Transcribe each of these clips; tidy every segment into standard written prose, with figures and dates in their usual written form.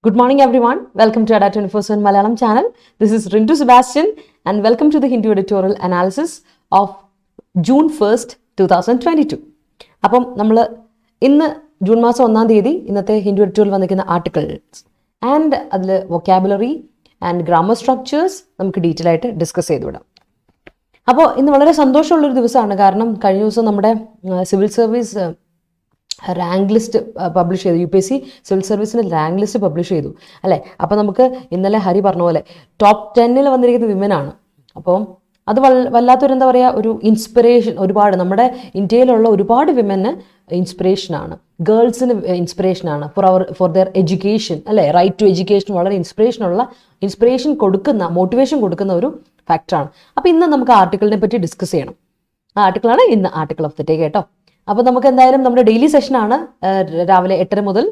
Good morning everyone. Welcome to Adda247 Malayalam channel. This is Rintu Sebastian and welcome to the Hindu editorial analysis of June 1st, 2022. അപ്പം നമ്മൾ ഇന്ന് June മാസം 1-ാം തീയതി ഇന്നത്തെ Hindu editorial വന്നിരിക്കുന്ന articles and അതിൽ vocabulary and grammar structures നമുക്ക് detail ആയിട്ട് ഡിസ്കസ് ചെയ്തു വിടാം. അപ്പോൾ ഇന്ന് വളരെ സന്തോഷമുള്ളൊരു ദിവസമാണ്. കാരണം കഴിഞ്ഞ ദിവസം നമ്മുടെ civil service rank list publish ചെയ്തു. UPSC സിവിൽ സർവീസിന് റാങ്ക് ലിസ്റ്റ് പബ്ലിഷ് ചെയ്തു അല്ലേ. അപ്പോൾ നമുക്ക് ഇന്നലെ ഹരി പറഞ്ഞ പോലെ ടോപ്പ് 10 വന്നിരിക്കുന്ന വിമനാണ്. അപ്പോൾ അത് വല്ലാത്തൊരു എന്താ പറയുക, ഒരു ഇൻസ്പിറേഷൻ. ഒരുപാട് നമ്മുടെ ഇന്ത്യയിലുള്ള ഒരുപാട് വിമന് ഇൻസ്പിറേഷനാണ്, ഗേൾസിന് ഇൻസ്പിറേഷനാണ് ഫോർ ദെയർ എഡ്യൂക്കേഷൻ അല്ലേ. റൈറ്റ് ടു എഡ്യൂക്കേഷൻ വളരെ ഇൻസ്പിറേഷൻ കൊടുക്കുന്ന, മോട്ടിവേഷൻ കൊടുക്കുന്ന ഒരു ഫാക്ടറാണ്. അപ്പോൾ ഇന്ന് നമുക്ക് ആർട്ടിക്കിളിനെ പറ്റി ഡിസ്കസ് ചെയ്യണം. ആ ആർട്ടിക്കിളാണ് ഇന്ന് ആർട്ടിക്കിൾ ഓഫ് ദി ഡേ കേട്ടോ. അപ്പോൾ നമുക്ക് എന്തായാലും നമ്മുടെ ഡെയിലി സെഷനാണ്. രാവിലെ 8:30 മുതൽ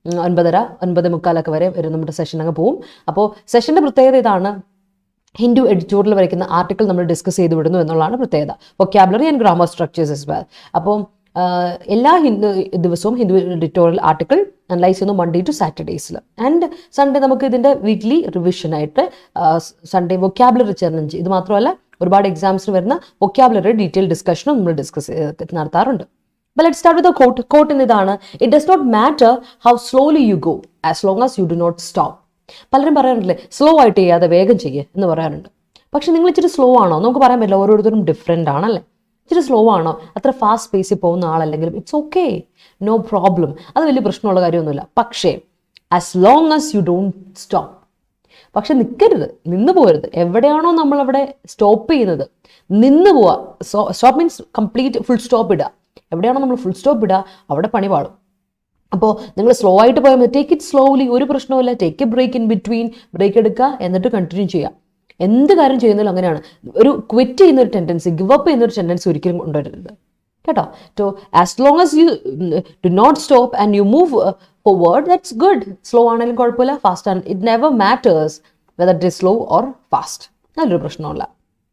9:30, 9:45 വരെ വരും നമ്മുടെ സെഷൻ അങ്ങ് പോവും. അപ്പോൾ സെഷൻ്റെ പ്രത്യേകത ഇതാണ്, ഹിന്ദു എഡിറ്റോറിയൽ വരയ്ക്കുന്ന ആർട്ടിക്കിൾ നമ്മൾ ഡിസ്കസ് ചെയ്ത് വിടുന്നു എന്നുള്ളതാണ് പ്രത്യേകത. Vocabulary and grammar structures as well. അപ്പോൾ എല്ലാ ദിവസവും ഹിന്ദു എഡിറ്റോറിയൽ ആർട്ടിക്കിൾ അനലൈസ് ചെയ്യുന്നു മൺഡേ ടു സാറ്റർഡേസിൽ. ആൻഡ് സൺഡേ നമുക്ക് ഇതിൻ്റെ വീക്ക്ലി റിവിഷനായിട്ട് സൺഡേ വൊക്കാബുലറി ചലഞ്ച്. ഇത് മാത്രമല്ല, ഒരുപാട് എക്സാംസിന് വരുന്ന വൊക്കാബുലറി ഡീറ്റെയിൽ ഡിസ്കഷനും നമ്മൾ നടത്താറുണ്ട്. But let's start with the quote. Quote ഇതാണ്: It does not matter how slowly you go as long as you do not stop. പലരും പറയാറുണ്ടല്ലേ, സ്ലോ ആയിട്ട് ചെയ്യാതെ വേഗം ചെയ്യുക എന്ന് പറയാറുണ്ട്. പക്ഷെ നിങ്ങൾ ഇച്ചിരി സ്ലോ ആണോ? നമുക്ക് പറയാൻ പറ്റില്ല, ഓരോരുത്തരും ഡിഫറെൻ്റ് ആണല്ലേ. ഇച്ചിരി സ്ലോ ആണോ, അത്ര ഫാസ്റ്റ് പേസിൽ പോകുന്ന ആളല്ലെങ്കിലും ഇറ്റ്സ് ഓക്കെ, നോ പ്രോബ്ലം. അത് വലിയ പ്രശ്നമുള്ള കാര്യമൊന്നുമില്ല. പക്ഷേ as long as you don't stop. പക്ഷെ നിൽക്കരുത്, നിന്ന് പോകരുത്. എവിടെയാണോ നമ്മളവിടെ സ്റ്റോപ്പ് ചെയ്യുന്നത്, നിന്ന് പോവുക. Stop means complete full stop ഇടുക. എവിടെയാണോ നമ്മൾ ഫുൾ സ്റ്റോപ്പ് ഇടുക, അവിടെ പണി പാടും. അപ്പോൾ നിങ്ങൾ സ്ലോ ആയിട്ട് പോയാൽ മതി. ടേക്ക് ഇറ്റ് സ്ലോലി, ഒരു പ്രശ്നവുമില്ല. Take a break in between, break എടുക്കുക, എന്നിട്ട് കണ്ടിന്യൂ ചെയ്യുക. എന്ത് കാര്യം ചെയ്യുന്നതിലും അങ്ങനെയാണ്. ഒരു ക്വിറ്റ് ചെയ്യുന്ന ഒരു ടെൻഡൻസി, ഗിവ് അപ്പ് ചെയ്യുന്ന ഒരു ടെൻഡൻസി ഒരിക്കലും കൊണ്ടുവരരുത് കേട്ടോ. So as long as you do not stop and you move forward, that's good. Slow ആണെങ്കിലും കുഴപ്പമില്ല, ഫാസ്റ്റ് ആണ്, it never matters whether it is slow or fast. നല്ലൊരു പ്രശ്നമില്ല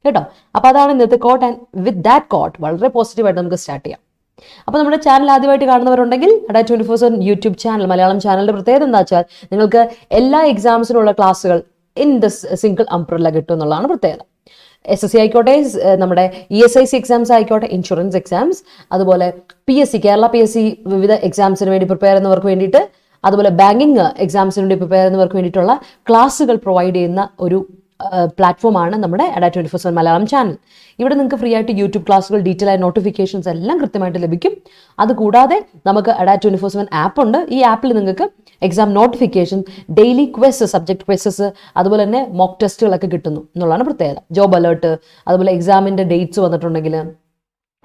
കേട്ടോ. അപ്പോൾ അതാണ് ഇന്നത്തെ quote. And with that quote വളരെ പോസിറ്റീവായിട്ട് നമുക്ക് സ്റ്റാർട്ട് ചെയ്യാം. അപ്പോൾ നമ്മുടെ ചാനൽ ആദ്യമായിട്ട് കാണുന്നവരുണ്ടെങ്കിൽ Adda247 യൂട്യൂബ് ചാനൽ, മലയാളം ചാനലിൻ്റെ പ്രത്യേകത എന്താ വെച്ചാൽ നിങ്ങൾക്ക് എല്ലാ എക്സാംസിനുള്ള ക്ലാസ്സുകൾ ഇൻ ദ സിംഗിൾ അംബ്രല്ല കിട്ടും എന്നുള്ളതാണ് പ്രത്യേകത. SSC ആയിക്കോട്ടെ, നമ്മുടെ ESIC എക്സാംസ് ആയിക്കോട്ടെ, ഇൻഷുറൻസ് എക്സാംസ്, അതുപോലെ PSC, കേരള PSC വിവിധ എക്സാംസിന് വേണ്ടി പ്രിപ്പയർ ചെയ്യുന്നവർക്ക് വേണ്ടിയിട്ട്, അതുപോലെ ബാങ്കിങ് എക്സാംസിന് വേണ്ടി പ്രിപ്പയർ ചെയ്യുന്നവർക്ക് വേണ്ടിയിട്ടുള്ള ക്ലാസ്സുകൾ പ്രൊവൈഡ് ചെയ്യുന്ന ഒരു പ്ലാറ്റ്ഫോമാണ് നമ്മുടെ Adda247 മലയാളം ചാനൽ. ഇവിടെ നിങ്ങൾക്ക് ഫ്രീ ആയിട്ട് യൂട്യൂബ് ക്ലാസ്സുകൾ, ഡീറ്റെയിൽ ആയ നോട്ടിഫിക്കേഷൻസ് എല്ലാം കൃത്യമായിട്ട് ലഭിക്കും. അതുകൂടാതെ നമുക്ക് Adda247 ആപ്പ് ഉണ്ട്. ഈ ആപ്പിൽ നിങ്ങൾക്ക് exam notification, daily quest, subject quests, അതുപോലെ തന്നെ മോക്ക് ടെസ്റ്റുകളൊക്കെ കിട്ടുന്നു എന്നുള്ളതാണ് പ്രത്യേകത. ജോബ് അലേർട്ട്, അതുപോലെ എക്സാമിൻ്റെ ഡേറ്റ്സ് വന്നിട്ടുണ്ടെങ്കിൽ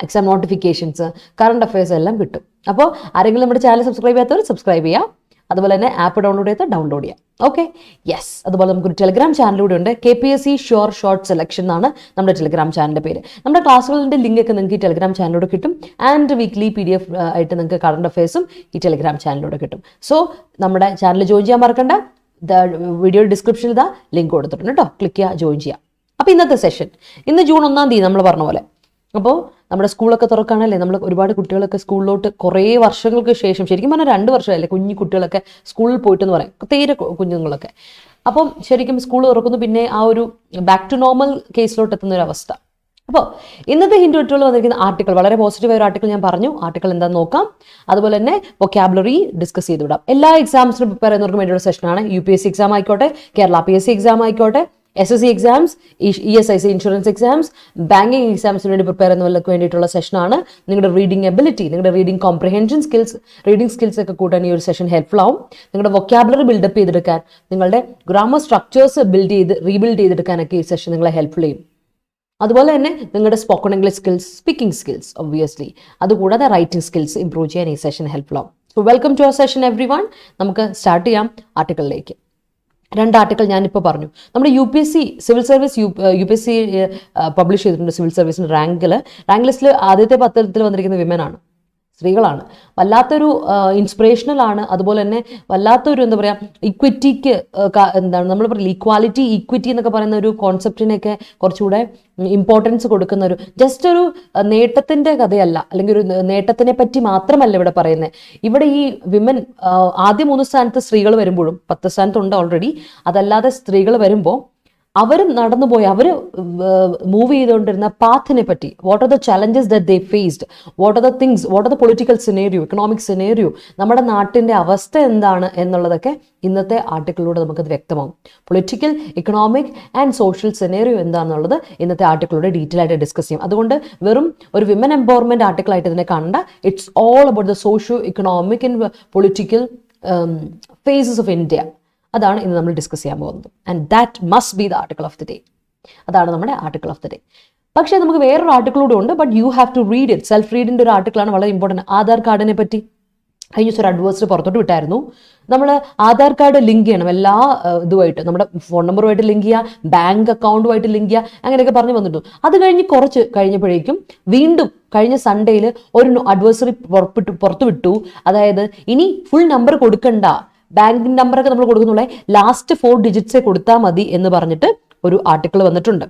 എക്സാം നോട്ടിഫിക്കേഷൻസ്, കറണ്ട് അഫയേഴ്സ് എല്ലാം കിട്ടും. അപ്പോൾ ആരെങ്കിലും നമ്മുടെ ചാനൽ സബ്സ്ക്രൈബ് ചെയ്യാത്തവർ സബ്സ്ക്രൈബ് ചെയ്യാം. അതുപോലെ തന്നെ ആപ്പ് ഡൗൺലോഡ് ചെയ്താൽ ഡൗൺലോഡ് ചെയ്യാം. Okay, yes. അതുപോലെ നമുക്കൊരു ടെലിഗ്രാം ചാനലിലൂടെ ഉണ്ട്. KPSC ഷുവർ ഷോർട്ട് സെലക്ഷൻ എന്നാണ് നമ്മുടെ ടെലിഗ്രാം ചാനലിൻ്റെ പേര്. നമ്മുടെ ക്ലാസ്സുകളുടെ ലിങ്ക് ഒക്കെ നിങ്ങൾക്ക് ഈ ടെലിഗ്രാം ചാനലിലൂടെ കിട്ടും. ആൻഡ് വീക്ക്ലി PDF ആയിട്ട് നിങ്ങൾക്ക് കറണ്ട് അഫയേഴ്സും ഈ ടെലിഗ്രാം ചാനലിലൂടെ കിട്ടും. സോ നമ്മുടെ ചാനൽ ജോയിൻ ചെയ്യാൻ മറക്കണ്ട. വീഡിയോ ഡിസ്ക്രിപ്ഷനിൽ ഇതാ ലിങ്ക് കൊടുത്തിട്ടുണ്ട് കേട്ടോ, ക്ലിക്ക് ചെയ്യുക, ജോയിൻ ചെയ്യാം. അപ്പോൾ ഇന്നത്തെ സെഷൻ ഇന്ന് ജൂൺ 1-ാം തീയതി നമ്മൾ പറഞ്ഞ പോലെ. അപ്പോൾ നമ്മുടെ സ്കൂളൊക്കെ തുറക്കുകയാണല്ലേ. നമ്മൾ ഒരുപാട് കുട്ടികളൊക്കെ സ്കൂളിലോട്ട് കുറേ വർഷങ്ങൾക്ക് ശേഷം, ശരിക്കും പറഞ്ഞാൽ 2 വർഷമല്ലേ കുഞ്ഞു കുട്ടികളൊക്കെ സ്കൂളിൽ പോയിട്ടെന്ന് പറയും, തീരെ കുഞ്ഞുങ്ങളൊക്കെ. അപ്പം ശരിക്കും സ്കൂൾ തുറക്കുന്നു, പിന്നെ ആ ഒരു ബാക്ക് ടു നോർമൽ കേസിലോട്ട് എത്തുന്ന ഒരു അവസ്ഥ. അപ്പോൾ ഇന്നത്തെ ഹിന്ദു എഡിറ്റോറിയൽ വന്നിരിക്കുന്ന ആർട്ടിക്കിൾ വളരെ പോസിറ്റീവായ ഒരു ആർട്ടിക്കിൾ ഞാൻ പറഞ്ഞു. ആർട്ടിക്കിൾ എന്താണെന്ന് നോക്കാം. അതുപോലെ തന്നെ വൊക്കാബുലറി ഡിസ്കസ് ചെയ്ത് വിടാം. എല്ലാ എക്സാംസിനും പ്രിപ്പയർ ചെയ്യുന്നവർക്ക് വേണ്ടിയുള്ള സെഷനാണ്. UPSC എക്സാം ആയിക്കോട്ടെ, കേരള PSC എക്സാം ആയിക്കോട്ടെ, SSC exams, ESIC insurance exams, banking എക്സാംസിന് വേണ്ടി പ്രിപ്പയർ ചെയ്യുന്നവർക്ക് വേണ്ടിയിട്ടുള്ള സെഷനാണ്. നിങ്ങളുടെ റീഡിംഗ് എബിലിറ്റി, നിങ്ങളുടെ reading comprehension skills, reading skills ഒക്കെ കൂട്ടാൻ ഈ ഒരു സെഷൻ ഹെൽപ്ഫുൾ ആവും. നിങ്ങളുടെ വൊക്കാബുലറി ബിൽഡപ്പ് ചെയ്തെടുക്കാൻ, നിങ്ങളുടെ ഗ്രാമർ സ്ട്രക്ചേഴ്സ് റീബിൽഡ് ചെയ്തെടുക്കാനൊക്കെ ഈ സെഷൻ നിങ്ങളെ ഹെൽപ്ഫുൾ ചെയ്യും. അതുപോലെ തന്നെ നിങ്ങളുടെ spoken English skills, speaking skills obviously, അതുകൂടാതെ റൈറ്റിംഗ് സ്കിൽസ് ഇംപ്രൂവ് ചെയ്യാൻ ഈ സെഷൻ ഹെൽപ്ഫുൾ ആവും. So welcome to our session everyone. നമുക്ക് സ്റ്റാർട്ട് ചെയ്യാം ആർട്ടിക്കിളിലേക്ക്. 2 ആർട്ടിക്കിൾ ഞാനിപ്പോൾ പറഞ്ഞു. നമ്മുടെ UPSC civil service UPSC publish ചെയ്തിട്ടുണ്ട്. സിവിൽ സർവീസിൻ്റെ റാങ്ക് ലിസ്റ്റിൽ ആദ്യത്തെ 10 വന്നിരിക്കുന്ന വിമനാണ്. സ്ത്രീകളാണ്. വല്ലാത്തൊരു ഇൻസ്പിറേഷണലാണ്. അതുപോലെ തന്നെ വല്ലാത്തൊരു എന്താ പറയുക, ഇക്വിറ്റിക്ക് എന്താണ് നമ്മൾ പറയുക, ഈക്വാലിറ്റി ഈക്വിറ്റി എന്നൊക്കെ പറയുന്ന ഒരു കോൺസെപ്റ്റിനൊക്കെ കുറച്ചുകൂടെ ഇമ്പോർട്ടൻസ് കൊടുക്കുന്ന ഒരു ജസ്റ്റ് ഒരു നേട്ടത്തിൻ്റെ കഥയല്ല, അല്ലെങ്കിൽ ഒരു നേട്ടത്തിനെ പറ്റി മാത്രമല്ല ഇവിടെ പറയുന്നത്. ഇവിടെ ഈ വിമൻ ആദ്യ 3 സ്ഥാനത്ത് സ്ത്രീകൾ വരുമ്പോഴും 10 സ്ഥാനത്തുണ്ട് ഓൾറെഡി, അതല്ലാതെ സ്ത്രീകൾ വരുമ്പോൾ അവർ നടന്നുപോയി, അവർ മൂവ് ചെയ്തുകൊണ്ടിരുന്ന പാത്തിനെ പറ്റി, what are the challenges that they faced, what are the things, what are the political scenario, economic scenario, നമ്മുടെ നാട്ടിൻ്റെ അവസ്ഥ എന്താണ് എന്നുള്ളതൊക്കെ ഇന്നത്തെ ആർട്ടിക്കിളിലൂടെ നമുക്കത് വ്യക്തമാവും. Political, economic and social scenario എന്താണെന്നുള്ളത് ഇന്നത്തെ ആർട്ടിക്കിളിലൂടെ ഡീറ്റെയിൽ ആയിട്ട് ഡിസ്കസ് ചെയ്യും. അതുകൊണ്ട് വെറും ഒരു വിമൻ എംപവർമെൻറ്റ് ആർട്ടിക്കിളായിട്ട് ഇതിനെ കണ്ട, it's all about the socio economic and political phases of India. അതാണ് ഇന്ന് നമ്മൾ ഡിസ്കസ് ചെയ്യാൻ പോകുന്നത്. And that must be the article of the day. അതാണ് നമ്മുടെ ആർട്ടിക്കിൾ ഓഫ് ദി ഡേ. പക്ഷേ നമുക്ക് വേറൊരു ആർട്ടിക്കിൾ കൂടെ ഉണ്ട്, but you have to read it. Self റീഡിൻ്റെ ഒരു ആർട്ടിക്കിളാണ്, വളരെ ഇമ്പോർട്ടൻറ്റ്. ആധാർ കാർഡിനെ പറ്റി കഴിഞ്ഞ ദിവസം ഒരു അഡ്വേഴ്സറി പുറത്തോട്ട് വിട്ടായിരുന്നു. നമ്മൾ ആധാർ കാർഡ് ലിങ്ക് ചെയ്യണം എല്ലാ ഇതുമായിട്ട്, നമ്മുടെ ഫോൺ നമ്പറുമായിട്ട് ലിങ്ക് ചെയ്യുക, ബാങ്ക് അക്കൗണ്ടുമായിട്ട് ലിങ്ക് ചെയ്യുക, അങ്ങനെയൊക്കെ പറഞ്ഞു വന്നിട്ടു. അത് കഴിഞ്ഞ് കുറച്ച് കഴിഞ്ഞപ്പോഴേക്കും വീണ്ടും കഴിഞ്ഞ സൺഡേയിൽ ഒരു അഡ്വേഴ്സറി പുറത്തു വിട്ടു. അതായത് ഇനി ഫുൾ നമ്പർ കൊടുക്കണ്ട, ബാങ്കിൻ്റെ നമ്പറൊക്കെ നമ്മൾ കൊടുക്കുന്നുള്ള ലാസ്റ്റ് 4 ഡിജിറ്റ്സേ കൊടുത്താൽ മതി എന്ന് പറഞ്ഞിട്ട് ഒരു ആർട്ടിക്കിൾ വന്നിട്ടുണ്ട്.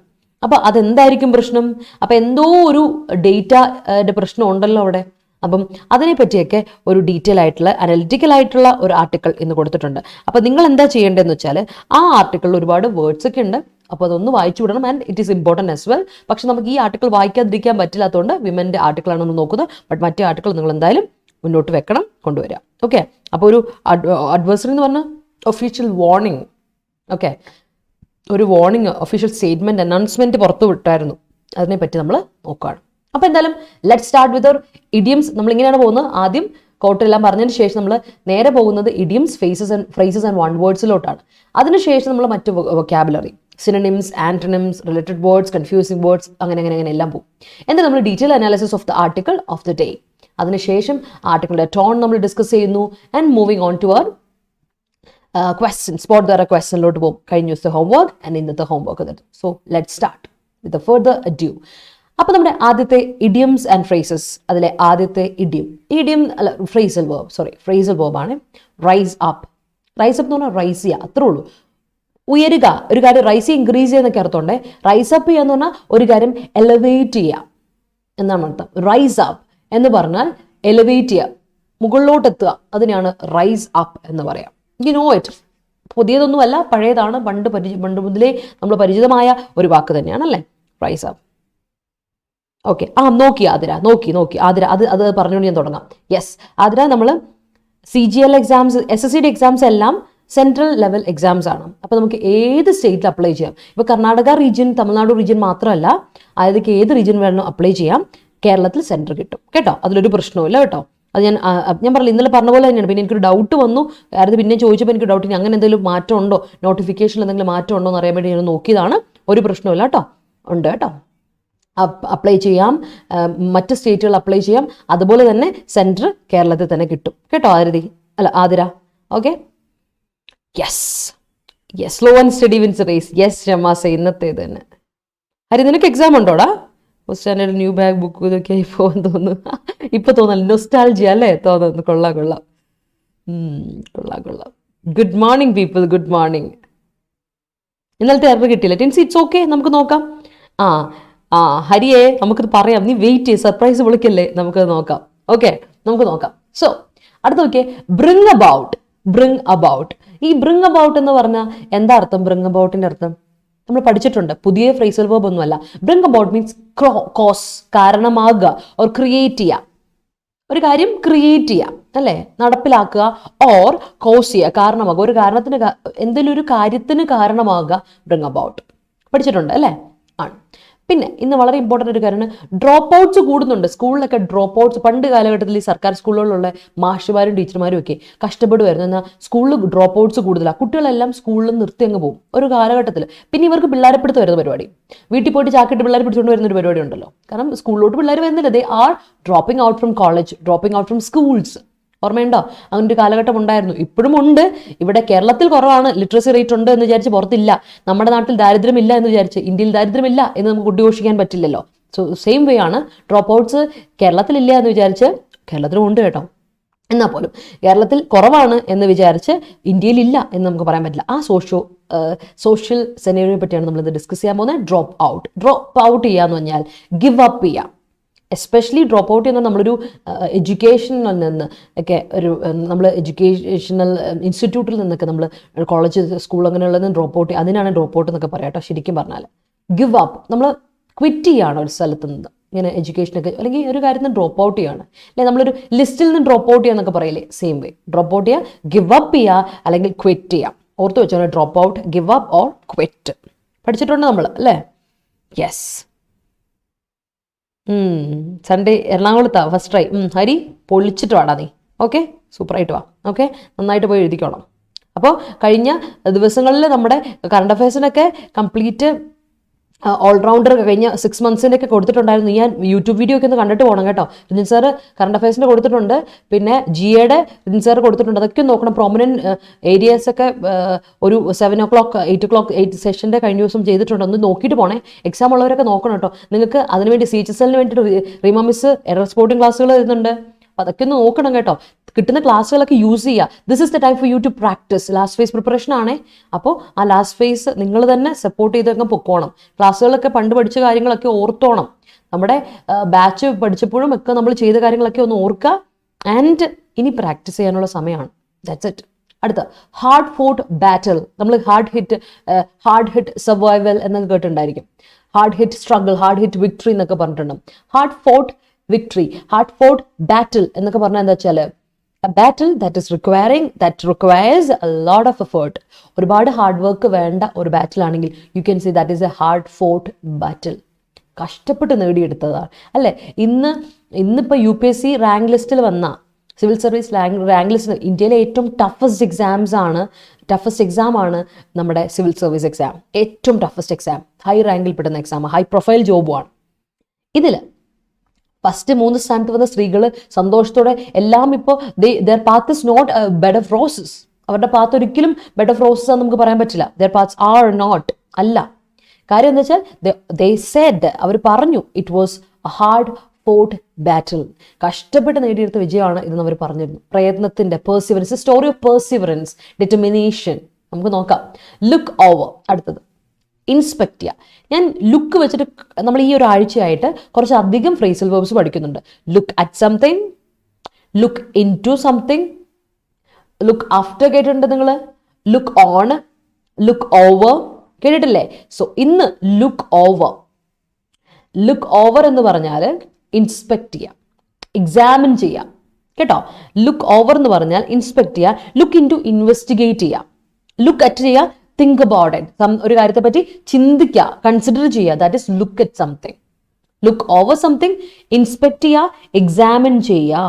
അപ്പം അതെന്തായിരിക്കും പ്രശ്നം? അപ്പം എന്തോ ഒരു ഡേറ്റയുടെ പ്രശ്നം ഉണ്ടല്ലോ അവിടെ. അപ്പം അതിനെ പറ്റിയൊക്കെ ഒരു ഡീറ്റെയിൽ ആയിട്ടുള്ള അനലിറ്റിക്കൽ ആയിട്ടുള്ള ഒരു ആർട്ടിക്കിൾ ഇന്ന് കൊടുത്തിട്ടുണ്ട്. അപ്പം നിങ്ങൾ എന്താ ചെയ്യേണ്ടതെന്ന് വെച്ചാൽ, ആ ആർട്ടിക്കിളിൽ ഒരുപാട് വേർഡ്സ് ഒക്കെ ഉണ്ട്, അപ്പോൾ അതൊന്ന് വായിച്ചു വിടണം. And it is important as well. പക്ഷെ നമുക്ക് ഈ ആർട്ടിക്കിൾ വായിക്കാതിരിക്കാൻ പറ്റില്ലാത്തതുകൊണ്ട് വിമൻ്റെ ആർട്ടിക്കിളാണ് നമ്മൾ നോക്കുന്നത്. ബട്ട് മറ്റേ ആർട്ടിക്കിൾ നിങ്ങൾ എന്തായാലും മുന്നോട്ട് വെക്കണം, കൊണ്ടുവരാം. ഓക്കെ, അപ്പോൾ ഒരു അഡ്വേഴ്സറി എന്ന് പറഞ്ഞാൽ ഒഫീഷ്യൽ വാർണിംഗ്, ഓക്കെ, ഒരു വാർണിംഗ്, ഒഫീഷ്യൽ സ്റ്റേറ്റ്മെൻറ്റ്, അനൗൺസ്മെൻറ്റ് പുറത്തു വിട്ടായിരുന്നു. അതിനെപ്പറ്റി നമ്മൾ നോക്കുകയാണ്. അപ്പോൾ എന്തായാലും let start with our idioms. നമ്മളിങ്ങനെയാണ് പോകുന്നത്. ആദ്യം കോട്ടെല്ലാം പറഞ്ഞതിന് ശേഷം നമ്മൾ നേരെ പോകുന്നത് ഇഡിയംസ്, ഫ്രേസസ് ആൻഡ് വൺ വേർഡ്സിലോട്ടാണ്. അതിനുശേഷം നമ്മൾ മറ്റ് vocabulary, synonyms, antonyms, related words, confusing words, അങ്ങനെ എല്ലാം പോകും. എന്നിട്ട് നമ്മൾ detail analysis of the article of the day. അതിനുശേഷം ആർട്ടിക്കിളിൻ്റെ ടോൺ നമ്മൾ ഡിസ്കസ് ചെയ്യുന്നു. And moving on to our question, spot the ക്വസ്റ്റ്യനിലോട്ട് പോകും. കഴിഞ്ഞ ദിവസത്തെ ഹോംവർക്ക് ആൻഡ് ഇന്നത്തെ ഹോംവർക്ക് തരും. So let start with further adieu. അപ്പോൾ നമ്മുടെ ആദ്യത്തെ ഇഡിയംസ് ആൻഡ് ഫ്രേസസ്, അതിലെ ആദ്യത്തെ ഇഡിയം അല്ല ഫ്രേസൽ വേർബാണ് റൈസ് അപ്പ്. റൈസ് അപ്പ് എന്ന് പറഞ്ഞാൽ റൈസ് ചെയ്യുക, അത്രേ ഉള്ളൂ. ഉയരുക, ഒരു കാര്യം റൈസ് ചെയ്യുക, ഇൻക്രീസ് ചെയ്യുന്നൊക്കെ അർത്ഥമുണ്ട്. റൈസ് അപ്പ് ചെയ്യുക എന്ന് പറഞ്ഞാൽ ഒരു കാര്യം എലവേറ്റ് ചെയ്യുക എന്നാണ് അർത്ഥം. റൈസ് അപ്പ് എന്ന് പറഞ്ഞാൽ എലിവേറ്റ് ചെയ്യുക, മുകളിലോട്ടെത്തുക, അതിനെയാണ് റൈസ് അപ്പ് എന്ന് പറയാം. You know it. പുതിയതൊന്നുമല്ല, പഴയതാണ്, പണ്ട് മുതലേ നമ്മൾ പരിചിതമായ ഒരു വാക്ക് തന്നെയാണ് അല്ലേ, റൈസ് അപ്പ്. ഓക്കെ, നോക്കി ആതിര, നോക്കി ആതിര, അത് പറഞ്ഞുകൊണ്ട് ഞാൻ തുടങ്ങാം. യെസ് ആതിര, നമ്മൾ CGL എക്സാംസ്, SSCD എക്സാംസ് എല്ലാം സെൻട്രൽ ലെവൽ എക്സാംസ് ആണ്. അപ്പോൾ നമുക്ക് ഏത് സ്റ്റേറ്റിൽ അപ്ലൈ ചെയ്യാം. ഇപ്പോൾ കർണാടക റീജിയൻ, തമിഴ്നാട് റീജിയൻ മാത്രമല്ല, അതായത് ഏത് റീജിയൻ വേണം അപ്ലൈ ചെയ്യാം. കേരളത്തിൽ സെൻറ്റർ കിട്ടും കേട്ടോ, അതിലൊരു പ്രശ്നവുമില്ല കേട്ടോ. അത് ഞാൻ പറഞ്ഞില്ല, ഇന്നലെ പറഞ്ഞ പോലെ തന്നെയാണ്. പിന്നെ എനിക്കൊരു ഡൗട്ട് വന്നു, അത് പിന്നെ ചോദിച്ചപ്പോൾ എനിക്ക് ഡൗട്ട്, അങ്ങനെ എന്തെങ്കിലും മാറ്റം ഉണ്ടോ, നോട്ടിഫിക്കേഷനിൽ എന്തെങ്കിലും മാറ്റം ഉണ്ടോ എന്ന് അറിയാൻ വേണ്ടി ഞാൻ നോക്കിയതാണ്. ഒരു പ്രശ്നമില്ല കേട്ടോ, ഉണ്ട് കേട്ടോ. അപ്ലൈ ചെയ്യാം, മറ്റ് സ്റ്റേറ്റുകൾ അപ്ലൈ ചെയ്യാം. അതുപോലെ തന്നെ സെൻറ്റർ കേരളത്തിൽ തന്നെ കിട്ടും കേട്ടോ. Athira okay. Yes slow and steady wins race. Yes Shamasa, ഇന്നത്തേത് തന്നെ. നിനക്ക് എക്സാം ഉണ്ടോടാ? First standard, new bag, book ഇതൊക്കെ ഇപ്പോൾ തോന്നുന്നു. ഇപ്പോൾ തോന്നല്ല, നൊസ്റ്റാൾജിയ അല്ലേ തോന്നുന്നു. കൊള്ളാം. Good morning people, good morning. ഇന്നലത്തെ അറിവ് കിട്ടിയില്ല. ടെൻസ് ഇറ്റ്സ് ഓക്കെ, നമുക്ക് നോക്കാം. ഹരിയെ നമുക്കത് പറയാം, നീ വെയിറ്റ് ചെയ്യ്, സർപ്രൈസ് വിളിക്കല്ലേ, നമുക്കത് നോക്കാം. ഓക്കെ, നമുക്ക് നോക്കാം. സോ അടുത്ത നോക്കിയേ, ബ്രിങ് അബൌട്ട്. ഈ ബ്രിങ് അബൌട്ട് എന്ന് പറഞ്ഞാൽ എന്താ അർത്ഥം? ബ്രിങ് അബൌട്ടിന്റെ അർത്ഥം നമ്മൾ പഠിച്ചിട്ടുണ്ട്, പുതിയ ഫ്രേസൽ വേർബ് ഒന്നുമല്ല. ബ്രിങ് അബൌട്ട് മീൻസ് കോസ്, കാരണമാകുക, ഓർ ക്രിയേറ്റ് ചെയ്യുക. ഒരു കാര്യം ക്രിയേറ്റ് ചെയ്യുക അല്ലേ, നടപ്പിലാക്കുക, ഓർ കോസ് ചെയ്യുക, കാരണമാകുക. ഒരു കാരണത്തിന്, എന്തെങ്കിലും ഒരു കാര്യത്തിന് കാരണമാകുക ബ്രിങ് അബൌട്ട്. പഠിച്ചിട്ടുണ്ട് അല്ലേ? ആണ്. പിന്നെ ഇന്ന് വളരെ ഇമ്പോർട്ടൻ്റ് ഒരു കാര്യമാണ്, ഡ്രോപ്പ് ഔട്ട്സ് കൂടുന്നുണ്ട് സ്കൂളിലൊക്കെ. ഡ്രോപ്പ് ഔട്ട്സ് പണ്ട് കാലഘട്ടത്തിൽ ഈ സർക്കാർ സ്കൂളുകളിലുള്ള മാഷുമാരും ടീച്ചർമാരും ഒക്കെ കഷ്ടപ്പെടുമായിരുന്നു. എന്നാൽ സ്കൂളിൽ ഡ്രോപ്പ് ഔട്ട്സ് കൂടുതലാണ്. കുട്ടികളെല്ലാം സ്കൂളിൽ നിർത്തി അങ്ങ് പോകും ഒരു കാലഘട്ടത്തിൽ. പിന്നെ ഇവർക്ക് പിള്ളേരെ പിടുത്ത് വരുന്ന പരിപാടി, വീട്ടിൽ പോയിട്ട് ചാക്കിട്ട് പിള്ളേരെ പിടിച്ചുകൊണ്ട് വരുന്ന ഒരു പരിപാടി ഉണ്ടല്ലോ. കാരണം സ്കൂളിലോട്ട് പിള്ളേർ വരുന്നില്ല, they are dropping out from college, dropping out from schools. ഓർമ്മയുണ്ടോ? അങ്ങനെ ഒരു കാലഘട്ടം ഉണ്ടായിരുന്നു, ഇപ്പോഴും ഉണ്ട്. ഇവിടെ കേരളത്തിൽ കുറവാണ്, ലിറ്ററസി റേറ്റ് ഉണ്ട് എന്ന് വിചാരിച്ച് പുറത്തില്ല. നമ്മുടെ നാട്ടിൽ ദാരിദ്ര്യമില്ല എന്ന് വിചാരിച്ച് ഇന്ത്യയിൽ ദാരിദ്ര്യമില്ല എന്ന് നമുക്ക് ഉദ്ഘോഷിക്കാൻ പറ്റില്ലല്ലോ. സോ സെയിം വേ ആണ്, ഡ്രോപ്പ് ഔട്ട്സ് കേരളത്തിലില്ല എന്ന് വിചാരിച്ച് കേരളത്തിലും ഉണ്ട് കേട്ടോ. എന്നാൽ പോലും കേരളത്തിൽ കുറവാണ് എന്ന് വിചാരിച്ച് ഇന്ത്യയിലില്ല എന്ന് നമുക്ക് പറയാൻ പറ്റില്ല. ആ സോഷ്യൽ സെനേറിയോയെ പറ്റിയാണ് നമ്മളിത് ഡിസ്കസ് ചെയ്യാൻ പോകുന്നത്. ഡ്രോപ്പ് ഔട്ട് ചെയ്യാന്ന് പറഞ്ഞാൽ ഗിവ് അപ്പ് ചെയ്യാം. എസ്പെഷ്യലി ഡ്രോപ്പ് ഔട്ട് ചെയ്യുന്നത് നമ്മളൊരു എഡ്യൂക്കേഷനിൽ നിന്ന് ഒക്കെ നമ്മൾ എഡ്യൂക്കേഷണൽ ഇൻസ്റ്റിറ്റ്യൂട്ടിൽ നിന്നൊക്കെ നമ്മൾ കോളേജ് സ്കൂൾ അങ്ങനെയുള്ളതിന് ഡ്രോപ്പ് ഔട്ട് അതിനാണ് ഡ്രോപ്പ് ഔട്ട് എന്നൊക്കെ പറയാം കേട്ടോ. ശരിക്കും പറഞ്ഞാൽ ഗിവ് അപ്പ്, നമ്മൾ ക്വിറ്റ് ചെയ്യാണ് ഒരു സ്ഥലത്ത് നിന്ന്, ഇങ്ങനെ എഡ്യൂക്കേഷനൊക്കെ അല്ലെങ്കിൽ ഒരു കാര്യത്തിൽ നിന്ന് ഡ്രോപ്പ് ഔട്ട് ചെയ്യാണ്, അല്ലെങ്കിൽ നമ്മളൊരു ലിസ്റ്റിൽ നിന്ന് ഡ്രോപ്പ് ഔട്ട് ചെയ്യാന്നൊക്കെ പറയില്ലേ, സെയിം വേ ഡ്രോപ്പ് ഔട്ട് ചെയ്യുക, ഗിവ് അപ്പ് ചെയ്യുക അല്ലെങ്കിൽ ക്വിറ്റ് ചെയ്യാം. ഓർത്ത് വെച്ചോ, drop out, give up or quit പഠിച്ചിട്ടുണ്ട് നമ്മൾ അല്ലേ? യെസ്. സൺഡേ എറണാകുളത്താ ഫസ്റ്റ് ട്രൈ. ഹരി പൊളിച്ചിട്ട് വാടാ നീ. ഓക്കെ, സൂപ്പറായിട്ട് വാ. ഓക്കെ, നന്നായിട്ട് പോയി എഴുതിക്കോണം. അപ്പോൾ കഴിഞ്ഞ ദിവസങ്ങളിൽ നമ്മുടെ കറണ്ട് അഫയേഴ്സിനൊക്കെ കംപ്ലീറ്റ് ഓൾറൗണ്ടർ കഴിഞ്ഞ 6 monthsൻ്റെ ഒക്കെ കൊടുത്തിട്ടുണ്ടായിരുന്നു. ഞാൻ യൂട്യൂബ് വീഡിയോ ഒക്കെ ഒന്ന് കണ്ടിട്ട് പോകണം കേട്ടോ. രഞ്ജിൻ സാറ് കറണ്ട് അഫയേഴ്സിൻ്റെ കൊടുത്തിട്ടുണ്ട്, പിന്നെ GAയുടെ രഞ്ജിൻ സാറ് കൊടുത്തിട്ടുണ്ട്. അതൊക്കെ നോക്കണം. പ്രോമിനൻറ്റ് ഏരിയാസ് ഒക്കെ ഒരു 7 o'clock 8 o'clock 8 സെഷൻ്റെ കഴിഞ്ഞ ദിവസം ചെയ്തിട്ടുണ്ട്. ഒന്ന് നോക്കിയിട്ട് പോണേ. എക്സാം ഉള്ളവരൊക്കെ നോക്കണം കേട്ടോ. നിങ്ങൾക്ക് അതിനുവേണ്ടി CHSLന് വേണ്ടിയിട്ട് റീമ മിസ് എറർ സ്പോട്ടിംഗ് ക്ലാസ്സുകൾ വരുന്നുണ്ട്. അതൊക്കെ ഒന്ന് നോക്കണം കേട്ടോ. കിട്ടുന്ന ക്ലാസ്സുകളൊക്കെ യൂസ് ചെയ്യുക. This is the time for you to practise. Last phase preparation ആണേ. അപ്പോൾ ആ ലാസ്റ്റ് ഫേസ് നിങ്ങൾ തന്നെ സപ്പോർട്ട് ചെയ്തൊക്കെ പൊക്കോണം. ക്ലാസ്സുകളൊക്കെ പണ്ട് പഠിച്ച കാര്യങ്ങളൊക്കെ ഓർത്തോണം. നമ്മുടെ ബാച്ച് പഠിച്ചപ്പോഴും ഒക്കെ നമ്മൾ ചെയ്ത കാര്യങ്ങളൊക്കെ ഒന്ന് ഓർക്കുക. ആൻഡ് ഇനി പ്രാക്ടീസ് ചെയ്യാനുള്ള സമയമാണ്. That's it. അടുത്ത ഹാർഡ് ഫോർട്ട് ബാറ്റിൽ. നമ്മൾ ഹാർഡ് ഹിറ്റ് സർവൈവൽ എന്നൊക്കെ കേട്ടിട്ടുണ്ടായിരിക്കും. Hard hit struggle, hard hit victory എന്നൊക്കെ പറഞ്ഞിട്ടുണ്ട്. Hard fought victory, hard fought battle എന്നൊക്കെ പറഞ്ഞാൽ എന്താ വെച്ചാൽ a battle that requires a lot of effort. ഒരുപാട് ഹാർഡ് വർക്ക് വേണ്ട ഒരു ബാറ്റിൽ ആണെങ്കിൽ you can say that is a hard fought battle. കഷ്ടപ്പെട്ട് നേടിയെടുത്തതാണ് അല്ലേ? ഇന്നിപ്പോൾ UPSC റാങ്ക് ലിസ്റ്റിൽ വന്ന സിവിൽ സർവീസ് റാങ്ക് ലിസ്റ്റിൽ ഇന്ത്യയിലെ ഏറ്റവും ടഫസ്റ്റ് എക്സാം ആണ് നമ്മുടെ സിവിൽ സർവീസ് എക്സാം. ഏറ്റവും ടഫസ്റ്റ് എക്സാം, ഹൈ റാങ്കിൽ പെടുന്ന എക്സാം, ഹൈ പ്രൊഫൈൽ ജോബുമാണ്. ഇതിൽ ഫസ്റ്റ് 3 സ്ഥാനത്ത് വന്ന സ്ത്രീകൾ സന്തോഷത്തോടെ എല്ലാം ഇപ്പോൾ their path is not a bed of roses. അവരുടെ പാത്ത് ഒരിക്കലും ബെഡ് ഓഫ് റോസസ് ആണെന്ന് നമുക്ക് പറയാൻ പറ്റില്ല. their paths are not, അല്ല. കാര്യം എന്താ വെച്ചാൽ they said, അവർ പറഞ്ഞു it was a hard fought battle. കഷ്ടപ്പെട്ട് നേടിയെടുത്ത വിജയമാണ് ഇതെന്ന് അവർ പറഞ്ഞിരുന്നു. പ്രയത്നത്തിന്റെ perseverance, story of perseverance, determination. നമുക്ക് നോക്കാം. Look over. അടുത്തത് ഇൻസ്പെക്ട് ചെയ്യുക. ഞാൻ ലുക്ക് വെച്ചിട്ട് നമ്മൾ ഈ ഒരാഴ്ചയായിട്ട് കുറച്ചധികം ഫ്രേസൽ വേർബ്സ് പഠിക്കുന്നുണ്ട്. Look at something, look into something, look after കേട്ടിട്ടുണ്ട് നിങ്ങൾ, ലുക്ക് ഓൺ, ലുക്ക് ഓവർ കേട്ടിട്ടില്ലേ? സോ ഇന്ന് ലുക്ക് ഓവർ എന്ന് പറഞ്ഞാൽ ഇൻസ്പെക്ട് ചെയ്യുക, എക്സാമിൻ ചെയ്യുക കേട്ടോ. ലുക്ക് ഓവർ എന്ന് പറഞ്ഞാൽ ഇൻസ്പെക്ട് ചെയ്യുക, ലുക്ക് ഇൻ ടു ഇൻവെസ്റ്റിഗേറ്റ് ചെയ്യുക, ലുക്ക് അറ്റ് ചെയ്യുക, തിങ്ക് അബൌട്ട് ഇറ്റ്, ഒരു കാര്യത്തെ പറ്റി ചിന്തിക്കുക, കൺസിഡർ ചെയ്യുക. That is look at something. Look over something, inspect ചെയ്യുക, എക്സാമിൻ ചെയ്യുക.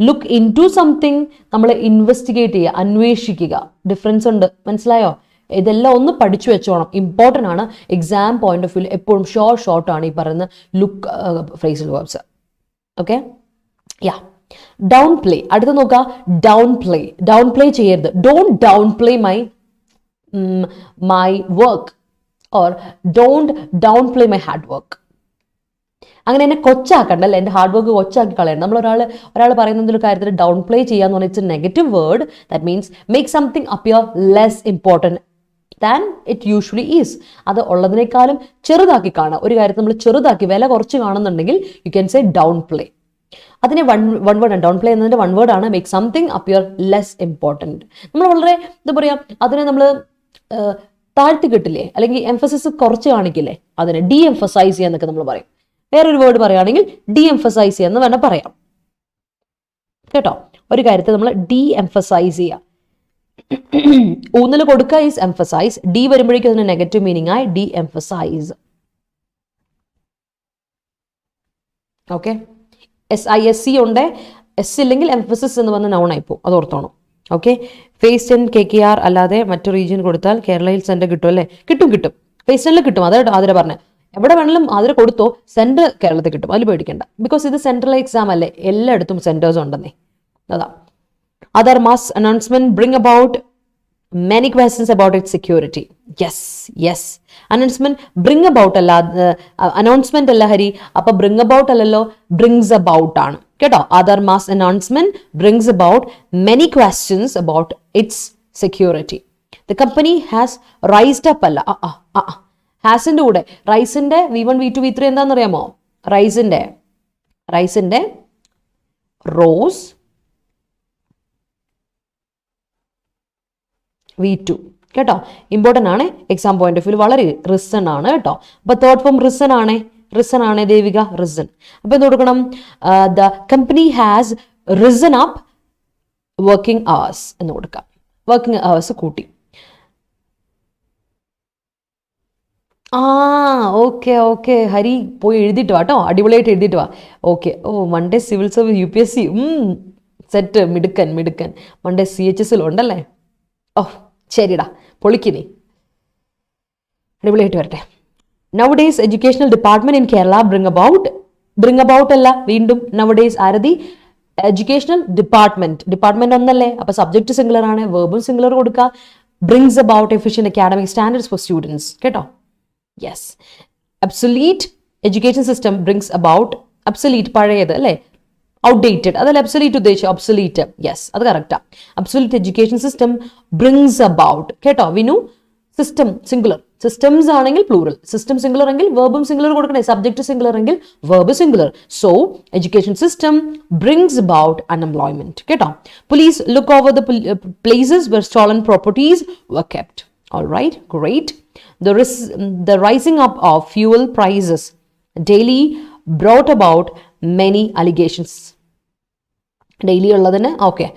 ലുക്ക് ഇൻ ടു സംതിങ്, നമ്മൾ ഇൻവെസ്റ്റിഗേറ്റ് ചെയ്യുക, അന്വേഷിക്കുക. ഡിഫറൻസ് ഉണ്ട്, മനസ്സിലായോ? ഇതെല്ലാം ഒന്ന് പഠിച്ചു വെച്ചോണം, ഇമ്പോർട്ടൻ്റ് ആണ്. എക്സാം പോയിന്റ് ഓഫ് വ്യൂ എപ്പോഴും ഷോർട്ടാണ് ഈ പറയുന്ന look phrasal verbs. Okay, yeah. Downplay. അടുത്ത് നോക്കുക, ഡൗൺ പ്ലേ ചെയ്യരുത്. Don't down play my work or don't downplay my hard work. അങ്ങനെ എന്നെ കൊച്ചാക്കണ്ടല്ലേ, എൻ്റെ ഹാർഡ് വർക്ക് കൊച്ചാക്കി കളയണം. നമ്മൾ ഒരാൾ പറയുന്ന ഒരു കാര്യത്തിൽ ഡൗൺ പ്ലേ ചെയ്യാന്ന് പറഞ്ഞാൽ it's A negative word. That means make something appear less important than it usually is. അത് ഉള്ളതിനേക്കാളും ചെറുതാക്കി കാണുക. ഒരു കാര്യത്തിൽ നമ്മൾ ചെറുതാക്കി വില കുറച്ച് കാണുന്നുണ്ടെങ്കിൽ U can say down play. അതിനെ വൺ വേർഡ് ആണ്. ഡൗൺ പ്ലേ എന്നതിൻ്റെ വൺ വേർഡ് ആണ് make something appear less important. നമ്മൾ വളരെ എന്താ പറയുക, അതിനെ നമ്മൾ താഴ്ത്തി കിട്ടില്ലേ, അല്ലെങ്കിൽ എംഫസിസ് കുറച്ച് കാണിക്കില്ലേ, അതിനെ ഡി എംഫസൈസ് ചെയ്യാന്നൊക്കെ നമ്മൾ പറയും. വേറൊരു വേർഡ് പറയുകയാണെങ്കിൽ ഡി എംഫസൈസ് ചെയ്യാന്ന് വേണം പറയാം കേട്ടോ. ഒരു കാര്യത്തെ നമ്മൾ ഡി എംഫസൈസ് ചെയ്യുക. ഊന്നൽ കൊടുക്കുക ഈസ് എംഫസൈസ്. ഡി വരുമ്പോഴേക്കും അതിന് നെഗറ്റീവ് മീനിങ് ആയി ഡി എംഫസൈസ്. ഓക്കെ, SISC ഉണ്ട്. എസ് ഇല്ലെങ്കിൽ എംഫസിസ് എന്ന് പറഞ്ഞ നൗൺ ആയിപ്പോ, അത് ഓർത്തോണം. ഓക്കെ, ഫേസ് 10 KKR അല്ലാതെ മറ്റു റീജിയൻ കൊടുത്താൽ കേരളയിൽ സെന്റർ കിട്ടും അല്ലേ? കിട്ടും. ഫേസ് 10 കിട്ടും. അതെ ആതിര പറഞ്ഞത്. എവിടെ വേണമെങ്കിലും ആതിര കൊടുത്തോ, സെന്റർ കേരളത്തിൽ കിട്ടും. അതിൽ പേടിക്കണ്ട. ബിക്കോസ് ഇത് സെൻട്രൽ എക്സാം അല്ലേ, എല്ലായിടത്തും സെന്റേഴ്സ് ഉണ്ടെന്നേ. അതാ. Other mass announcement bring about many questions about its security. Yes. Announcement bring about അല്ല, announcement അല്ല ഹരി. അപ്പൊ bring about അല്ലല്ലോ, brings about ആണ് കേട്ടോ. other mass announcement brings about many questions about its security. The company has raised up അല്ല ഹാസിന്റെ കൂടെ റൈസിന്റെ V1 V2 V3 എന്താണെന്ന് അറിയാമോ? റൈസിന്റെ റോസ് V2 കേട്ടോ. ഇമ്പോർട്ടൻ്റ് ആണ്, എക്സാം പോയിന്റ് ഓഫ് വ്യൂ വളരെ റിസൺ ആണ് കേട്ടോ. അപ്പൊ തേർഡ് ഫോം റിസൺ ആണ് ദേവിക, റിസൺ. അപ്പൊ എന്ത് കൊടുക്കണം? The company has risen up working hours എന്ന് കൊടുക്കാം. വർക്കിംഗ് അവേഴ്സ് കൂട്ടി. ഓക്കെ ഹരി പോയി എഴുതിയിട്ട് വാ കേട്ടോ, അടിപൊളിയായിട്ട് എഴുതിയിട്ട് വാ. Okay. Monday civil service UPSC set, മിടുക്കൻ. മൺഡേ CHSL ഉണ്ടല്ലേ? ശരിടാ, പൊളിക്കിനി, അടിപൊളിയായിട്ട് വരട്ടെ. Nowadays educational department in Kerala bring about അല്ല, വീണ്ടും നൗഡേസ് ആരതി എഡ്യൂക്കേഷണൽ ഡിപ്പാർട്ട്മെന്റ് ഒന്നല്ലേ, അപ്പൊ സബ്ജക്ട് സിംഗുലർ ആണ്, വെർബും സിംഗുലർ കൊടുക്കുക. Brings about efficient academic standards for students കേട്ടോ. Yes. Obsolete education system brings about, obsolete പഴയത് അല്ലേ, ഔട്ട്ഡേറ്റഡ് അതല്ല അബ്സൊലീറ്റ് ഉദ്ദേശിച്ചു, ഒബ്സൊലീറ്റ്. യെസ്, അത് കറക്റ്റാ. Obsolete education system brings about കേട്ടോ. വിനു സിസ്റ്റം സിംഗുലർ, സിസ്റ്റംസ് ആണെങ്കിൽ പ്ലൂറൽ, സിസ്റ്റം സിംഗുലർ എങ്കിൽ വെർബും സിംഗുലർ കൊടുക്കണേ, സബ്ജക്ട് സിംഗുലർ എങ്കിൽ verb singular. So education system brings about unemployment കേട്ടോ. Police look over the places where stolen properties were kept. All right, great. The rising up of fuel prices daily brought about many allegations. Daily ulladine okay.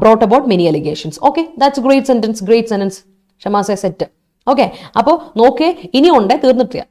Brought about many allegations. Okay, that's a great sentence. Shamasa set. Okay. അപ്പോൾ നോക്കേ, ഇനി ഉണ്ട്, തീർന്നിട്ടില്ല.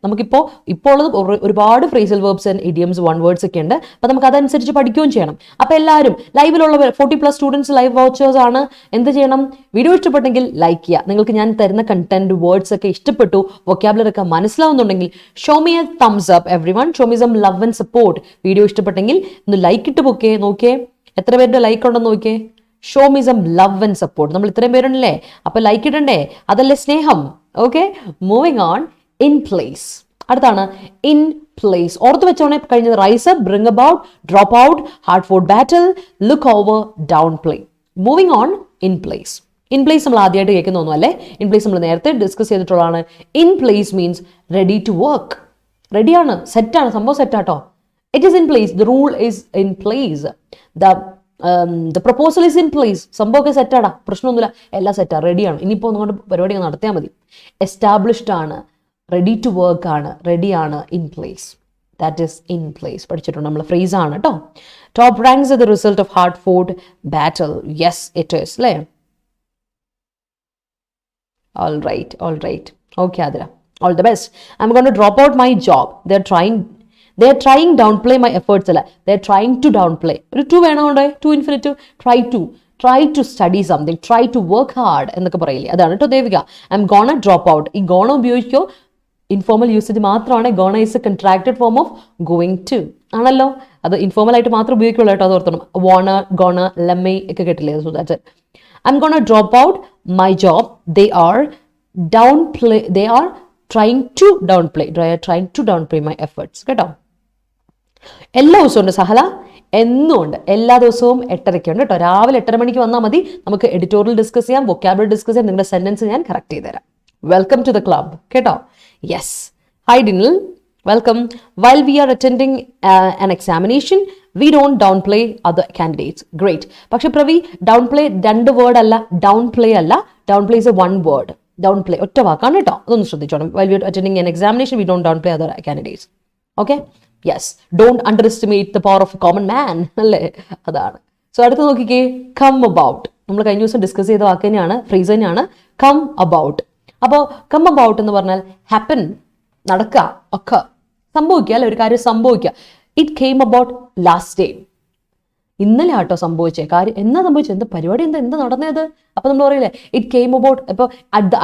ഇപ്പോൾ ഉള്ളത് ഒരുപാട് phrasal verbs and idioms, one words ഒക്കെ ഉണ്ട്. അപ്പോൾ നമുക്ക് അതനുസരിച്ച് പഠിക്കുകയും ചെയ്യണം. അപ്പോൾ എല്ലാവരും ലൈവിലുള്ള 40+ സ്റ്റുഡൻസ് ലൈവ് വൗച്ചേഴ്സ് ആണ്. എന്ത് ചെയ്യണം? വീഡിയോ ഇഷ്ടപ്പെട്ടെങ്കിൽ ലൈക്ക് ചെയ്യുക. നിങ്ങൾക്ക് ഞാൻ തരുന്ന കണ്ടന്റ് വേർഡ്സ് ഒക്കെ ഇഷ്ടപ്പെട്ടു, വൊക്കാബുലറി ഒക്കെ മനസ്സിലാവുന്നുണ്ടെങ്കിൽ show me a thumbs up everyone, show me some love and support. Video ഇഷ്ടപ്പെട്ടെങ്കിൽ ഒന്ന് ലൈക്ക് ഇട്ട് നോക്കിയേ എത്ര പേരുടെ ലൈക്ക് ഉണ്ടെന്ന് നോക്കിയേ. Show me some love and support. നമ്മൾ ഇത്രയും പേരുണ്ടല്ലേ, അപ്പോൾ ലൈക്ക് ഇടണ്ടേ? അതല്ലേ സ്നേഹം. Okay, moving on. In place അടുത്താണ് ഇൻ പ്ലേസ്. ഓർത്ത് വെച്ചോണേ, കഴിഞ്ഞത് rise up, bring about, drop out, hard fought battle, look over, downplay. Moving on. In place. In place നമ്മൾ ആദ്യമായിട്ട് കേൾക്കുന്ന ഒന്നും അല്ലേ. ഇൻ പ്ലേസ് നമ്മൾ നേരത്തെ ഡിസ്കസ് ചെയ്തിട്ടുള്ളതാണ്. In place means ready to work. റെഡിയാണ്, സെറ്റാണ്, സംഭവം സെറ്റാട്ടോ. It is in place, the rule is in place, the proposal is in place. സംഭവമൊക്കെ സെറ്റാടാ, പ്രശ്നമൊന്നുമില്ല, എല്ലാം സെറ്റാ, റെഡിയാണ്. ഇനിയിപ്പോൾ ഒന്നുകൊണ്ട് പരിപാടി നടത്തിയാൽ മതി. എസ്റ്റാബ്ലിഷ്ഡ് ആണ്, റെഡി ടു വർക്ക് ആണ്, റെഡിയാണ്. In place, that is in place. പഠിച്ചിട്ടുണ്ട് നമ്മൾ, ഫ്രേസ് ആണ് കേട്ടോ. Top ranks are the result of hard fought battle. Yes, it is അല്ലേ. All right. Okay Athira, all the best. I am going to drop out my job. They are trying downplay my efforts അല്ല, they are trying to downplay. ഒരു to വേണമുണ്ടോ? To infinitive. try to study something, try to work hard എന്നൊക്കെ പറയില്ലേ, അതാണ് കേട്ടോ Devika. I am gonna drop out. ഈ gonna ഉപയോഗിക്കോ, informal usage മാത്രമാണ്. Gonna is a contracted form of going to ആണല്ലോ. അത് ഇൻഫോർമൽ ആയിട്ട് മാത്രം ഉപയോഗിക്കുള്ളൂ കേട്ടോ, അത് ഓർത്തണം. വോണ, ഗോണ, ലെമ്മൈ ഒക്കെ കേട്ടില്ലേ. So that's it. I am gonna drop out my job. They are trying to downplay my efforts കേട്ടോ. എല്ലാ ദിവസവും ഉണ്ട് സഹല, എന്നും ഉണ്ട്, എല്ലാ ദിവസവും 8:30 ഉണ്ട് കേട്ടോ. രാവിലെ 8:30 മണിക്ക് വന്നാൽ മതി. നമുക്ക് എഡിറ്റോറിയൽ ഡിസ്കസ് ചെയ്യാം, വൊക്കാബുലറി ഡിസ്കസ് ചെയ്യാം, നിങ്ങളുടെ സെന്റൻസ് ഞാൻ കറക്റ്റ് ചെയ്ത് തരാം. വെൽക്കം ടു ദ ക്ലബ് കേട്ടോ. Yes, hi Dinil, welcome. While we are attending an examination we don't down play other candidates. Great. പക്ഷെ പ്രവി, ഡൗൺ പ്ലേ 2 വേർഡ് അല്ല, ഡൗൺ പ്ലേ അല്ല, down play is a 1 word. Down play ഒറ്റ വാക്കാണ് കേട്ടോ, അതൊന്ന് ശ്രദ്ധിച്ചോണം. While we are attending an examination we don't down play other candidates. Okay. Yes, don't under estimate the power of A common man അല്ലേ, അതാണ്. So അടുത്ത് നോക്കിക്കേ, come about. നമ്മൾ കഴിഞ്ഞ ദിവസം ഡിസ്കസ് ചെയ്ത വാക്ക് തന്നെയാണ്, ഫ്രേസ് തന്നെയാണ്, കം അബൌട്ട്. അപ്പോൾ കം അബൌട്ട് എന്ന് പറഞ്ഞാൽ ഹാപ്പൻ, നടക്കുക, ഒക്കെ സംഭവിക്കുക അല്ലെ, ഒരു കാര്യം സംഭവിക്കുക. It came about last day. ഇന്നലെ ആട്ടോ സംഭവിച്ചേ കാര്യം. എന്നാ സംഭവിച്ചത്? എന്താ പരിപാടി, എന്താ നടന്നത്? അപ്പൊ നമ്മൾ പറയില്ലേ, ഇറ്റ് കെയിം അബൌട്ട്. ഇപ്പോൾ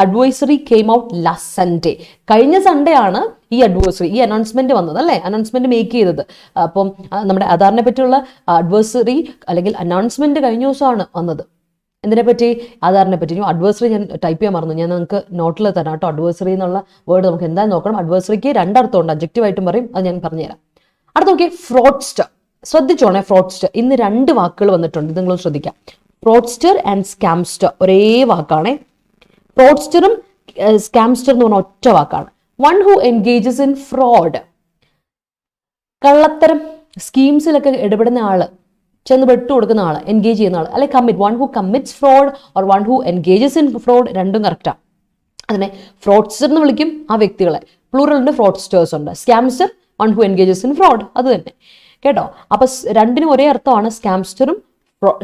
advisory came out last Sunday. കഴിഞ്ഞ സൺഡേ ആണ് ഈ അഡ്വൈസറി, ഈ അനൗൺസ്മെന്റ് വന്നത് അല്ലേ, അനൗൺസ്മെന്റ് മേക്ക് ചെയ്തത്. അപ്പം നമ്മുടെ ആധാറിനെ പറ്റിയുള്ള അഡ്വൈസറി അല്ലെങ്കിൽ അനൗൺസ്മെന്റ് കഴിഞ്ഞ ദിവസമാണ് വന്നത്. എന്തിനെ പറ്റി? ആധാറിനെ പറ്റി. അഡ്വൈസറി ഞാൻ ടൈപ്പ് ചെയ്യാൻ മറന്നു, ഞാൻ നിങ്ങൾക്ക് നോട്ടിൽ തരാം കേട്ടോ. അഡ്വൈസറി എന്നുള്ള വേർഡ് നമുക്ക് എന്തായാലും നോക്കണം. അഡ്വൈസറിക്ക് 2 അർത്ഥമുണ്ട്, അബ്ജക്റ്റീവ് ആയിട്ടും പറയും, അത് ഞാൻ പറഞ്ഞുതരാം. അടുത്ത നോക്കിയേ, ഫ്രോഡ്സ്റ്റർ. ശ്രദ്ധിച്ചോണേ, ഫ്രോഡ്സ്റ്റർ. ഇന്ന് 2 വാക്കുകൾ വന്നിട്ടുണ്ട്, നിങ്ങൾ ശ്രദ്ധിക്കാം. ഫ്രോഡ്സ്റ്റർ ആൻഡ് സ്കാംസ്റ്റർ ഒരേ വാക്കാണ്. ഫ്രോഡ്സ്റ്ററും സ്കാംസ്റ്റർ എന്ന് പറഞ്ഞ ഒറ്റ വാക്കാണ്. One who engages in fraud, കള്ളത്തരം സ്കീംസിലൊക്കെ ഇടപെടുന്ന ആള്, ചെന്ന് പെട്ടു കൊടുക്കുന്ന ആള്, എൻഗേജ് ചെയ്യുന്ന ആള്, അല്ലെ commit. One who commits fraud or one who engages in fraud, രണ്ടും കറക്റ്റാണ്. അതിനെ ഫ്രോഡ്സ്റ്റർ എന്ന് വിളിക്കും ആ വ്യക്തികളെ. പ്ലൂറൽ ഉണ്ട്, ഫ്രോഡ്സ്റ്റേഴ്സ് ഉണ്ട്. Scamster one who engages in fraud, അത് തന്നെ കേട്ടോ. അപ്പൊ രണ്ടിനും ഒരേ അർത്ഥമാണ്. സ്കാംസ്റ്ററും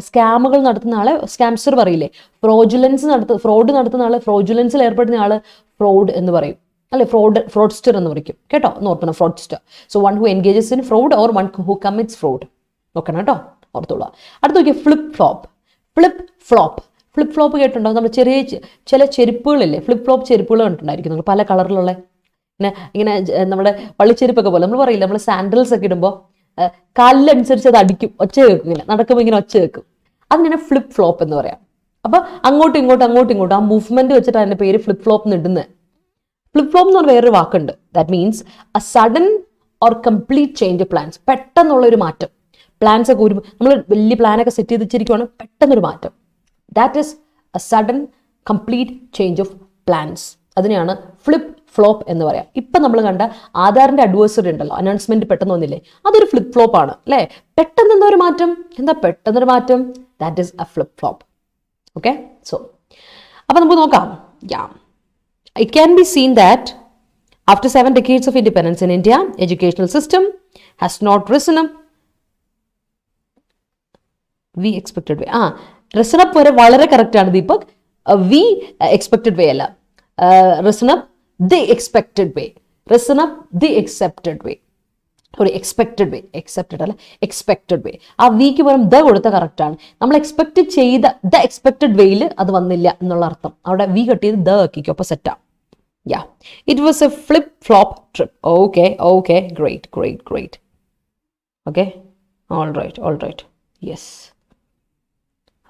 സ്കാമുകൾ നടത്തുന്ന ആളെ സ്കാംസ്റ്റർ പറയില്ലേ, ഫ്രോഡ് നടത്തുന്ന ആള്, ഫ്രോജുലൻസിൽ ഏർപ്പെടുന്ന ആള് ഫ്രോഡ് എന്ന് പറയും, അല്ലെ ഫ്രോഡ്സ്റ്റർ എന്ന് വിളിക്കും കേട്ടോ. എന്ന് ഓർക്കണം, fraudster. So one who engages in fraud or one who commits fraud, നോക്കണം കേട്ടോ, ഓർത്തോളാം. അടുത്ത് നോക്കിയാൽ ഫ്ലിപ്പ് ഫ്ലോപ്പ്. ഫ്ലിപ്പ് ഫ്ലോപ്പ് കേട്ടിട്ടുണ്ടോ? നമ്മൾ ചില ചെരുപ്പുകളില്ലേ, ഫ്ലിപ്പ് ഫ്ലോപ്പ് ചെരുപ്പുകൾ കണ്ടിട്ടുണ്ടായിരിക്കും നിങ്ങൾ, പല കളറിലുള്ള. ഇങ്ങനെ നമ്മുടെ പള്ളിച്ചെരുപ്പൊക്കെ പോലെ നമ്മൾ പറയില്ല, നമ്മൾ സാൻഡൽസ് ഒക്കെ ഇടുമ്പോൾ കാലിലനുസരിച്ച് അത് അടിക്കും, ഒച്ച കേൾക്കും, ഇങ്ങനെ നടക്കുമ്പോൾ ഇങ്ങനെ ഒച്ച കേൾക്കും. അതിനാണ് ഫ്ലിപ്പ് ഫ്ലോപ്പ് എന്ന് പറയാം. അപ്പൊ അങ്ങോട്ടും ഇങ്ങോട്ടും ആ മൂവ്മെന്റ് വെച്ചിട്ട് അതിന്റെ പേര് ഫ്ലിപ്പ് ഫ്ലോപ്പ് എന്ന് ഇടുന്നത്. ഫ്ലിപ്പ് ഫ്ലോപ്പ് എന്ന് പറഞ്ഞ വേറൊരു വാക്കുണ്ട്. That means a sudden or complete change of plans. പെട്ടെന്നുള്ള ഒരു മാറ്റം. പ്ലാൻസ് ഒക്കെ നമ്മൾ വലിയ പ്ലാനൊക്കെ സെറ്റ് ചെയ്ത് വെച്ചിരിക്കുവാണ്, പെട്ടെന്നൊരു മാറ്റം. That is a sudden complete change of plans. അതിനെയാണ് ഫ്ലിപ്പ് ഫ്ലോപ്പ് എന്ന് പറയാം. ഇപ്പം നമ്മൾ കണ്ട ആധാറിന്റെ അഡ്വേഴ്സറി ഉണ്ടല്ലോ, അനൗൺസ്മെന്റ് പെട്ടെന്ന് വന്നില്ലേ, അതൊരു ഫ്ലിപ്പ് ഫ്ലോപ്പ് ആണ് അല്ലേ. പെട്ടെന്ന് എന്താ ഒരു മാറ്റം, പെട്ടെന്നൊരു മാറ്റം, that is A flip flop. Okay, so അപ്പൊ നമുക്ക് നോക്കാം. It can be seen that after 7 decades of independence in India, educational system has not risen up. We expected way. Risen up vare valare correct aanu Deepak. We expected way alla. Risen up the expected way. Risen up the accepted way. Sorry, expected way. Accepted alla. Expected way. ആ വിക്ക് പകരം the കൊടുത്ത correct ആണ്. നമ്മൾ expect ചെയ്ത the expected വേയിൽ അത് വന്നില്ല എന്നുള്ള അർത്ഥം. അവിടെ വി കട്ട് ചെയ്ത് ദ ആക്കിക്കോ, അപ്പൊ സെറ്റാ. Yeah, it was a flip-flop trip. Okay, great. Okay, all right. Yes.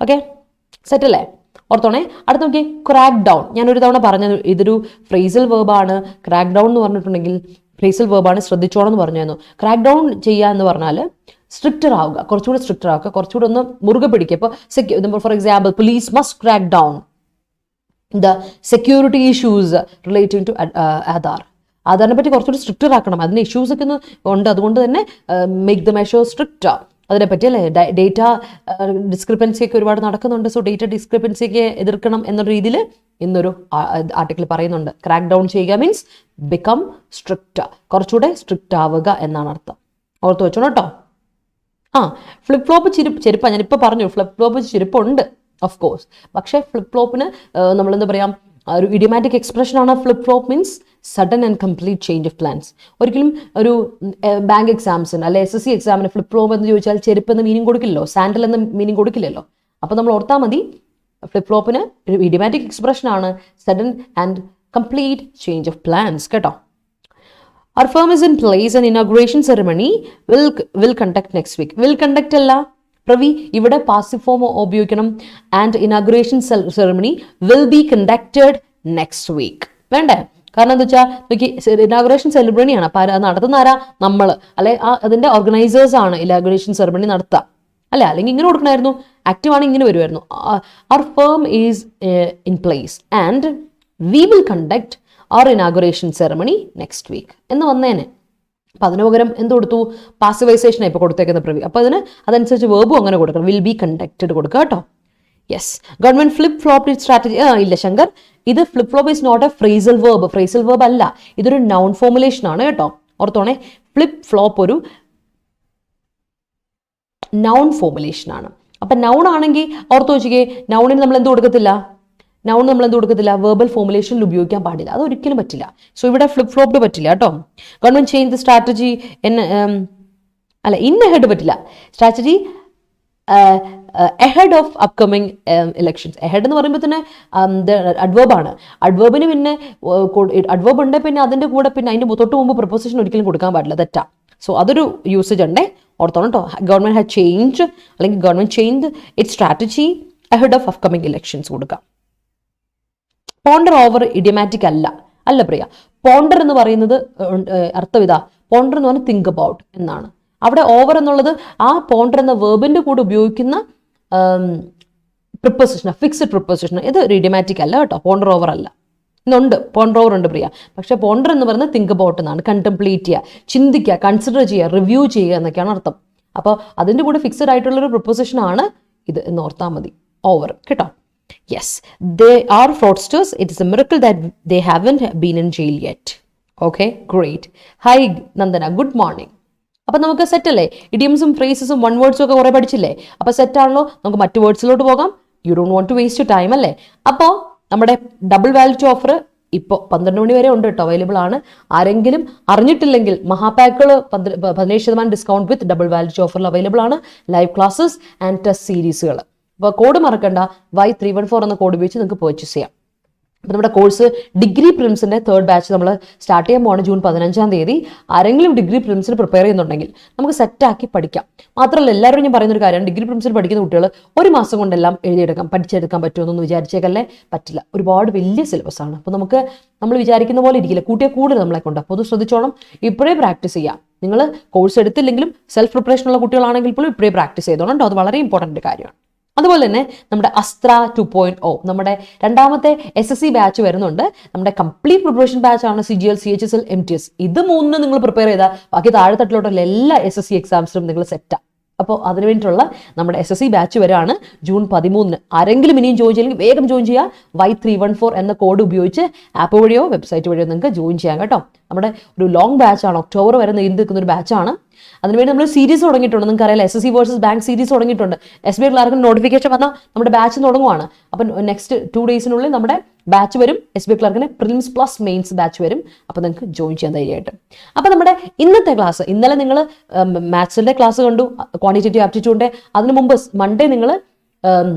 Okay, settle അല്ലേ? ഓർത്തോണേ. അടുത്ത് നോക്കി, ക്രാക്ക് ഡൗൺ. ഞാനൊരു തവണ പറഞ്ഞത് ഇതൊരു ഫ്രേസൽ വേർബാണ്. ക്രാക്ക് ഡൗൺ എന്ന് പറഞ്ഞിട്ടുണ്ടെങ്കിൽ ഫ്രേസൽ വേർബാണ്, ശ്രദ്ധിച്ചോണം എന്ന് പറഞ്ഞായിരുന്നു. ക്രാക്ക് ഡൗൺ ചെയ്യുക എന്ന് പറഞ്ഞാൽ സ്ട്രിക്റ്റർ ആവുക, കുറച്ചുകൂടെ സ്ട്രിക്റ്റർ ആവുക, കുറച്ചുകൂടെ ഒന്ന് മുറുകെ പിടിക്കുക. ഇപ്പോൾ for example, police must crack down the security issues relating to Aadhaar. ആധാറിനെ പറ്റി കുറച്ചുകൂടി സ്ട്രിക്റ്റർ ആക്കണം. അതിന് ഇഷ്യൂസ് ഒക്കെ ഉണ്ട്, അതുകൊണ്ട് തന്നെ മേക്ക് ദ മെഷർ സ്ട്രിക്റ്റ്. അതിനെപ്പറ്റി അല്ലേ, ഡേറ്റ ഡിസ്ക്രിപ്പൻസി ഒക്കെ ഒരുപാട് നടക്കുന്നുണ്ട്. സോ ഡേറ്റ ഡിസ്ക്രിപ്പൻസിക്ക് എതിർക്കണം എന്നൊരു രീതിയിൽ ഇന്നൊരു ആർട്ടിക്കിൾ പറയുന്നുണ്ട്. ക്രാക്ക് ഡൗൺ ചെയ്യുക മീൻസ് ബിക്കം സ്ട്രിക്റ്റ്, കുറച്ചുകൂടെ സ്ട്രിക്റ്റ് ആവുക എന്നാണ് അർത്ഥം. ഓർത്ത് വെച്ചോണം കേട്ടോ. ഫ്ലിപ്പ് ഫ്ലോപ്പ് ചെരുപ്പാണ്. ഞാനിപ്പോൾ പറഞ്ഞു ഫ്ലിപ്പ് ഫ്ലോപ്പ് ചെരുപ്പുണ്ട് ഓഫ് കോഴ്സ്. പക്ഷേ ഫ്ലിപ്പ് ഫ്ലോപ്പിന് നമ്മളെന്താ പറയാം, ഒരു ഇഡിയോമാറ്റിക് എക്സ്പ്രഷനാണ്. Flip flop means sudden and complete change of plans. ഒരിക്കലും ഒരു ബാങ്ക് എക്സാംസിന് അല്ലെ SSC എക്സാമിന് ഫ്ലിപ്പ് ഫ്ലോപ്പ് എന്ന് ചോദിച്ചാൽ ചെരുപ്പ് എന്ന മീനിങ് കൊടുക്കില്ലല്ലോ, സാൻഡൽ എന്ന മീനിങ് കൊടുക്കില്ലല്ലോ. അപ്പോൾ നമ്മൾ ഓർത്താൽ മതി, ഫ്ലിപ്പ് ഫ്ലോപ്പിന് ഒരു ഇഡിയോമാറ്റിക് എക്സ്പ്രഷനാണ്, sudden and complete change of plans കേട്ടോ. Our firm is in place and inauguration ceremony will conduct next week. Will conduct അല്ല പ്രവി, ഇവിടെ പാസീവ് ഫോം ഉപയോഗിക്കണം. And inauguration ceremony will be conducted next week. വേണ്ടേ? കാരണം എന്താ വെച്ചാൽ നോക്കി, ഇനാഗുറേഷൻ സെലിബ്രണിയാണ്. അപ്പൊ നടത്തുന്ന ആരാ? നമ്മൾ അല്ലെ, അതിന്റെ ഓർഗനൈസേഴ്സ് ആണ് ഇനാഗുറേഷൻ സെറമണി നടത്തുക അല്ലെ. അല്ലെങ്കിൽ ഇങ്ങനെ കൊടുക്കണമായിരുന്നു, ആക്റ്റീവ് ആണ് ഇങ്ങനെ വരുമായിരുന്നു. Our firm is in place and we will conduct our inauguration ceremony next week എന്ന് വന്നേനെ. അപ്പം അതിന് പകരം എന്ത് കൊടുത്തു? പാസിവൈസേഷനാണ് ഇപ്പോൾ കൊടുത്തേക്കുന്ന പ്രവി. അപ്പോൾ അതനുസരിച്ച് വേർബും അങ്ങനെ കൊടുക്കണം, വിൽ ബി കണ്ടക്റ്റഡ് കൊടുക്കുക കേട്ടോ. Yes, government flip flop strategy. ഇല്ല ശങ്കർ, ഇത് flip flop is not a phrasal verb. Phrasal verb അല്ല, ഇതൊരു നൗൺ ഫോർമുലേഷൻ ആണ് കേട്ടോ. ഓർത്തോണേ, ഫ്ലിപ്പ് ഫ്ലോപ്പ് ഒരു നൗൺ ഫോർമുലേഷൻ ആണ്. അപ്പം നൗൺ ആണെങ്കിൽ ഓർത്ത് വെച്ചിക്കേ, നൗണിന് നമ്മൾ എന്ത് കൊടുക്കത്തില്ല? വേർബൽ ഫോർമുലേഷനിൽ ഉപയോഗിക്കാൻ പാടില്ല, അത് ഒരിക്കലും പറ്റില്ല. സോ ഇവിടെ ഫ്ലിപ്പ് ഫ്ലോപ്പ് പറ്റില്ല കേട്ടോ. Government change the strategy in ahead പറ്റില്ല. Strategy ahead of upcoming elections. ahead എന്ന് പറയുമ്പോൾ തന്നെ അഡ്വേർബാണ്. അഡ്വേർബിന് പിന്നെ അഡ്വേർബ് ഉണ്ട്, പിന്നെ അതിൻ്റെ കൂടെ പിന്നെ അതിൻ്റെ തൊട്ട് മുമ്പ് പ്രൊപ്പോസിഷൻ ഒരിക്കലും കൊടുക്കാൻ പാടില്ല, തെറ്റാ. സോ അതൊരു യൂസേജ് ഉണ്ടേ, ഓർത്തോണം കേട്ടോ. ഗവൺമെന്റ് ഹാവ് ചേഞ്ച് അല്ലെങ്കിൽ government change it strategy ahead of upcoming elections കൊടുക്കാം. പോണ്ടർ ഓവർ ഇഡിയമാറ്റിക് അല്ല പ്രിയ. പോണ്ടർ എന്ന് പറയുന്നത് അർത്ഥം ഇതാ, പോണ്ടർ എന്ന് പറഞ്ഞാൽ തിങ്ക് അബൌട്ട് എന്നാണ്. അവിടെ ഓവർ എന്നുള്ളത് ആ പോണ്ടർ എന്ന വേർബിൻ്റെ കൂടെ ഉപയോഗിക്കുന്ന പ്രിപ്പോസിഷൻ, ഫിക്സ്ഡ് പ്രിപ്പോസിഷൻ. ഇത് ഇഡിയോമാറ്റിക് അല്ല കേട്ടോ, പോണ്ടർ ഓവർ അല്ല. ഇന്നുണ്ട് പോണ്ടർ ഓവർ ഉണ്ട് പ്രിയ. പക്ഷെ പോണ്ടർ എന്ന് പറയുന്നത് തിങ്ക് അബൌട്ട് എന്നാണ്, കണ്ടംപ്ലേറ്റ് ചെയ്യുക, ചിന്തിക്കുക, കൺസിഡർ ചെയ്യുക, റിവ്യൂ ചെയ്യുക എന്നൊക്കെയാണ് അർത്ഥം. അപ്പോൾ അതിൻ്റെ കൂടെ ഫിക്സഡ് ആയിട്ടുള്ളൊരു പ്രിപ്പോസിഷൻ ആണ് ഇത് എന്ന് ഓർത്താൽ മതി, ഓവർ കേട്ടോ. Yes, they are fraudsters. It is a miracle that they haven't been in jail yet. Okay, great. Hi Nandana, good morning. അപ്പം നമുക്ക് സെറ്റ് അല്ലേ? ഇഡിയംസും ഫ്രേസസും വൺ വേർഡ്സും ഒക്കെ കുറേ പഠിച്ചില്ലേ? അപ്പോൾ സെറ്റ് ആണല്ലോ, നമുക്ക് മറ്റു വേർഡ്സിലോട്ട് പോകാം. You don't want to waste you time അല്ലേ? അപ്പോൾ നമ്മുടെ ഡബിൾ വാലിഡിറ്റി ഓഫർ ഇപ്പോൾ 12 മണി വരെ ഉണ്ട് കേട്ടോ, അവൈലബിൾ ആണ്. ആരെങ്കിലും അറിഞ്ഞിട്ടില്ലെങ്കിൽ മഹാപാക്കുകൾ 17% ഡിസ്കൗണ്ട് വിത്ത് ഡബിൾ വാലിഡിറ്റി ഓഫറിൽ അവൈലബിൾ ആണ്. ലൈവ് ക്ലാസ്സസ് ആൻഡ് ടെസ്റ്റ് സീരീസുകൾ. അപ്പോൾ കോഡ് മറക്കണ്ട, Y314 എന്ന കോഡ് ഉപയോഗിച്ച് നിങ്ങൾക്ക് പർച്ചേസ് ചെയ്യാം. അപ്പോൾ നമ്മുടെ കോഴ്സ് ഡിഗ്രി പ്രിലിംസിൻ്റെ 3rd ബാച്ച് നമ്മൾ സ്റ്റാർട്ട് ചെയ്യാൻ പോവാണ് ജൂൺ 15-ാം തീയതി. ആരെങ്കിലും ഡിഗ്രി പ്രിലിംസിന് പ്രിപ്പയർ ചെയ്യുന്നുണ്ടെങ്കിൽ നമുക്ക് സെറ്റാക്കി പഠിക്കാം. മാത്രമല്ല എല്ലാവരും ഞാൻ പറയുന്നൊരു കാര്യമാണ്, ഡിഗ്രി പ്രിലിംസിന് പഠിക്കുന്ന കുട്ടികൾ ഒരു മാസം കൊണ്ടെല്ലാം പഠിച്ചെടുക്കാൻ പറ്റുമെന്നൊന്നും വിചാരിച്ചേക്കല്ലേ, പറ്റില്ല. ഒരുപാട് വലിയ സിലബസ് ആണ്. അപ്പോൾ നമ്മൾ വിചാരിക്കുന്ന പോലെ ഇരിക്കില്ല, കൂട്ടിയെ കൂടുതൽ നമ്മളെ കൊണ്ട്. അപ്പോൾ അത് ശ്രദ്ധിച്ചോണം, ഇപ്പോഴേ പ്രാക്ടീസ് ചെയ്യാം. നിങ്ങൾ കോഴ്സ് എടുത്തില്ലെങ്കിലും സെൽഫ് പ്രിപ്പറേഷനുള്ള കുട്ടികളാണെങ്കിൽ പോലും ഇപ്പോഴേ പ്രാക്ടീസ് ചെയ്തോണം കേട്ടോ, അത് വളരെ ഇമ്പോർട്ടൻ്റ് കാര്യമാണ്. അതുപോലെ തന്നെ നമ്മുടെ അസ്ത്ര 2.0 നമ്മുടെ 2ാമത്തെ SSC ബാച്ച് വരുന്നുണ്ട്. നമ്മുടെ കംപ്ലീറ്റ് പ്രിപ്പറേഷൻ ബാച്ചാണ് CGL, CHSL, MTS. ഇത് 3 നിങ്ങൾ പ്രിപ്പയർ ചെയ്താൽ ബാക്കി താഴെത്തട്ടിലോട്ടുള്ള എല്ലാ SSC എക്സാംസിലും നിങ്ങൾ സെറ്റാണ്. അപ്പോൾ അതിന് വേണ്ടിയിട്ടുള്ള നമ്മുടെ SSC ബാച്ച് വരെയാണ് ജൂൺ 13-ന്. ആരെങ്കിലും ഇനിയും ജോയിൻ ചെയ്യില്ലെങ്കിൽ വേഗം ജോയിൻ ചെയ്യുക. Y314 എന്ന കോഡ് ഉപയോഗിച്ച് ആപ്പ് വഴിയോ വെബ്സൈറ്റ് വഴിയോ നിങ്ങൾക്ക് ജോയിൻ ചെയ്യാം കേട്ടോ. നമ്മുടെ ഒരു ലോങ് ബാച്ചാണ്, ഒക്ടോബർ വരെ നീണ്ടു നിൽക്കുന്ന ഒരു ബാച്ചാണ്. അതിനുവേണ്ടി നമ്മൾ സീരീസ് തുടങ്ങിയിട്ടുണ്ട്. നിങ്ങൾക്ക് അറിയാലോ, SSC വേഴ്സസ് ബാങ്ക് സീരീസ് തുടങ്ങിയിട്ടുണ്ട്. SBI ക്ലാർക്കിന് നോട്ടിഫിക്കേഷൻ വന്നാൽ നമ്മുടെ ബാച്ച് തുടങ്ങുവാണ്. അപ്പം നെക്സ്റ്റ് 2 ഡേയ്സിനുള്ളിൽ നമ്മുടെ ബാച്ച് വരും. SBI ക്ലാർക്കിന് പ്രിലിംസ് പ്ലസ് മെയിൻസ് ബാച്ച് വരും. അപ്പോൾ നിങ്ങൾക്ക് ജോയിൻ ചെയ്യാൻ ധൈര്യമായിട്ട്. അപ്പോൾ നമ്മുടെ ഇന്നത്തെ ക്ലാസ്, ഇന്നലെ നിങ്ങൾ മാത്സിൻ്റെ ക്ലാസ് കണ്ടു, ക്വാണ്ടിറ്റേറ്റീവ് ആപ്റ്റിറ്റ്യൂഡിൻ്റെ. അതിന് മുമ്പ് മൺഡേ നിങ്ങൾ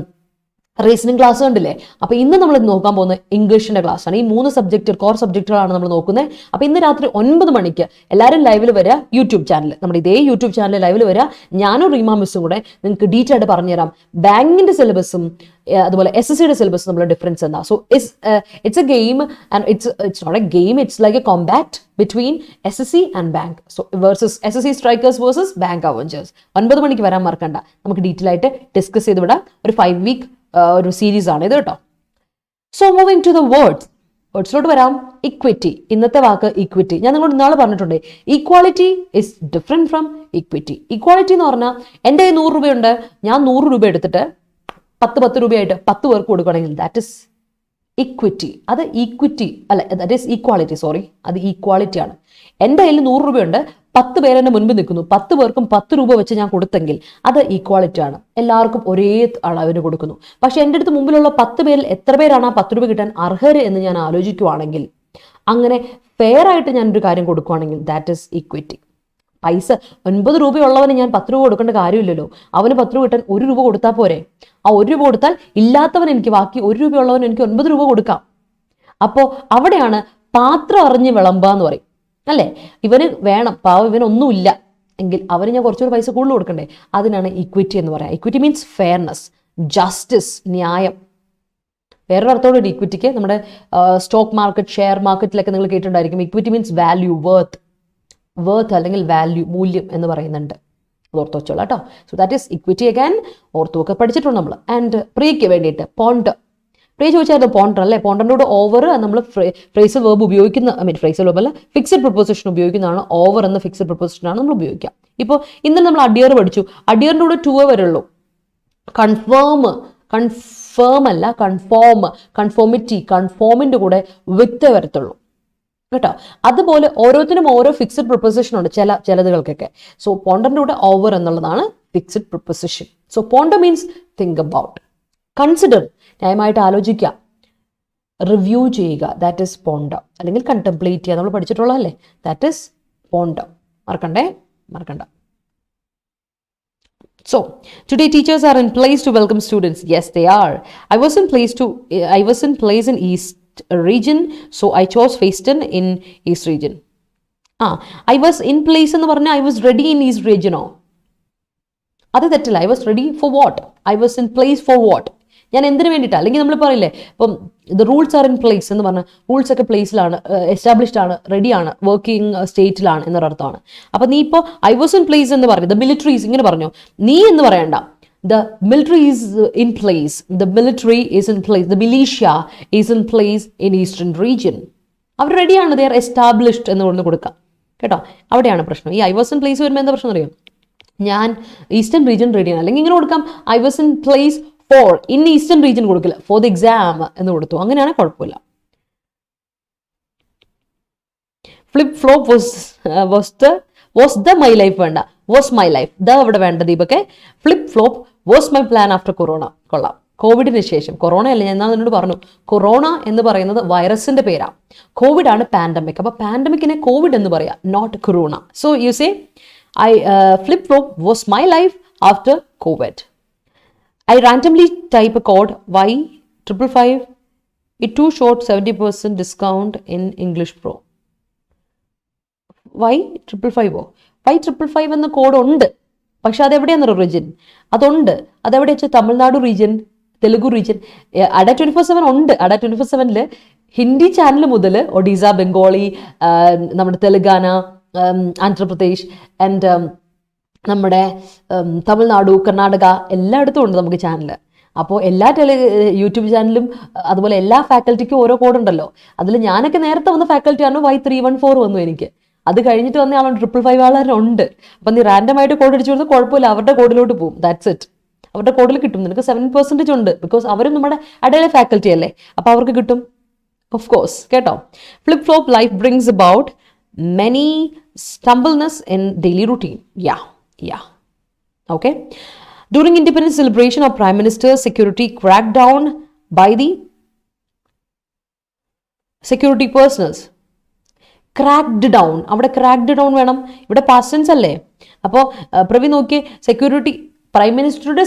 റീസണിങ് ക്ലാസ് കണ്ടില്ലേ? അപ്പോൾ ഇന്ന് നമ്മൾ നോക്കാൻ പോകുന്നത് ഇംഗ്ലീഷിൻ്റെ ക്ലാസ്സാണ്. ഈ 3 സബ്ജക്റ്റ് കോർ സബ്ജക്റ്റുകളാണ് നമ്മൾ നോക്കുന്നത്. അപ്പോൾ ഇന്ന് രാത്രി 9 മണിക്ക് എല്ലാവരും ലൈവിൽ വരിക. യൂട്യൂബ് ചാനൽ, നമ്മുടെ ഇതേ യൂട്യൂബ് ചാനൽ ലൈവിൽ വരിക. ഞാനും റീമ മിസ്സും കൂടെ നിങ്ങൾക്ക് ഡീറ്റെയിൽ ആയിട്ട് പറഞ്ഞുതരാം ബാങ്കിൻ്റെ സിലബസും അതുപോലെ SSCയുടെ സിലബസ് നമ്മൾ ഡിഫറൻസ് എന്താ. So it's a game and it's not a game, it's like a compact between SSC and bank. So versus SSC strikers versus bank avengers. 9 മണിക്ക് വരാൻ മറക്കണ്ട. നമുക്ക് ഡീറ്റെയിൽ ആയിട്ട് ഡിസ്കസ് ചെയ്ത് വിടാം. ഒരു 5 വീക്ക് ഒരു സീരീസ് ആണ് ഇത് കേട്ടോ. സോ മൂവിങ് ടു ദ വേർഡ്സിലോട്ട് വരാം. ഇക്വിറ്റി, ഇന്നത്തെ വാക്ക് ഇക്വിറ്റി. ഞാൻ നിങ്ങളോട് ഇന്നാൾ പറഞ്ഞിട്ടുണ്ട്, equality is different from equity. Equality എന്ന് പറഞ്ഞാൽ എൻ്റെ 100 രൂപയുണ്ട്, ഞാൻ 100 രൂപ എടുത്തിട്ട് 10 രൂപയായിട്ട് 10 പേർക്ക് കൊടുക്കുകയാണെങ്കിൽ ദാറ്റ് ഇസ് ഇക്വിറ്റി. അത് ഈക്വിറ്റി അല്ല, ദാറ്റ് ഈസ് ഈക്വാളിറ്റി. സോറി, അത് ഈക്വാലിറ്റിയാണ്. എൻ്റെ കയ്യിൽ 100 രൂപയുണ്ട്, 10 പേര് എൻ്റെ മുൻപിൽ നിൽക്കുന്നു, 10 പേർക്കും 10 രൂപ വെച്ച് ഞാൻ കൊടുത്തെങ്കിൽ അത് ഈക്വാലിറ്റി ആണ്. എല്ലാവർക്കും ഒരേ അളവിന് കൊടുക്കുന്നു. പക്ഷെ എൻ്റെ അടുത്ത് മുമ്പിലുള്ള 10 പേരിൽ എത്ര പേരാണ് ആ 10 രൂപ കിട്ടാൻ അർഹര് എന്ന് ഞാൻ ആലോചിക്കുവാണെങ്കിൽ, അങ്ങനെ ഫെയർ ആയിട്ട് ഞാനൊരു കാര്യം കൊടുക്കുകയാണെങ്കിൽ ദാറ്റ് ഈസ് ഈക്വിറ്റി. പൈസ 9 രൂപയുള്ളവന് ഞാൻ 10 രൂപ കൊടുക്കേണ്ട കാര്യമില്ലല്ലോ. അവന് 10 രൂപ കിട്ടാൻ 1 രൂപ കൊടുത്താൽ പോരെ? ആ 1 രൂപ കൊടുത്താൽ ഇല്ലാത്തവൻ എനിക്ക് ബാക്കി 1 രൂപയുള്ളവന് എനിക്ക് 9 രൂപ കൊടുക്കാം. അപ്പോൾ അവിടെയാണ് പാത്രം അറിഞ്ഞ് വിളമ്പാന്ന് പറയും അല്ലേ? ഇവന് വേണം, പാവം ഇവനൊന്നുമില്ല എങ്കിൽ അവന് ഞാൻ കുറച്ചുകൂടി പൈസ കൂടുതൽ കൊടുക്കണ്ടേ? അതിനാണ് ഇക്വിറ്റി എന്ന് പറയാം. ഇക്വിറ്റി മീൻസ് ഫെയർനെസ്, ജസ്റ്റിസ്, ന്യായം. വേറൊരു അർത്ഥത്തോടെ ഇക്വിറ്റിക്ക് നമ്മുടെ സ്റ്റോക്ക് മാർക്കറ്റ്, ഷെയർ മാർക്കറ്റിലൊക്കെ നിങ്ങൾ കേട്ടിട്ടുണ്ടായിരിക്കും. ഇക്വിറ്റി മീൻസ് വാല്യൂ, വേർത്ത് അല്ലെങ്കിൽ വാല്യൂ, മൂല്യം എന്ന് പറയുന്നുണ്ട്. അത് ഓർത്ത് വെച്ചോളാം കേട്ടോ. So that is equity. Again ഓർത്തൊക്കെ പഠിച്ചിട്ടുണ്ട് നമ്മൾ. ആൻഡ് പ്രിയയ്ക്ക് വേണ്ടിയിട്ട് പോണ്ടർ. പ്രിയ ചോദിച്ചാൽ പോണ്ടർ അല്ലേ? പോണ്ടറിൻ്റെ കൂടെ ഓവർ നമ്മൾ ഫ്രേസൽ വേർബ് ഉപയോഗിക്കുന്ന, ഫ്രേസൽ വേർബ് അല്ല, ഫിക്സഡ് പ്രിപ്പോസിഷൻ ഉപയോഗിക്കുന്നതാണ്. ഓവർ എന്ന ഫിക്സഡ് പ്രിപ്പോസിഷനാണ് നമ്മൾ ഉപയോഗിക്കുക. ഇപ്പോൾ ഇന്നലെ നമ്മൾ അഡിയർ പഠിച്ചു. അഡിയറിൻ്റെ കൂടെ 2 വരുള്ളൂ. കൺഫേം അല്ല, കൺഫോമിറ്റി, കൺഫോമിൻ്റെ കൂടെ വിത്ത് വരത്തുള്ളൂ കേട്ടോ. അതുപോലെ ഓരോത്തിനും ഓരോ ഫിക്സഡ് പ്രിപ്പോസിഷൻ ഉണ്ട് ചിലതുകൾക്കൊക്കെ. സോ പോണ്ടറിൻ്റെ കൂടെ ഓവർ എന്നുള്ളതാണ് fixed preposition. So ponder means think about, consider, ന്യായമായിട്ട് ആലോചിക്കുക, റിവ്യൂ ചെയ്യുക, ദാറ്റ് ഈസ് പോണ്ടർ. അല്ലെങ്കിൽ കണ്ടംപ്ലേറ്റ് ചെയ്യുക, നമ്മൾ പഠിച്ചിട്ടുള്ളതല്ലേ, ദാറ്റ് ഈസ് പോണ്ടർ. മറക്കണ്ട. So, today teachers are in place to welcome students. Yes, they are. I was in place in East region, so I chose Faceton in East region. I was in place എന്ന് പറഞ്ഞാൽ I was ready in East region. അത് തെറ്റില്ല. I was ready for what? I was in place for what? ഞാൻ എന്തിനു വേണ്ടിയിട്ടാണ്? അല്ലെങ്കിൽ നമ്മൾ പറയില്ലേ ഇപ്പം the rules are in place എന്ന് പറഞ്ഞാൽ റൂൾസ് ഒക്കെ പ്ലേസിലാണ്, എസ്റ്റാബ്ലിഷ്ഡ് ആണ്, റെഡിയാണ്, വർക്കിംഗ് സ്റ്റേറ്റിലാണ് എന്നൊരർത്ഥമാണ്. അപ്പം നീ ഇപ്പോൾ ഐ വാസ് ഇൻ പ്ലേസ് എന്ന് പറഞ്ഞു, ദ മിലിറ്ററീസ് ഇങ്ങനെ പറഞ്ഞു, നീ എന്ന് പറയണ്ട. The military is in place. The military is in place. The militia is in place in eastern region. അവർ റെഡിയാണ്, ദേ ആർ എസ്റ്റാബ്ലിഷ്ഡ് എന്ന് കൊണ്ട് കൊടുക്കാം കേട്ടോ. അവിടെയാണ് പ്രശ്നം. ഈ ഐ വാസ് ഇൻ പ്ലേസ് വരുമ്പോൾ എന്താ പ്രശ്നം അറിയാം? ഞാൻ ഈസ്റ്റേൺ റീജിയൻ റെഡിയാണ്, അല്ലെങ്കിൽ ഇങ്ങനെ കൊടുക്കാം I was in place for in eastern region കൊടുക്കില്ല, ഫോർ ദ എക്സാം എന്ന് കൊടുത്തു, അങ്ങനെയാണെങ്കിൽ കുഴപ്പമില്ല. Flip flop was the my life വേണ്ട, വാസ് മൈ ലൈഫ്, ദ അവിടെ വേണ്ട ദീപക്കെ. Flip flop was my plan after corona. കൊള്ളാം. കോവിഡിന് ശേഷം, കൊറോണ അല്ല, ഞാൻ നിന്നോട് പറഞ്ഞു കൊറോണ എന്ന് പറയുന്നത് വൈറസിന്റെ പേരാണ്, കോവിഡ് ആണ് പാൻഡമിക്. അപ്പൊ പാൻഡമിക്കിനെ കോവിഡ് എന്ന് പറയാം, not corona. So you say flip flop was my life after COVID. I randomly type a code Y555. It too short 70% discount in English Pro. Y555 എന്ന കോഡ് ഉണ്ട്, പക്ഷെ അതെവിടെയാണ് റീജിയൻ? അതുണ്ട്. അതെവിടെ വെച്ചാൽ Tamil Nadu region, Telugu region. Adda247 ഉണ്ട്. Adda247 Hindi channel മുതൽ ഒഡീസ, ബംഗാളി, നമ്മുടെ തെലുങ്കാന, ആന്ധ്രാപ്രദേശ് ആൻഡ് നമ്മുടെ തമിഴ്നാടു, കർണാടക എല്ലായിടത്തും ഉണ്ട് നമുക്ക് ചാനൽ. അപ്പോൾ എല്ലാ യൂട്യൂബ് ചാനലും അതുപോലെ എല്ലാ ഫാക്കൽറ്റിക്കും ഓരോ കോഡ് ഉണ്ടല്ലോ. അതിൽ ഞാനൊക്കെ നേരത്തെ വന്ന ഫാക്കൽറ്റിയാണ് Y314 വന്നു എനിക്ക്. അത് കഴിഞ്ഞിട്ട് വന്ന ആളുണ്ട് 555 ആളുണ്ട്. അപ്പം നീ റാൻഡമായിട്ട് കോഡ് അടിച്ചു കൊടുത്താൽ കുഴപ്പമില്ല, അവരുടെ കോഡിലോട്ട് പോകും. That's it. അവരുടെ കോഡിൽ കിട്ടും. നിനക്ക് 7% ഉണ്ട്, ബിക്കോസ് അവരും നമ്മുടെ അഡയിലെ ഫാക്കൽറ്റി അല്ലേ, അപ്പോൾ അവർക്ക് കിട്ടും ഓഫ് കോഴ്സ് കേട്ടോ. Flip flop life brings about many stumbleness in daily routine. Yeah. Okay. During independence celebration of Prime Minister's security crackdown by the security personnel. Cracked down. അവിടെ cracked down വേണം, ഇവിടെ past tense അല്ലേ. അപ്പോൾ പ്രവി നോക്കിയേ, security prime മിനിസ്റ്ററുടെ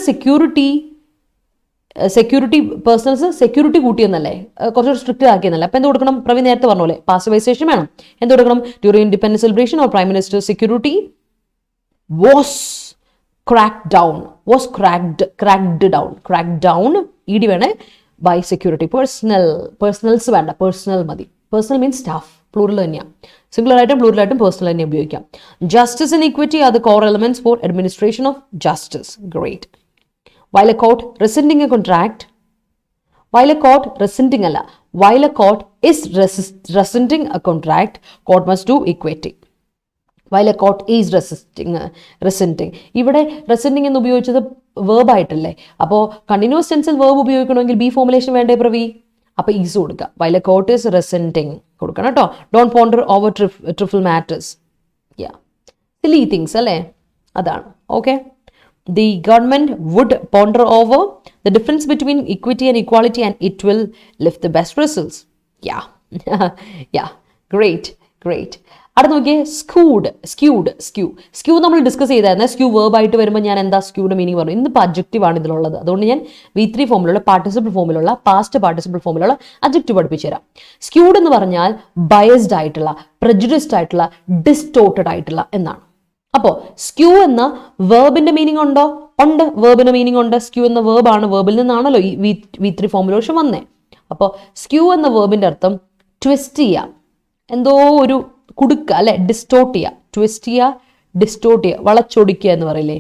security personnels security കൂട്ടിയെന്നല്ലേ, കുറച്ചുകൂടി strict ആക്കിയെന്നല്ലേ. അപ്പം എന്ത് കൊടുക്കണം? പ്രവി നേരത്തെ പറഞ്ഞോലെ പാസിവൈസേഷൻ വേണം. എന്ത് കൊടുക്കണം? During independence celebration of prime minister security was cracked down ഇടി വേണേ ബൈ സെക്യൂരിറ്റി പേഴ്സണൽസ് വേണ്ട, പേഴ്സണൽ മതി. പേഴ്സണൽ മീൻസ് സ്റ്റാഫ്, പ്ലൂറൽ തന്നെയാണ്. സിംഗുലർ ആയിട്ടും പ്ലൂറലായിട്ടും പേഴ്സണൽ തന്നെ ഉപയോഗിക്കാം. Justice and equity are the core elements for administration of justice. Great. While a court rescinding a contract, while a court is rescinding a contract, court must do equity. While a court is rescinding. ഇവിടെ rescinding എന്ന് ഉപയോഗിച്ചത് verb ആയിട്ടല്ലേ. അപ്പോൾ continuous ടെൻസിൽ verb ഉപയോഗിക്കണമെങ്കിൽ B formulation വേണ്ടേ പ്രവി? അപ്പോൾ is കൊടുക്കുക. While a court is rescinding കൊടുക്കണം കേട്ടോ. Don't ponder over trivial matters. Yeah. Silly things അല്ലേ, അതാണ്. Okay. The government would ponder over the difference between equity and equality and it will lift the best results. Yeah. Great. അടുത്ത നോക്കിയേ, skew നമ്മൾ discuss ചെയ്തായിരുന്നു. Skew verb ആയിട്ട് വരുമ്പോൾ ഞാൻ എന്താ സ്ക്യൂയുടെ മീനിങ് പറഞ്ഞു. ഇന്നിപ്പോൾ അഡ്ജക്റ്റീവ് ആണ് ഇതിലുള്ളത്. അതുകൊണ്ട് ഞാൻ V3 ഫോമിലുള്ള പാർട്ടിസിപ്പിൾ ഫോമിലുള്ള പാസ്റ്റ് പാർട്ടിസിപ്പിൾ ഫോമിലുള്ള അഡ്ജക്റ്റീവ് പഠിപ്പിച്ചു തരാം. സ്ക്യൂഡ് എന്ന് പറഞ്ഞാൽ ബയസ്ഡ് ആയിട്ടുള്ള, പ്രജുഡിസ്ഡ് ആയിട്ടുള്ള, ഡിസ്റ്റോർട്ടഡ് ആയിട്ടുള്ള എന്നാണ്. അപ്പോൾ സ്ക്യൂ എന്ന വേർബിന്റെ മീനിങ് ഉണ്ടോ? ഉണ്ട്. വേർബിന്റെ മീനിങ് ഉണ്ട്. സ്ക്യൂ എന്ന വേർബാണ്, വേർബിൽ നിന്നാണല്ലോ ഈ V3 ഫോമുലേഷൻ വന്നേ. അപ്പോൾ സ്ക്യൂ എന്ന വേർബിന്റെ അർത്ഥം ട്വിസ്റ്റ് ചെയ്യുക, എന്തോ ഒരു കുടുക്ക അല്ലെ, ഡിസ്റ്റോർട്ട് ചെയ്യുക. ട്വിസ്റ്റ് ചെയ്യുക, ഡിസ്റ്റോർട്ട് ചെയ്യുക, വളച്ചൊടിക്കുക എന്ന് പറയില്ലേ,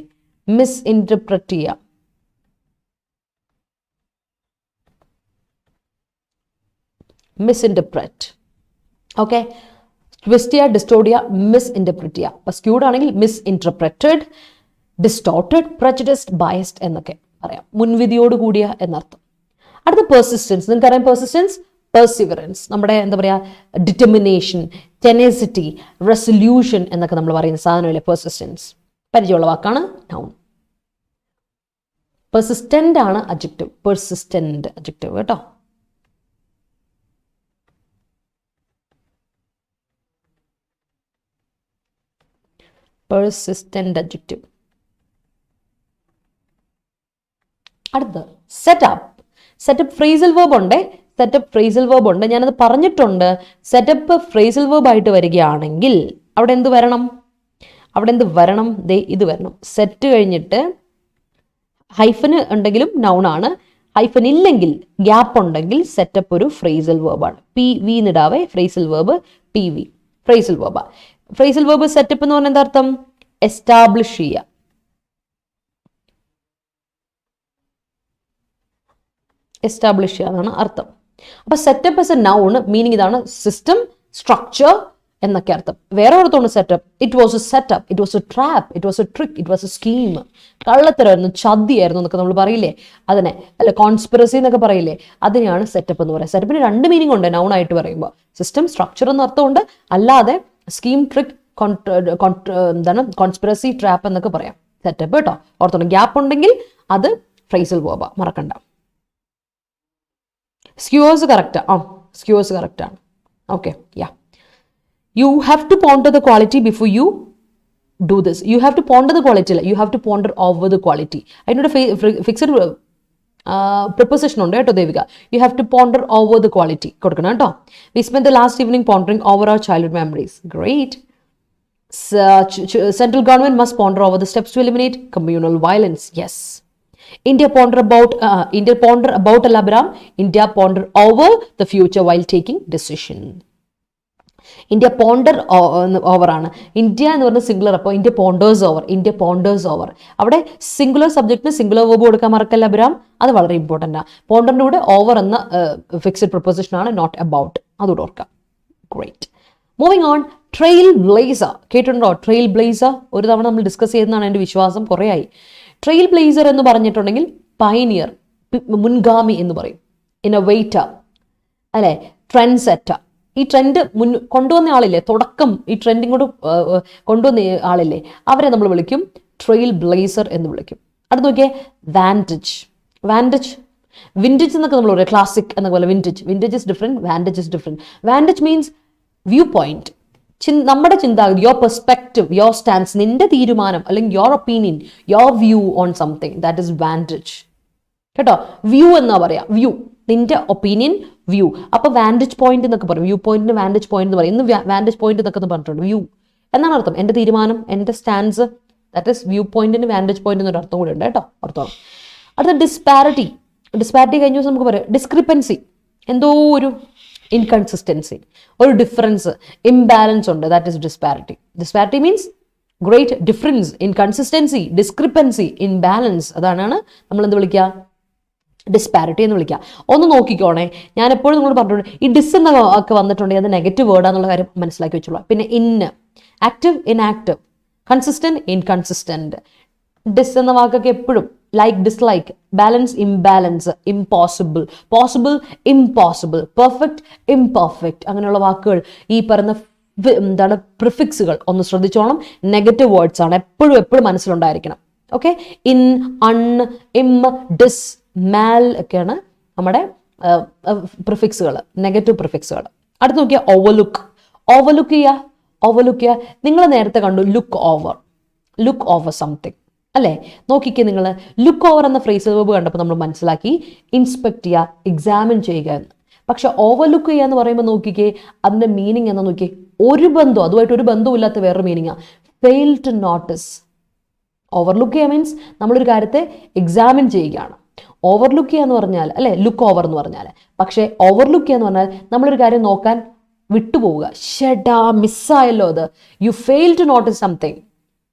മിസ് ഇന്റർപ്രറ്റ് ചെയ്യുക. മിസ്ഇന്റർപ്രറ്റ്. ഓക്കെ. ട്വിസ്റ്റ് ചെയ്യുക, ഡിസ്റ്റോർട്ട് ചെയ്യുക, മിസ്ഇന്റർപ്രറ്റ് ചെയ്യുക. അപ്പോൾ സ്ക്യൂഡ് ആണെങ്കിൽ മിസ്ഇന്റർപ്രറ്റഡ്, ഡിസ്റ്റോർട്ടഡ്, പ്രജുഡിസ്ഡ്, ബയസ്ഡ് എന്നൊക്കെ പറയാം. മുൻവിധിയോട് കൂടിയ എന്നർത്ഥം. അടുത്ത പെർസിസ്റ്റൻസ്. നിങ്ങൾക്കറിയാം പെർസിസ്റ്റൻസ്, പെർസിവറൻസ്, നമ്മുടെ എന്താ പറയുക, ഡിറ്റർമിനേഷൻ, ടെനസിറ്റി, റെസൊല്യൂഷൻ എന്നൊക്കെ നമ്മൾ പറയുന്ന സാധനമല്ലേ പെർസിസ്റ്റൻസ്. പരിചയമുള്ള വാക്കാണ്. നൗൺ. പെർസിസ്റ്റന്റ് ആണ് അഡ്ജക്റ്റീവ്, പെർസിസ്റ്റന്റ് അഡ്ജക്റ്റീവ് കേട്ടോ. persistent adjective. അടുത്ത സെറ്റപ്പ് ഫ്രേസൽ വേർബ് ഉണ്ട്. ഞാനത് പറഞ്ഞിട്ടുണ്ട്. സെറ്റപ്പ് ഫ്രേസൽ വേർബ് ആയിട്ട് വരികയാണെങ്കിൽ അവിടെ എന്ത് വരണം? ദേ ഇത് വരണം. സെറ്റ് കഴിഞ്ഞിട്ട് ഹൈഫന് ഉണ്ടെങ്കിലും നൗൺ ആണ്, ഹൈഫൻ ഇല്ലെങ്കിൽ ഗ്യാപ്പ് ഉണ്ടെങ്കിൽ സെറ്റപ്പ് ഒരു ഫ്രേസൽ വേർബാണ്. പി വി എന്നിടാവേ phrasal verb P V phrasal verb. Phrasal verb setup എന്ന് പറഞ്ഞാൽ എന്താ അർത്ഥം? എസ്റ്റാബ്ലിഷ് ചെയ്യുക. എസ്റ്റാബ്ലിഷ് ചെയ്യുക എന്നാണ് അർത്ഥം. അപ്പൊ setup as a noun meaning ഇതാണ്, സിസ്റ്റം, സ്ട്രക്ചർ എന്നൊക്കെ അർത്ഥം. വേറെ അർത്ഥമാണ് setup. It was a setup, it was a trap, it was a trick, it was a scheme. കള്ളത്തരമായിരുന്നു, ചതിയായിരുന്നു എന്നൊക്കെ നമ്മൾ പറയില്ലേ, അതിനെ അല്ലെ കോൺസ്പിറസി എന്നൊക്കെ പറയില്ലേ, അതിനെയാണ് സെറ്റപ്പ് എന്ന് പറയുന്നത്. സെറ്റപ്പിന് രണ്ട് മീനിങ് ഉണ്ട് നൗൺ ആയിട്ട് പറയുമ്പോൾ. സിസ്റ്റം, സ്ട്രക്ചർ എന്ന അർത്ഥമുണ്ട്, അല്ലാതെ സ്കീം, ട്രിക്ക്, എന്താണ് കോൺസ്പിറസി, ട്രാപ്പ് എന്നൊക്കെ പറയാം സെറ്റപ്പ് കേട്ടോ. ഓർത്തോണം, ഗ്യാപ്പ് ഉണ്ടെങ്കിൽ അത് ഫ്രേസൽ വേർബാ, മറക്കണ്ട. സ്ക്യൂവേഴ്സ് കറക്റ്റാ, സ്ക്യൂവേഴ്സ് കറക്റ്റാണ്. Okay, yeah. You have to ponder the quality before you do this. You have to ponder the quality. You have to ponder over the quality. അതിനോട് fixed preposition ഉണ്ട് കേട്ടോ Devika. You have to ponder over the quality കൊടുക്കണം കേട്ടോ. We spent the last evening pondering over our childhood memories. Great. Central government must ponder over the steps to eliminate communal violence. Yes. India ponder about Alabram. India ponder over the future while taking decision. India ponder over ആണ്. India എന്ന് പറഞ്ഞ singular, അപ്പോൾ India പോണ്ടേഴ്സ് over, India പോണ്ടേഴ്സ് over. അവിടെ singular സബ്ജക്റ്റിന് singular verb കൊടുക്കാൻ മറക്കല്ല Abram, അത് വളരെ important ആണ്. പോണ്ടറിൻ്റെ കൂടെ ഓവർ എന്ന ഫിക്സഡ് പ്രൊപ്പോസിഷൻ ആണ്, നോട്ട് അബൌട്ട്, അതുകൂടെ ഓർക്കാം. Great. Moving on, trail blazer കേട്ടിട്ടുണ്ടോ? ട്രെയിൽ ബ്ലേസർ ഒരു തവണ നമ്മൾ ഡിസ്കസ് ചെയ്തെന്നാണ് എൻ്റെ വിശ്വാസം, കുറേ ആയി. ട്രെയിൽ ബ്ലേസർ എന്ന് പറഞ്ഞിട്ടുണ്ടെങ്കിൽ പൈനിയർ, മുൻഗാമി എന്ന് പറയും. ഇന്നോവേറ്റർ അല്ലെ, ട്രെൻഡ് സെറ്റർ. ഈ ട്രെൻഡ് കൊണ്ടുവന്ന ആളില്ലേ, തുടക്കം ഈ ട്രെൻഡ് ഇങ്ങോട്ട് കൊണ്ടുവന്ന ആളില്ലേ, അവരെ നമ്മൾ വിളിക്കും ട്രെയിൽ ബ്ലേസർ എന്ന് വിളിക്കും. അടുത്ത് നോക്കിയേ, വാൻറ്റേജ്. വാൻറ്റേജ്, വിൻറ്റേജ് എന്നൊക്കെ നമ്മൾ പറയും, ക്ലാസിക് എന്നൊക്കെ പോലെ vintage. Vintage is different, vantage is different. Vantage means view point, നമ്മുടെ ചിന്താഗതി, യോർ പെർസ്പെക്റ്റീവ്, യോർ സ്റ്റാൻസ്, നിന്റെ തീരുമാനം അല്ലെങ്കിൽ your opinion, your view on something, that is vantage കേട്ടോ. വ്യൂ എന്നാ പറയാ, വ്യൂ, നിന്റെ ഒപ്പീനിയൻ, വ്യൂ. അപ്പൊ വാൻറ്റേജ് പോയിന്റ് എന്നൊക്കെ പറയും, വ്യൂ പോയിന്റിന് വാൻറ്റേജ് പോയിന്റ് എന്ന് പറയും. ഇന്ന് വാൻറ്റേജ് പോയിന്റ് എന്നൊക്കെ പറഞ്ഞിട്ടുണ്ട്, വ്യൂ എന്നാണ് അർത്ഥം. എന്റെ തീരുമാനം, എന്റെ സ്റ്റാൻസ്, ദാറ്റ് ഇസ് വ്യൂ പോയിന്റിന് വാൻറ്റേജ് പോയിന്റ് എന്നൊരു അർത്ഥം കൂടി ഉണ്ട് കേട്ടോ, അർത്ഥം. അടുത്ത ഡിസ്പാരിറ്റി. ഡിസ്പാരിറ്റി കഴിഞ്ഞ ദിവസം നമുക്ക് പറയാം, ഡിസ്ക്രിപ്പൻസി, എന്തോ ഒരു ഇൻകൺസിസ്റ്റൻസി, ഒരു ഡിഫറൻസ്, ഇംബാലൻസ് ഉണ്ട്, that is disparity. Disparity means great difference, inconsistency, discrepancy, imbalance, അതാണ് നമ്മൾ എന്ത് വിളിക്കുക, ഡിസ്പാരിറ്റി എന്ന് വിളിക്കുക. ഒന്ന് നോക്കിക്കോണേ, ഞാൻ എപ്പോഴും നിങ്ങൾ പറഞ്ഞിട്ടുണ്ട്, ഈ ഡിസ് എന്ന ഒക്കെ വന്നിട്ടുണ്ടെങ്കിൽ അത് നെഗറ്റീവ് വേർഡാന്നുള്ള കാര്യം മനസ്സിലാക്കി വെച്ചോളൂ. പിന്നെ ഇന്ന്, ആക്റ്റീവ്, ഇൻആക്റ്റീവ്, കൺസിസ്റ്റന്റ്, ഇൻകൺസിസ്റ്റന്റ്. ഡിസ് എന്ന വാക്കൊക്കെ എപ്പോഴും like, dislike, balance, imbalance, impossible, possible, impossible, perfect, imperfect, അങ്ങനെയുള്ള വാക്കുകൾ, ഈ പറയുന്ന എന്താണ് പ്രിഫിക്സുകൾ ഒന്ന് ശ്രദ്ധിച്ചോണം. നെഗറ്റീവ് വേർഡ്സ് ആണ്, എപ്പോഴും മനസ്സിലുണ്ടായിരിക്കണം. ഓക്കെ, ഇൻ, അൺ, ഇം, ഡിസ്, മാൽ ഒക്കെയാണ് നമ്മുടെ പ്രിഫിക്സുകൾ, നെഗറ്റീവ് പ്രിഫിക്സുകൾ. അടുത്ത് നോക്കിയാൽ ഓവർലുക്ക്. ഓവർലുക്ക് ചെയ്യുക. നിങ്ങൾ നേരത്തെ കണ്ടു ലുക്ക് ഓവർ സംതിങ് അല്ലേ? നോക്കിക്കേ, നിങ്ങൾ ലുക്ക് ഓവർ എന്ന ഫ്രേസ് വേർബ് കണ്ടപ്പോൾ നമ്മൾ മനസ്സിലാക്കി ഇൻസ്പെക്ട് ചെയ്യുക, എക്സാമിൻ ചെയ്യുക എന്ന്. പക്ഷെ ഓവർലുക്ക് ചെയ്യുക എന്ന് പറയുമ്പോൾ നോക്കിക്കേ, അതിൻ്റെ മീനിങ് എന്ന് നോക്കിയേ, അതുമായിട്ട് ഒരു ബന്ധവുമില്ലാത്ത വേറൊരു മീനിങ്ങാണ്, ഫെയിൽ ടു നോട്ടീസ്. ഓവർലുക്ക് ചെയ്യുക മീൻസ് നമ്മളൊരു കാര്യത്തെ എക്സാമിൻ ചെയ്യുകയാണ്. ഓവർലുക്ക് ചെയ്യുക എന്ന് പറഞ്ഞാൽ അല്ലെ, ലുക്ക് ഓവർ എന്ന് പറഞ്ഞാൽ, പക്ഷേ ഓവർലുക്ക് ചെയ്യുക എന്ന് പറഞ്ഞാൽ നമ്മളൊരു കാര്യം നോക്കാൻ വിട്ടുപോവുക, ഷെഡാ മിസ്സായല്ലോ അത്, you fail to notice something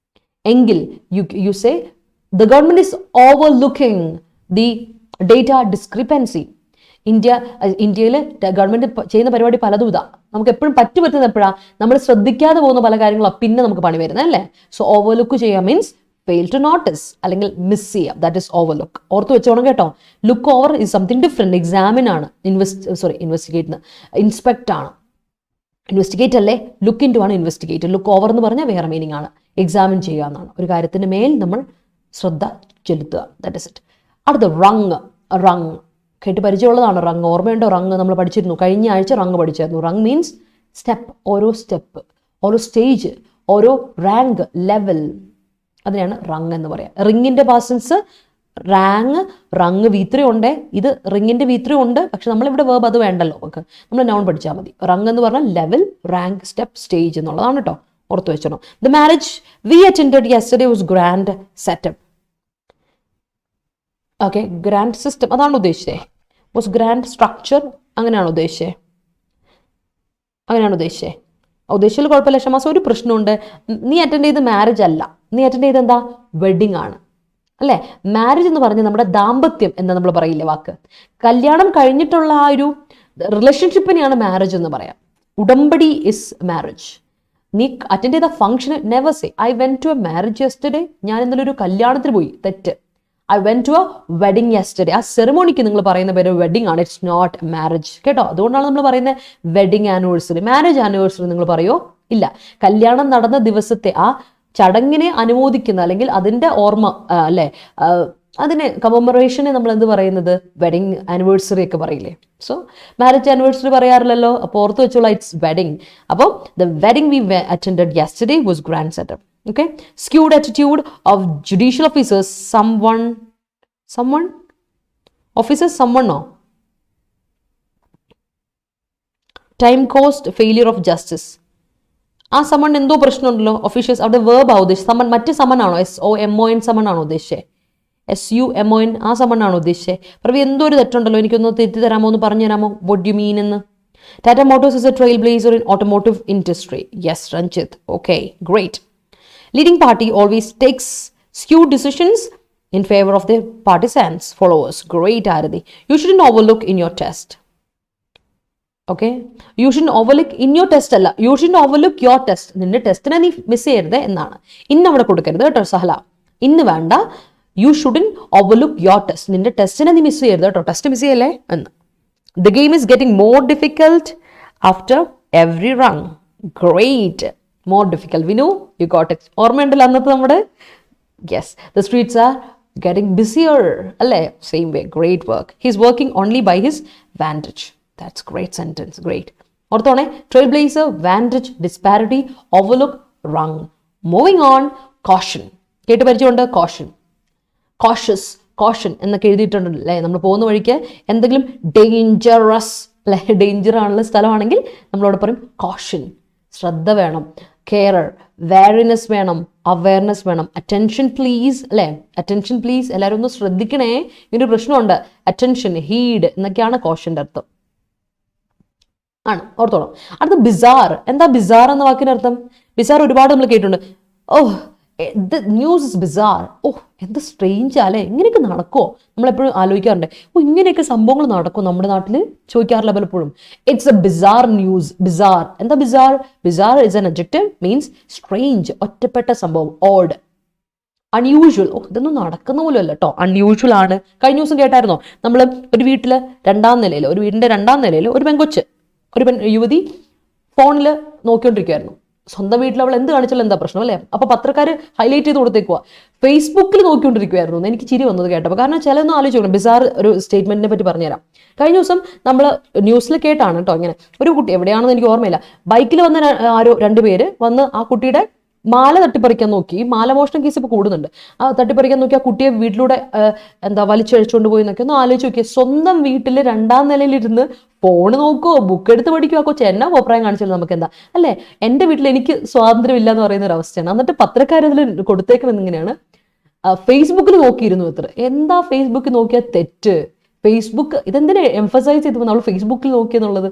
എങ്കിൽ you say the government is overlooking the data discrepancy. ഇന്ത്യയിൽ ഗവൺമെന്റ് ചെയ്യുന്ന പരിപാടി പലതും ഇതാ, നമുക്ക് എപ്പോഴും പറ്റുന്ന എപ്പോഴാണ് നമ്മൾ ശ്രദ്ധിക്കാതെ പോകുന്ന പല കാര്യങ്ങളും പിന്നെ നമുക്ക് പണി വരുന്നത് അല്ലേ. സോ ഓവർലുക്ക് ചെയ്യുക മീൻസ് ഫെയിൽ ടു നോട്ടീസ് അല്ലെങ്കിൽ മിസ് ചെയ്യാം, ദാറ്റ് ഇസ് ഓവർലുക്ക്. ഓർത്ത് വെച്ചോണം കേട്ടോ. Look over is something different, examine ആണ്, ഇൻവെസ്റ്റിഗേറ്റ്, ഇൻസ്പെക്ട് ആണ്, ഇൻവെസ്റ്റിഗേറ്റ് അല്ലേ, ലുക്ക് ഇൻ ടു ആണ് ഇൻവെസ്റ്റിഗേറ്റ്. ലുക്ക് ഓവർ എന്ന് പറഞ്ഞാൽ വേറെ മീനിങ് ആണ്, എക്സാമിൻ ചെയ്യുക എന്നാണ്. ഒരു കാര്യത്തിന് മേൽ നമ്മൾ ശ്രദ്ധ ചെലുത്തുക, ദാറ്റ് ഇസ് ഇറ്റ്. അടുത്ത റങ് കേട്ട് പരിചയമുള്ളതാണ്. റങ് ഓർമ്മയുണ്ടോ? റങ് നമ്മൾ പഠിച്ചിരുന്നു, കഴിഞ്ഞ ആഴ്ച റങ് പഠിച്ചിരുന്നു. റങ് മീൻസ് സ്റ്റെപ്പ്, ഓരോ സ്റ്റെപ്പ്, ഓരോ സ്റ്റേജ്, ഓരോ റാങ്ക്, ലെവൽ, അതിനെയാണ് റങ് എന്ന് പറയാം. റിങ്ങിന്റെ പാസൻസ് റാങ്, റങ് V3 ഉണ്ട്, ഇത് റിങ്ങിന്റെ V3 ഉണ്ട്, പക്ഷെ നമ്മളിവിടെ വേർബ് അത് വേണ്ടല്ലോ, നമുക്ക് നമ്മൾ നൗൺ പഠിച്ചാൽ മതി. റങ് എന്ന് പറഞ്ഞാൽ ലെവൽ, റാങ്ക്, സ്റ്റെപ്പ്, സ്റ്റേജ് എന്നുള്ളതാണ് കേട്ടോ, ഓർത്ത് വെച്ചോ. The marriage we attended yesterday was grand setup. Okay, grand system അതാണ് ഉദ്ദേശിച്ചത്. വാസ് ഗ്രാൻഡ് സ്ട്രക്ചർ അങ്ങനെയാണ് ഉദ്ദേശിച്ചത്. ഉദ്ദേശിച്ചതിൽ കുഴപ്പമില്ല ഷമാസ്. ഒരു പ്രശ്നമുണ്ട്, നീ അറ്റൻഡ് ചെയ്ത് മാരേജ് അല്ല, നീ അറ്റൻഡ് ചെയ്ത് എന്താ, വെഡിങ് ആണ് അല്ലേ. മാരേജ് എന്ന് പറഞ്ഞാൽ നമ്മുടെ ദാമ്പത്യം എന്ന് നമ്മൾ പറയില്ലേ വാക്ക്, കല്യാണം കഴിഞ്ഞിട്ടുള്ള ആ ഒരു റിലേഷൻഷിപ്പിനെയാണ് മാരേജ് എന്ന് പറയാം. ഉടമ്പടി ഇസ് മാരേജ്. നീ അറ്റൻഡ് ചെയ്ത ഫംഗ്ഷന് never say I went to a marriage yesterday, ഞാൻ ഇന്നലെ ഒരു കല്യാണത്തിന് പോയി, തെറ്റ്. I went to a wedding yesterday, ആ സെറിമോണിക്ക് നിങ്ങൾ പറയുന്ന പേര് വെഡിങ് ആണ്, ഇറ്റ്സ് നോട്ട് മാരേജ് കേട്ടോ. അതുകൊണ്ടാണ് നമ്മൾ പറയുന്നത് വെഡിങ് ആനിവേഴ്സറി. മാരേജ് ആനിവേഴ്സറി നിങ്ങൾ പറയോ ഇല്ല. കല്യാണം നടന്ന ദിവസത്തെ ആ ചടങ്ങിനെ അനുമോദിക്കുന്ന അല്ലെങ്കിൽ അതിൻ്റെ ഓർമ്മ അല്ലേ, അതിനെ കമമറേഷനെ നമ്മൾ എന്ത് പറയുന്നത്, വെഡിങ് ആനിവേഴ്സറി ഒക്കെ പറയില്ലേ. സോ മാരേജ് ആനിവേഴ്സറി പറയാറില്ലല്ലോ, അപ്പോൾ ഓർത്ത് വെച്ചോളൂ, ഇറ്റ്സ് വെഡിങ്. അപ്പോൾ the wedding we attended yesterday was grand setup. Okay, skewed attitude of judicial officers, someone officers, someone no, time cost, failure of justice. ആ സമ്മൺ എന്തോ പ്രശ്നമുണ്ടല്ലോ, officials അവിടെ verb ആവും ഉദ്ദേശിച്ചത്. Someone മറ്റ് സമ്മൺ ആണോ, SOMON സമ്മൺ ആണോ ഉദ്ദേശിച്ചത്, SUMON ആ സമ്മൺ ആണോ ഉദ്ദേശിച്ചത്. പ്രവി എന്തോ ഒരു തെറ്റുണ്ടല്ലോ, എനിക്കൊന്ന് തെറ്റി തരാമോ, ഒന്ന് പറഞ്ഞു തരാമോ, what do you mean എന്ന്. Tata Motors is a trailblazer in automotive industry. Yes, Ranjit. Okay, great. Leading party always takes skewed decisions in favor of their partisans, followers. Great, Aradi. You shouldn't overlook in your test. Okay, you shouldn't overlook in your test alla, you shouldn't overlook your test. നിന്റെ ടെസ്റ്റിനെ നീ miss ചെയ്യരുത് എന്നാണ്. ഇന്ന് അവിടെ കൊടുക്കരുത് കേട്ടോ സഹല, ഇന്ന് വേണ്ട. You shouldn't overlook your test, നിന്റെ ടെസ്റ്റിനെ നീ മിസ് ചെയ്യരുത് കേട്ടോ, ടെസ്റ്റ് മിസ് ചെയ്യല്ലേ എന്ന്. The game is getting more difficult after every rung. Great, more difficult. We know you got it. ഓർമ്മയുണ്ടല്ലോ അന്നത്തെ നമ്മുടെ. Yes, the streets are getting busier അല്ലേ, same way. Great work. He's working only by his vantage. That's great sentence. Great. ഓർത്തോണേ, trailblazer, vantage, disparity, overlook, rung. Moving on, caution. കേട്ട് പരിചയമുണ്ട്, caution, cautious, caution എന്നൊക്കെ എഴുതിയിട്ടുണ്ട് അല്ലേ. നമ്മൾ പോകുന്ന വഴിക്ക് എന്തെങ്കിലും ഡേഞ്ചറസ് അല്ലെ, ഡേഞ്ചർ ആണുള്ള സ്ഥലമാണെങ്കിൽ നമ്മളോട് പറയും caution, ശ്രദ്ധ വേണം. കെയർ, വേറിനെസ് വേണം, അവയർനെസ് വേണം. അറ്റൻഷൻ പ്ലീസ് അല്ലേ, അറ്റൻഷൻ പ്ലീസ്, എല്ലാവരും ഒന്ന് ശ്രദ്ധിക്കണേ, ഇതിനൊരു പ്രശ്നമുണ്ട്. അറ്റൻഷൻ, ഹീഡ് എന്നൊക്കെയാണ് കോഷന്റെ അർത്ഥം ആണ്, ഓർത്തോളം. അടുത്ത ബിസാർ. എന്താ ബിസാർ എന്ന വാക്കിന്റെ അർത്ഥം? ബിസാർ ഒരുപാട് നമ്മൾ കേട്ടിട്ടുണ്ട്. ഓഹ് ദ ന്യൂസ് ഇസ് ബിസാർ. ഓഹ് എന്ത് സ്ട്രേഞ്ച് അല്ലേ, ഇങ്ങനെയൊക്കെ നടക്കുമോ, നമ്മളെപ്പോഴും ആലോചിക്കാറുണ്ട്. ഓ ഇങ്ങനെയൊക്കെ സംഭവങ്ങൾ നടക്കും നമ്മുടെ നാട്ടിൽ, ചോദിക്കാറില്ല പലപ്പോഴും. It's a bizarre news. Bizarre എന്താ bizarre? Bizarre is an adjective, means strange, ഒറ്റപ്പെട്ട സംഭവം. Odd, unusual. ഓ ഇതൊന്നും നടക്കുന്ന പോലും അല്ല കേട്ടോ, അൺയൂഷ്വൽ ആണ്. കഴിഞ്ഞ ദിവസം കേട്ടായിരുന്നോ, നമ്മൾ ഒരു വീട്ടിൽ ഒരു വീടിന്റെ രണ്ടാം നിലയിൽ ഒരു പെൺകൊച്ച്, ഒരു യുവതി ഫോണിൽ നോക്കിക്കൊണ്ടിരിക്കുവായിരുന്നു. സ്വന്തം വീട്ടിൽ അവൾ എന്ത് കാണിച്ചാലും എന്താ പ്രശ്നം അല്ലേ. അപ്പൊ പത്രക്കാർ ഹൈലൈറ്റ് ചെയ്ത് കൊടുത്തേക്കുക, ഫേസ്ബുക്കിൽ നോക്കിക്കൊണ്ടിരിക്കുവായിരുന്നു. എനിക്ക് ചിരി വന്നത് കേട്ടപ്പോൾ. കാരണം ചിലൊന്നും ആലോചിക്കണം. ബിസാർ ഒരു സ്റ്റേറ്റ്മെന്റിനെ പറ്റി പറഞ്ഞുതരാം. കഴിഞ്ഞ ദിവസം നമ്മൾ ന്യൂസിൽ കേട്ടാണ് കേട്ടോ, ഇങ്ങനെ ഒരു കുട്ടി, എവിടെയാണെന്ന് എനിക്ക് ഓർമ്മയില്ല, ബൈക്കിൽ വന്ന രണ്ടുപേര് വന്ന് ആ കുട്ടിയുടെ മാല തട്ടിപ്പറിക്കാൻ നോക്കി. മാലമോഷണം കേസ് ഇപ്പോൾ കൂടുന്നുണ്ട്. ആ തട്ടിപ്പറിക്കാൻ നോക്കി ആ കുട്ടിയെ വീട്ടിലൂടെ വലിച്ചഴിച്ചുകൊണ്ട് പോയി എന്നൊക്കെ ഒന്ന് ആലോചിച്ച് നോക്കിയാൽ. സ്വന്തം വീട്ടിൽ രണ്ടാം നിലയിലിരുന്ന് ഫോണ് നോക്കുവോ, ബുക്ക് എടുത്ത് പഠിക്കുവോ, കൊച്ചു എന്നാ അഭിപ്രായം കാണിച്ചാലും നമുക്ക് എന്താ അല്ലേ. എൻ്റെ വീട്ടിൽ എനിക്ക് സ്വാതന്ത്ര്യം ഇല്ല എന്ന് പറയുന്ന ഒരു അവസ്ഥയാണ്. എന്നിട്ട് പത്രക്കാരതിൽ കൊടുത്തേക്കുന്നത് ഇങ്ങനെയാണ്, ഫേസ്ബുക്കിൽ നോക്കിയിരുന്നു എത്ര. എന്താ ഫേസ്ബുക്കിൽ നോക്കിയാൽ തെറ്റ്? ഫേസ്ബുക്ക് ഇതെന്തിനാ എംഫസൈസ് ചെയ്ത് നമ്മൾ ഫേസ്ബുക്കിൽ നോക്കിയെന്നുള്ളത്,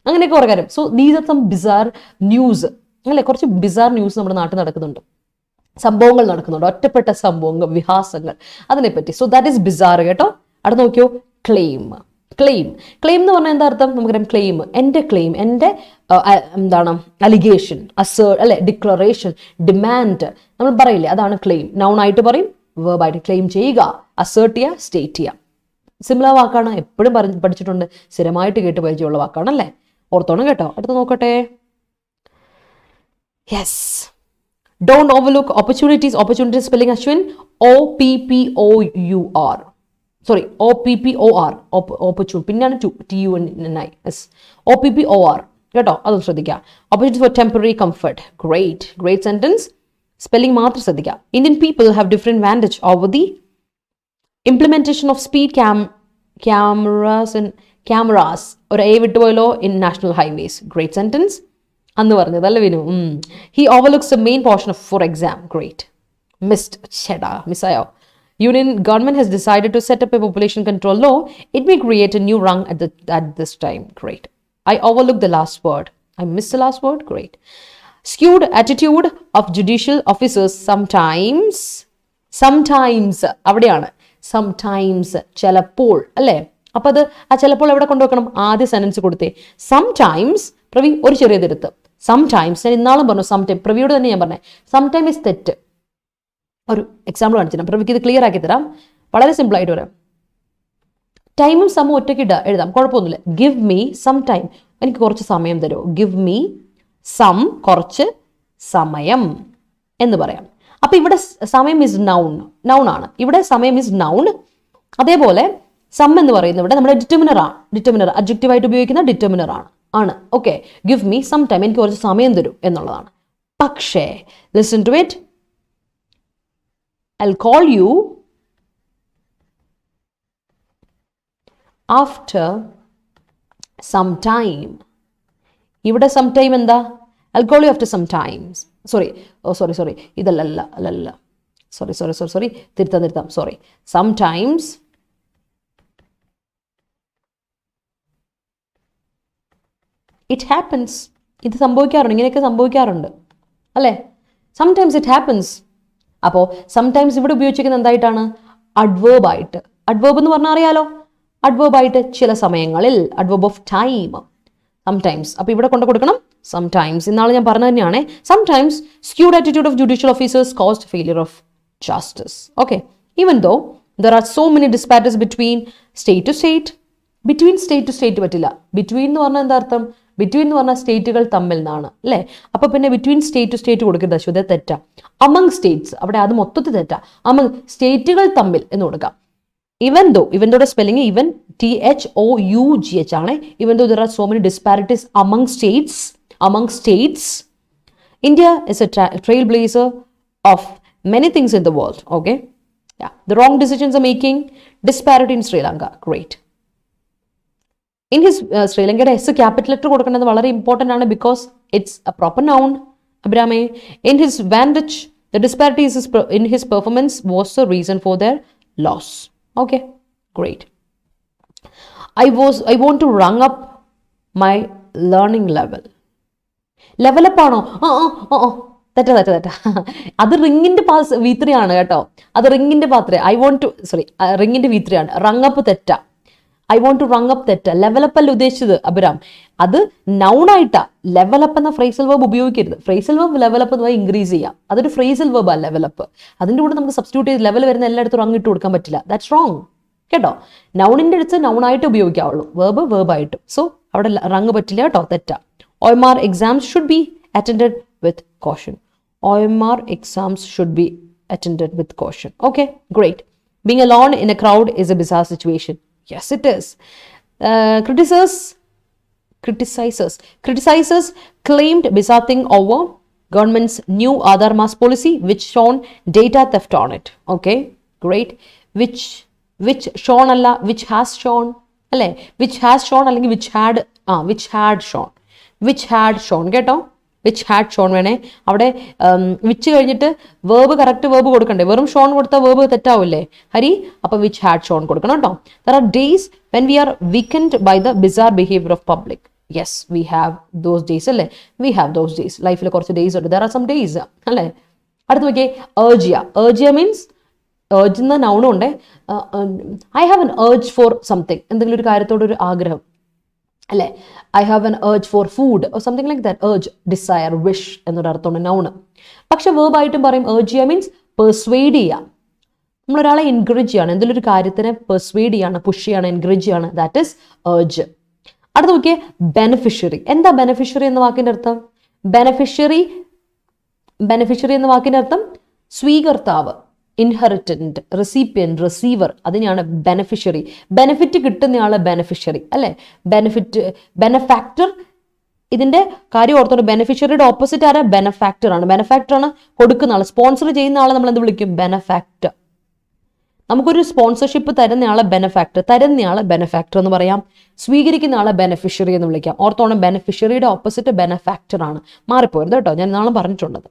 അങ്ങനെയൊക്കെ കുറേ കാര്യം. So these are some bizarre news അല്ലേ. കുറച്ച് ബിസാർ ന്യൂസ് നമ്മുടെ നാട്ടിൽ നടക്കുന്നുണ്ട്, സംഭവങ്ങൾ നടക്കുന്നുണ്ട്, ഒറ്റപ്പെട്ട സംഭവങ്ങൾ, വിഹാസങ്ങൾ, അതിനെപ്പറ്റി. സോ ദാറ്റ് ഈസ് ബിസാർ കേട്ടോ. അവിടെ നോക്കിയോ, ക്ലെയിം. ക്ലെയിം എന്ന് പറഞ്ഞാൽ എന്താ അർത്ഥം? നമുക്കറിയാം, ക്ലെയിം, എൻ്റെ ക്ലെയിം, എൻ്റെ എന്താണ് അലിഗേഷൻ, അല്ലേ, ഡിക്ലറേഷൻ, ഡിമാൻഡ് നമ്മൾ പറയില്ലേ, അതാണ് ക്ലെയിം. നൗൺ ആയിട്ട് പറയും, വേർബായിട്ട് ക്ലെയിം ചെയ്യുക, അസേർട്ട് ചെയ്യുക, സ്റ്റേറ്റ് ചെയ്യുക. സിമിലർ വാക്കാണ്, എപ്പോഴും പഠിച്ചിട്ടുണ്ട്, സ്ഥിരമായിട്ട് കേട്ട് പരിചയമുള്ള വാക്കാണ് അല്ലേ. ഓർത്തോണം കേട്ടോ. അടുത്ത് നോക്കട്ടെ. Yes. Don't overlook opportunities. Opportunities spelling Ashwin, OPPOUR. Sorry, OPPOR. Opportunity. പിന്നെയാണ് TUNI. Yes. OPPOR. കേട്ടോ, അതും ശ്രദ്ധിക്കുക. Opportunities for temporary comfort. Great sentence. Spelling മാത്രം ശ്രദ്ധിക്കുക. Indian people have different advantage over the implementation of speed cameras. ഒരു A വിട്ടുപോയല്ലോ, in national highways. Great sentence. അന്ന് പറഞ്ഞതല്ലേ Vinu. He overlooks the main portion of for exam. Great. Missed, ചേടാ മിസ്സായോ. Union government has decided to set up a population control law. It may create a new rung at this time. Great. I overlooked the last word. I missed the last word. Great. Skewed attitude of judicial officers sometimes അവിടെയാണ് sometimes ചിലപ്പോൾ അല്ലേ. അപ്പൊ അത് ആ ചിലപ്പോൾ എവിടെ കൊണ്ടുവെക്കണം? ആദ്യ sentence കൊടുത്തേ. സംടൈംസ് പ്രവി ഒരു ചെറിയ തിരുത്ത്. സംടൈംസ് ഞാൻ ഇന്നാളും പറഞ്ഞു സംടൈം, പ്രവിയോട് തന്നെ ഞാൻ പറഞ്ഞേ സംടൈം ഇസ് തെറ്റ്. ഒരു എക്സാമ്പിൾ കാണിച്ചു പ്രവിക്ക് ഇത് ക്ലിയർ ആക്കി തരാം. വളരെ സിമ്പിൾ ആയിട്ട് വരാം. ടൈമും സമം ഒറ്റയ്ക്ക് എഴുതാം, കുഴപ്പമൊന്നുമില്ല. ഗിവ് മീ സം ടൈം, എനിക്ക് കുറച്ച് സമയം തരുമോ. ഗിവ് മീ സം കുറച്ച് സമയം എന്ന് പറയാം. അപ്പൊ ഇവിടെ സമയം ഇസ് നൗൺ ആണ്. ഇവിടെ സമയം ഇസ് നൗൺ. അതേപോലെ സം എന്ന് പറയുന്നത് ഇവിടെ നമ്മുടെ ഡിറ്റർമിനർ ആണ്. ഡിറ്റർമിനർ അഡ്ജക്റ്റീവ് ആയിട്ട് ഉപയോഗിക്കുന്ന ഡിറ്റർമിനർ ആണ്. Okay, give me some time, എനിക്ക് കുറച്ച് സമയം തരും എന്നുള്ളതാണ്. പക്ഷേ listen to it, I'll call you after some time. ഇവിടെ സം ടൈം എന്താ? I'll call you after some time. Sorry ഇതല്ല സോറി തിരുത്താം. Sorry, sometimes it happens. ഇത് സംഭവിക്കാറുണ്ട്, ഇങ്ങനെയൊക്കെ സംഭവിക്കാറുണ്ട് അല്ലേ. Sometimes it happens. അപ്പോൾ സംടൈംസ് ഇവിടെ ഉപയോഗിച്ചിരിക്കുന്നത് എന്തായിട്ടാണ്? അഡ്വേർബ് ആയിട്ട്. അഡ്വേർബ് എന്ന് പറഞ്ഞാൽ അറിയാലോ, അഡ്വേർബ് ആയിട്ട് ചില സമയങ്ങളിൽ, അഡ്വേർബ് ഓഫ് ടൈം സംടൈംസ്. അപ്പോൾ ഇവിടെ കൊണ്ട് കൊടുക്കണം സംടൈംസ്. ഇന്നാളെ ഞാൻ പറഞ്ഞു തന്നെയാണ്. Sometimes skewed attitude of judicial officers caused failure of justice. Okay, even though there are so many disparities between state to state. Between state to state പറ്റില്ല. Between എന്ന് പറഞ്ഞാൽ എന്താ അർത്ഥം? ബിറ്റ്വീൻ എന്ന് പറഞ്ഞാൽ സ്റ്റേറ്റുകൾ തമ്മിൽ നിന്നാണ് അല്ലേ. അപ്പൊ പിന്നെ ബിറ്റ്വീൻ സ്റ്റേറ്റ് ടു സ്റ്റേറ്റ് കൊടുക്കരുത്, അശ്വത തെറ്റാ. അമംഗ് സ്റ്റേറ്റ്സ്, അവിടെ അത് മൊത്തത്തിൽ തെറ്റാ. അമംഗ് സ്റ്റേറ്റുകൾ തമ്മിൽ എന്ന് കൊടുക്കാം. ഇവൻതോടെ സ്പെല്ലിംഗ് ഇവൻ THOUGH ആണ്. even though there are so many disparities among states, India is a trailblazer of many things in the world. Okay, yeah, the wrong decisions are making disparity in Sri Lanka. Great. In his ശ്രീലങ്കയുടെ S capital letter കൊടുക്കേണ്ടത് വളരെ important ആണ്, because it's a proper noun. അബ്രാമേ, in his vantage, the disparities in his performance was the reason for their loss. Okay, great. I want to rung up my learning level. Level up ആണോ? തെറ്റാ. അത് റിങ്ങിന്റെ V3 ആണ് കേട്ടോ. അത് റിങ്ങിന്റെ പാത്രേ. റിങ്ങിന്റെ V3 ആണ്. റങ് അപ്പ് തെറ്റാ. I want to rung up തെറ്റ. ലെവലപ്പ് അല്ല ഉദ്ദേശിച്ചത് അബിരാം, അത് നൗണായിട്ടാ. ലെവലപ്പ് എന്ന ഫ്രേസൽ വെർബ് ഉപയോഗിക്കരുത്. ഫ്രേസൽ വെർബ് ലെവലപ്പ് എന്ന് ഇൻക്രീസ് ചെയ്യാം. അതൊരു ഫ്രേസൽ വെർബ് ആണ് ലെവലപ്പ്. അതിൻ്റെ കൂടെ നമുക്ക് സബ്സ്റ്റിറ്റ്യൂട്ട് ചെയ്ത് ലെവൽ വരുന്ന എല്ലായിടത്തും റങ് ഇട്ട് കൊടുക്കാൻ പറ്റില്ല. ദാറ്റ്സ് റോങ് കേട്ടോ. നൗണിൻ്റെ അടുത്ത് നൗണായിട്ട് ഉപയോഗിക്കാവുള്ളൂ, വെർബായിട്ട്. സോ അവിടെ റങ് പറ്റില്ല കേട്ടോ, തെറ്റാ. OMR exams should be attended with caution. OMR exams should be attended with caution. Okay, great. Being alone in a crowd is a bizarre situation. Yes, it is. Criticizers claimed bizarre thing over government's new Aadhaar Mass policy, which shown data theft on it. Okay, great. Which shown alla, which has shown, alle, which has shown അല്ലെങ്കിൽ which had shown കേട്ടോ. Which had Sean വേണേ. അവിടെ which കഴിഞ്ഞിട്ട് verb correct verb കൊടുക്കണ്ടേ. വെറും Sean കൊടുത്താൽ verb തെറ്റാവില്ലേ Hari. അപ്പൊ which had shown കൊടുക്കണം കേട്ടോ. There are days when we are weakened by the bizarre behaviour of public. Yes, we have those days അല്ലേ. We have those days. ലൈഫിൽ കുറച്ച് ഡേയ്സ് ഉണ്ട്. ദർ ആർ സം ഡേയ്സ് അല്ലേ. അടുത്ത് നോക്കിയേ, ഏർജിയ മീൻസ് ഏർജ് എന്ന നൗണും ഉണ്ട്. I have an urge for something, എന്തെങ്കിലും ഒരു കാര്യത്തോടൊരു ആഗ്രഹം അല്ലേ. I have an urge for food or something like that. Urge, desire, wish എന്നൊരു അർത്ഥമാണ് നൗണ്. പക്ഷെ വേർബായിട്ടും പറയും ഏർജിയ മീൻസ് പെർസ്വേഡ് ചെയ്യാം. നമ്മളൊരാളെ എൻകറേജ് ചെയ്യാണ്, എന്തെങ്കിലും ഒരു കാര്യത്തിനെ പെർസ്വേഡ് ചെയ്യാണ്, പുഷ് ചെയ്യാണ്, എൻകറേജ് ചെയ്യാണ്. That is urge. അടുത്ത് നോക്കിയേ, ബെനഫിഷ്യറി. എന്താ ബെനഫിഷ്യറി എന്ന വാക്കിന്റെ അർത്ഥം? ബെനഫിഷ്യറി എന്ന വാക്കിന്റെ അർത്ഥം സ്വീകർത്താവ്, ഇൻഹെറിറ്റന്റ്, റെസിപ്പിയന്റ്, റിസീവർ, അതിനെയാണ് ബെനഫിഷ്യറി. ബെനിഫിറ്റ് കിട്ടുന്നയാള് ബെനഫിഷ്യറി അല്ലെ. ബെനഫാക്ടർ, ഇതിന്റെ കാര്യം ഓർത്തോണ്ട്. ബെനഫിഷ്യറിയുടെ ഓപ്പോസിറ്റ് ആരാ? ബെനഫാക്ടർ ആണ്. ബെനഫാക്ടർ ആണ് കൊടുക്കുന്ന ആള്, സ്പോൺസർ ചെയ്യുന്ന ആളെ നമ്മൾ എന്ത് വിളിക്കും? ബെനഫാക്ടർ. നമുക്കൊരു സ്പോൺസർഷിപ്പ് തരുന്നയാളെ ബെനഫാക്ടർ എന്ന് പറയാം. സ്വീകരിക്കുന്ന ആളെ ബെനഫിഷ്യറി എന്ന് വിളിക്കാം. ഓർത്തോണം, ബെനഫിഷ്യറിയുടെ ഓപ്പോസിറ്റ് ബെനഫാക്ടർ ആണ്. മാറിപ്പോയത് കേട്ടോ, ഞാൻ നാളെ പറഞ്ഞിട്ടുള്ളത്.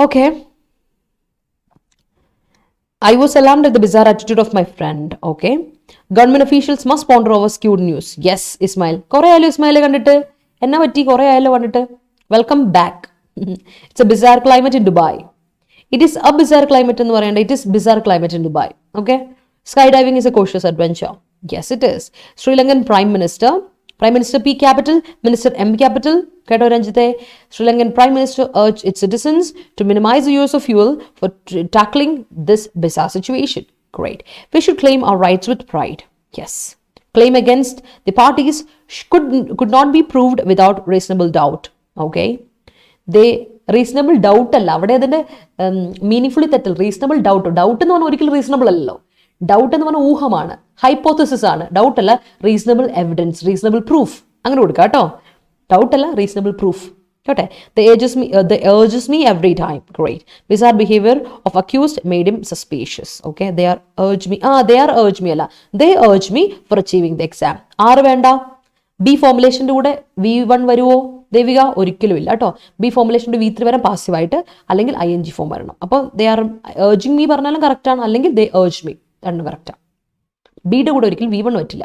Okay, I was alarmed at the bizarre attitude of my friend. Okay. Government officials must ponder over skewed news. Yes, Ismail. Kore aayalo Ismail kandittu. Enna patti kore aayalo kandittu. Welcome back. It's a bizarre climate in Dubai. It is a bizarre climate ennu parayanda. It is bizarre climate in Dubai. Okay. Skydiving is a cautious adventure. Yes, it is. Sri Lankan Prime Minister P capital, Minister M capital. Keto Ranjite. Sri Lankan Prime Minister urged its citizens to minimize the use of fuel for tackling this bizarre situation. Great. We should claim our rights with pride. Yes. Claim against the parties could not be proved without reasonable doubt. Okay. They reasonable doubt alla. Avade adinte meaningfully tettal. Reasonable doubt. Doubt ennu vanna orikal reasonable allallo. Doubt എന്ന് പറഞ്ഞാൽ ഊഹമാണ്, hypothesis ആണ്. Doubt അല്ല, reasonable evidence, reasonable proof അങ്ങനെ കൊടുക്കുക കേട്ടോ. Doubt അല്ല, reasonable proof. Okay, they urges me every time. Great. Bizarre behavior of accused made him suspicious. Okay, they urge me അല്ല, they urge me for achieving the exam. ആറ് വേണ്ട. B ഫോമുലേഷൻ്റെ കൂടെ V1 വരുമോ ദേവിക? ഒരിക്കലും ഇല്ല കേട്ടോ. ബി ഫോമുലേഷൻ്റെ V3 വരാൻ പാസീവായിട്ട്, അല്ലെങ്കിൽ ING ഫോം വരണം. അപ്പോൾ ദേ ആർ urging me പറഞ്ഞാലും കറക്റ്റാണ്, അല്ലെങ്കിൽ they urge me, രണ്ടും കറക്റ്റാണ്. ബിയുടെ കൂടെ ഒരിക്കലും V1 പറ്റില്ല.